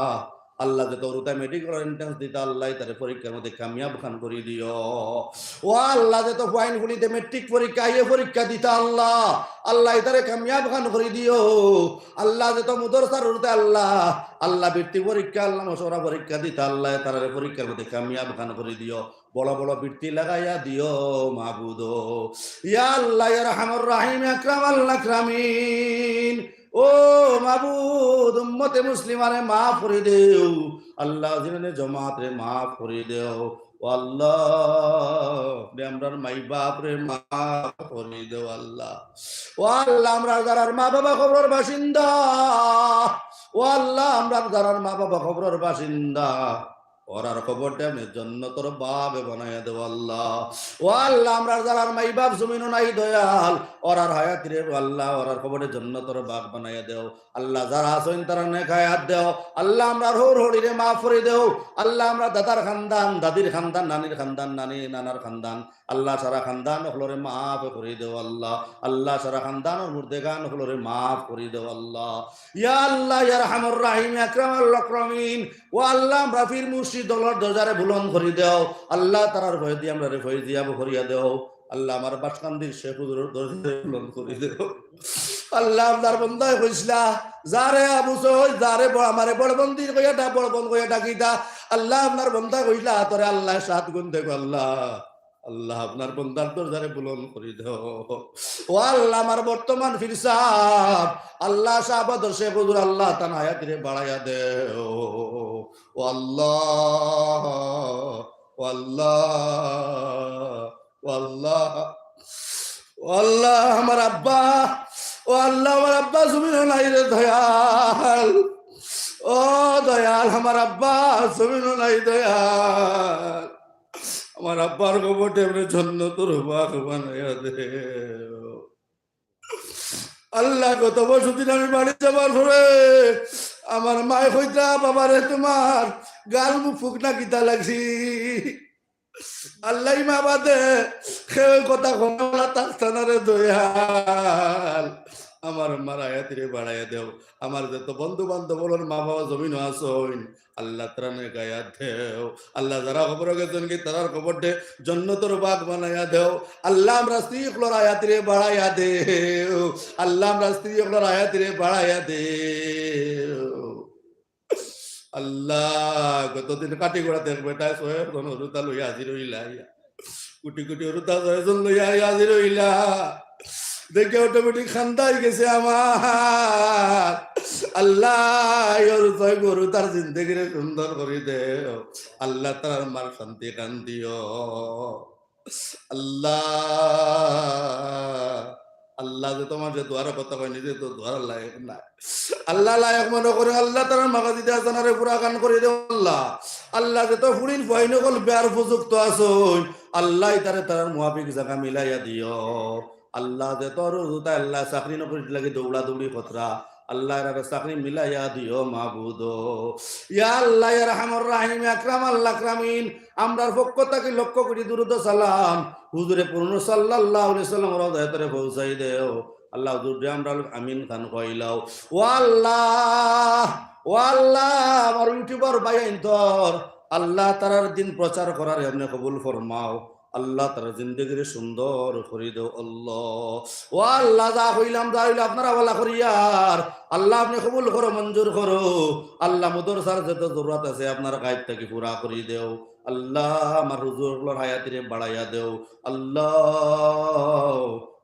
আল্লাহ যে তোর মেডিকেল এন্ট্রান্স দিতে আল্লাহ তার পরীক্ষার মধ্যে কামিয়াব খান করে দিও। ও আল্লাহ যে তো ফাইন ফুলিতে মেট্রিক পরীক্ষা ইয়ে পরীক্ষা দিতে আল্লাহ আল্লাহ তারে কামিয়াব খান করে দিও। আল্লাহ যে তো মুদরসার উঠতে আল্লাহ আল্লাহ বৃত্তি পরীক্ষা আল্লাহ মশরা পরীক্ষা দিতে আল্লাহ তার পরীক্ষার মধ্যে কামিয়াব খান করে দিও। বড় বড় বৃত্তি লাগাইয়া দিও মাহবুদ। ইয়া আল্লাহ ইয়া রাহমার রাহিম আকরাম আল্লাহ আকরামিন। ও মাবুদ উম্মতে মুসলিমারে মাফ করে দেও আল্লাহ জিনে জমাত রে মাফ করে দেও। ও আল্লাহ আমরার মাই বাপ রে মাফ করে দেও আল্লাহ। ও আল্লাহ আমরা যারার মা বাবা খবরের বাসিন্দা, ও আল্লাহ আমরা যারার মা বাবা খবরের বাসিন্দা ওরার খবরটা আমি জন্নতর বাবে বানাইয়া দেব আল্লাহ। ও আল্লাহ আমরা যারার মাই বাপ জমিনও নাই দয়াল ওরার হায়াত রে আল্লাহ ওরার খবরে জন্নতর বাগ বানাইয়া দেও আল্লাহ। যারা আছেন তারা নেখায়াত দেও আল্লাহ। আমরা হোর হরিরে মাফ করে দেও আল্লাহ। আমরা দাদার খানদান দাদির খানদান নানির খানদান নানি নানার খানদান আল্লাহ সারা খানদান হলরে মাফ করে দেও আল্লাহ। আল্লাহ সারা খানদান মুর্দেগান হলরে মাফ করে দেও আল্লাহ। ইয়া আল্লাহ ইয়া রাহমার রাহিম আকরামাল আকরামিন। ও আল্লাহ আমরা ফির মুর্শিদ দলর দরজারে বুলন্দ করে দেও আল্লাহ। তারার ভয় দিয়ে আমরা রে ভয় দিয়া ভরিয়া দেও আল্লাহ। আমার বাসকান্দির শেখ হুজুরের দরজারে বুলন্দ করে দেও আল্লাহ। আপনার বন্দায় কইসলা যারে আবু সই যারে আমারে বড় বন্দির কইয়াটা বড় বন্ধ কইয়া ডাকিতা আল্লাহ। আপনার বন্দা কইলা তোরে আল্লাহ সাত গুণ দেখো আল্লাহ। আল্লাহ আপনার বন্দার দরজারে বুলন্দ করে দেও। ও আল্লাহ আমার বর্তমান ফির সাহেব আল্লাহ সাহাবাদর শেখ হুজুর আল্লাহ তান হায়াত রে বাড়াইয়া দেও। ও আল্লাহ ও আল্লাহ ও আল্লাহ ও আল্লাহ আমার আব্বা ও আল্লাহ আমার আব্বা জমিন নাই রে দয়াল। ও দয়াল আমার আব্বা জমিন নাই দয়াল। আমার আব্বার কবরটা জন্য তোর বাঘ বানাইয়া দে আল্লাহ। গত বছর দিন আমি বাড়ি যাবার পরে আমার মায় কইতা বাবারে তোমার গাল মুখ ফুক না কিতা লাগছি আল্লাহ মা বাদে খেয়ে কথা কমলা তাস্তানারে দয়াল। আমার মার আয়াতিরে বাড়াইয়া দেও। আমার যত বন্ধু বান্ধব মা বাবা জমিন আসইন আল্লাহ ত্রাণে গায়া দেও আল্লাহ। যারা খবর গেছেন কি তারার খবরটে জন্নতর বাগ বানাইয়া দেও আল্লাহ। আমরা স্ত্রী গুলোর আয়াতিরে বাড়াইয়া দেও আল্লাহ। আমরা স্ত্রী গুলোর আয়াতিরে বাড়াইয়া দেও আল্লাহ। কতদিন কাটি গোড়া দেখবে তাই সোহেবজন হরুতা লইয়া হাজির হইলা কোটি কোটি হরুতা সোহেবজন লইয়া হাজির হইলা দেখে অটোমেটিক খান্দাই গেছে আমার আল্লাহ। গরু তার জিন্দগিরে সুন্দর করে দেও আল্লাহ। তার মার শান্তি কান্দিও আল্লাহ। আল্লাহ যে তোমার যে দোয়ার কথা কয়নি যে তো দোয়ার লায়ক নাই আল্লাহ। লায়ক মনে করে আল্লাহ তার মাগাজি দেওয়া জানারে পুরা গান করে দেও আল্লাহ। আল্লাহ যে তো ফুড়িন ফাইন কল বেয়ার উপযুক্ত আসুন আল্লাহ। তারে তার মুয়াফিক জায়গা মিলাইয়া দিও আল্লাহ। যে তোর আল্লাহ চাকরি নকরি লাগে দৌড়া দৌড়ি খতরা আল্লাহ চাকরি মিলাইয়া দিও মাহবুদ। ইয়া আল্লাহ ইয়া রাহমার রাহিম আকরাম আল্লাহ আকরামিন। আমরার পক্ষ থেকে লক্ষ্য করি দুরুদ সালাম হুজুরে পূর্ণ সাল্লাল্লাহু আলাইহি সাল্লাম রওজায়ে পৌঁছাই দেও আল্লাহ। হুজুর আমরা আমিন খান কইলাও। ও আল্লাহ ও আল্লাহ আমার ইউটিউবার ভাই আইন্তর আল্লাহ তারার দিন প্রচার করার আপনি কবুল ফরমাও আল্লাহ। তারা জিন্দগির সুন্দর করে দেও আল্লাহ। ও আল্লাহ যা হইলাম যা হইলে আপনারা বলা করিয়ার আল্লাহ আপনি কবুল করো মঞ্জুর করো আল্লাহ। মুদরসার যত জরুরত আছে আপনার গায়েব থেকে পুরা করে দেও আল্লাহ। আমার হুজুরগুলোর হায়াতিরে বাড়াইয়া দেও আল্লাহ।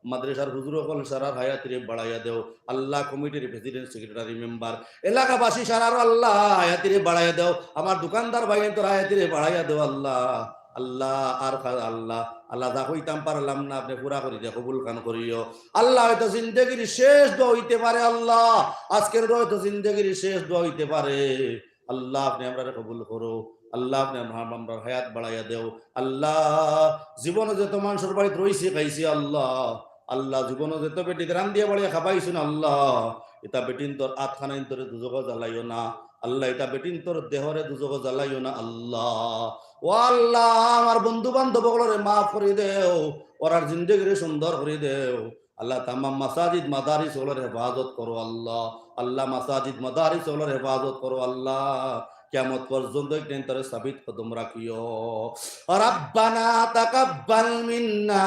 মাদ্রাসার হুজুর সকল সারার হায়াতিরে বাড়াইয়া দেও আল্লাহ। কমিটির প্রেসিডেন্ট সেক্রেটারি মেম্বার এলাকাবাসী সারার আল্লাহ হায়াতিরে বাড়াইয়া দেও। আমার দোকানদার ভাই তোর হায়াতিরে বাড়াইয়া দেও আল্লাহ। আল্লাহ আর আল্লাহ আল্লাহ যা হইতাম পারলাম না আপনি পুরা করি দিয়ে কবুল খান করিও আল্লাহ। হয়তো জিন্দগির শেষ দোয়া হইতে পারে আল্লাহ। আজকের হয়তো জিন্দগির শেষ দোয়া হইতে পারে আল্লাহ। আপনি আমরা কবুল করো আল্লাহ। আপনি আমরা হায়াত বাড়াইয়া দেও আল্লাহ। জীবনে যত মানুষের বাড়িতে রইছি খাইছি আল্লাহ। আল্লাহ জীবনে যত বেটি রান দিয়ে বাড়িয়া খাবাইছুন আল্লাহ। এটা বেটিন তোর আতখানাইন তোরে দুজক জ্বালাইও না আল্লাহ। এটা বেটিন তোর দেহরে দুজক জ্বালাইও না আল্লাহ। ও আল্লাহ আমার বন্ধু বান্ধব মাফ করে দেও ওরার জিন্দগিরে সুন্দর করে দেও আল্লাহ। তামাম মাসাজিদ মাদারিস ওগুলোর হেফাজত করো আল্লাহ। আল্লাহ মাসাজিদ মাদারিস ওগুলোর হেফাজত করো আল্লাহ। কিয়ামত পর্যন্ত একদিন তোরে সাবিত কদম রাখিও। রাব্বানা তাকাব্বাল মিন্না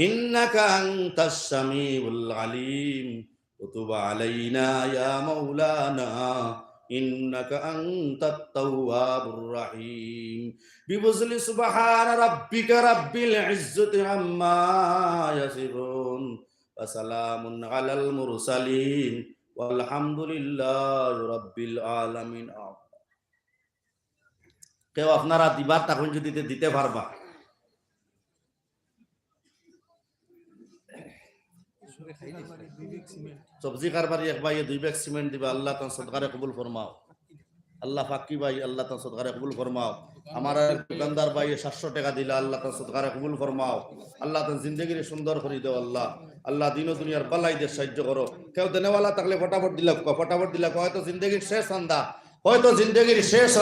ইন্নাকা আনতাস সামিউল আলিম ওয়া তুব আলাইনা ইয়া মাওলানা ইন্নাকা আনতাত তাওয়াবুর রহিম। বিফজলি সুবহানা রাব্বিকা রাব্বিল ইজ্জাতি আম্মা ইয়াসিফুন ওয়া সালামুন আলাল মুরসালিন ওয়ালহামদুলিল্লাহি রাব্বিল আলামিন। কেউ আপনারা দিবার তখন যদি দিতে পারবা, সবজি কারবারি এক ভাই 2 ব্যাগ সিমেন্ট দিবা, আল্লাহ তার সদকারে কবুল ফরমাও। আল্লাহ ফাকি ভাই আল্লাহ তার সদকারে কবুল ফরমাও। আমার দোকানদার ভাই 700 টাকা দিলা, আল্লাহ তার সদকারে কবুল ফরমাও। আল্লাহ তার জিন্দগির সুন্দর করে দাও। আল্লাহ আল্লাহ দিন ও দুনিয়ার বালাই দিয়ে সাহায্য করো। কেউ দেনেওয়ালা থাকলে ফটাফট দিলা, হয়তো জিন্দগির শেষ আন্দা, হয়তো জিন্দগির শেষ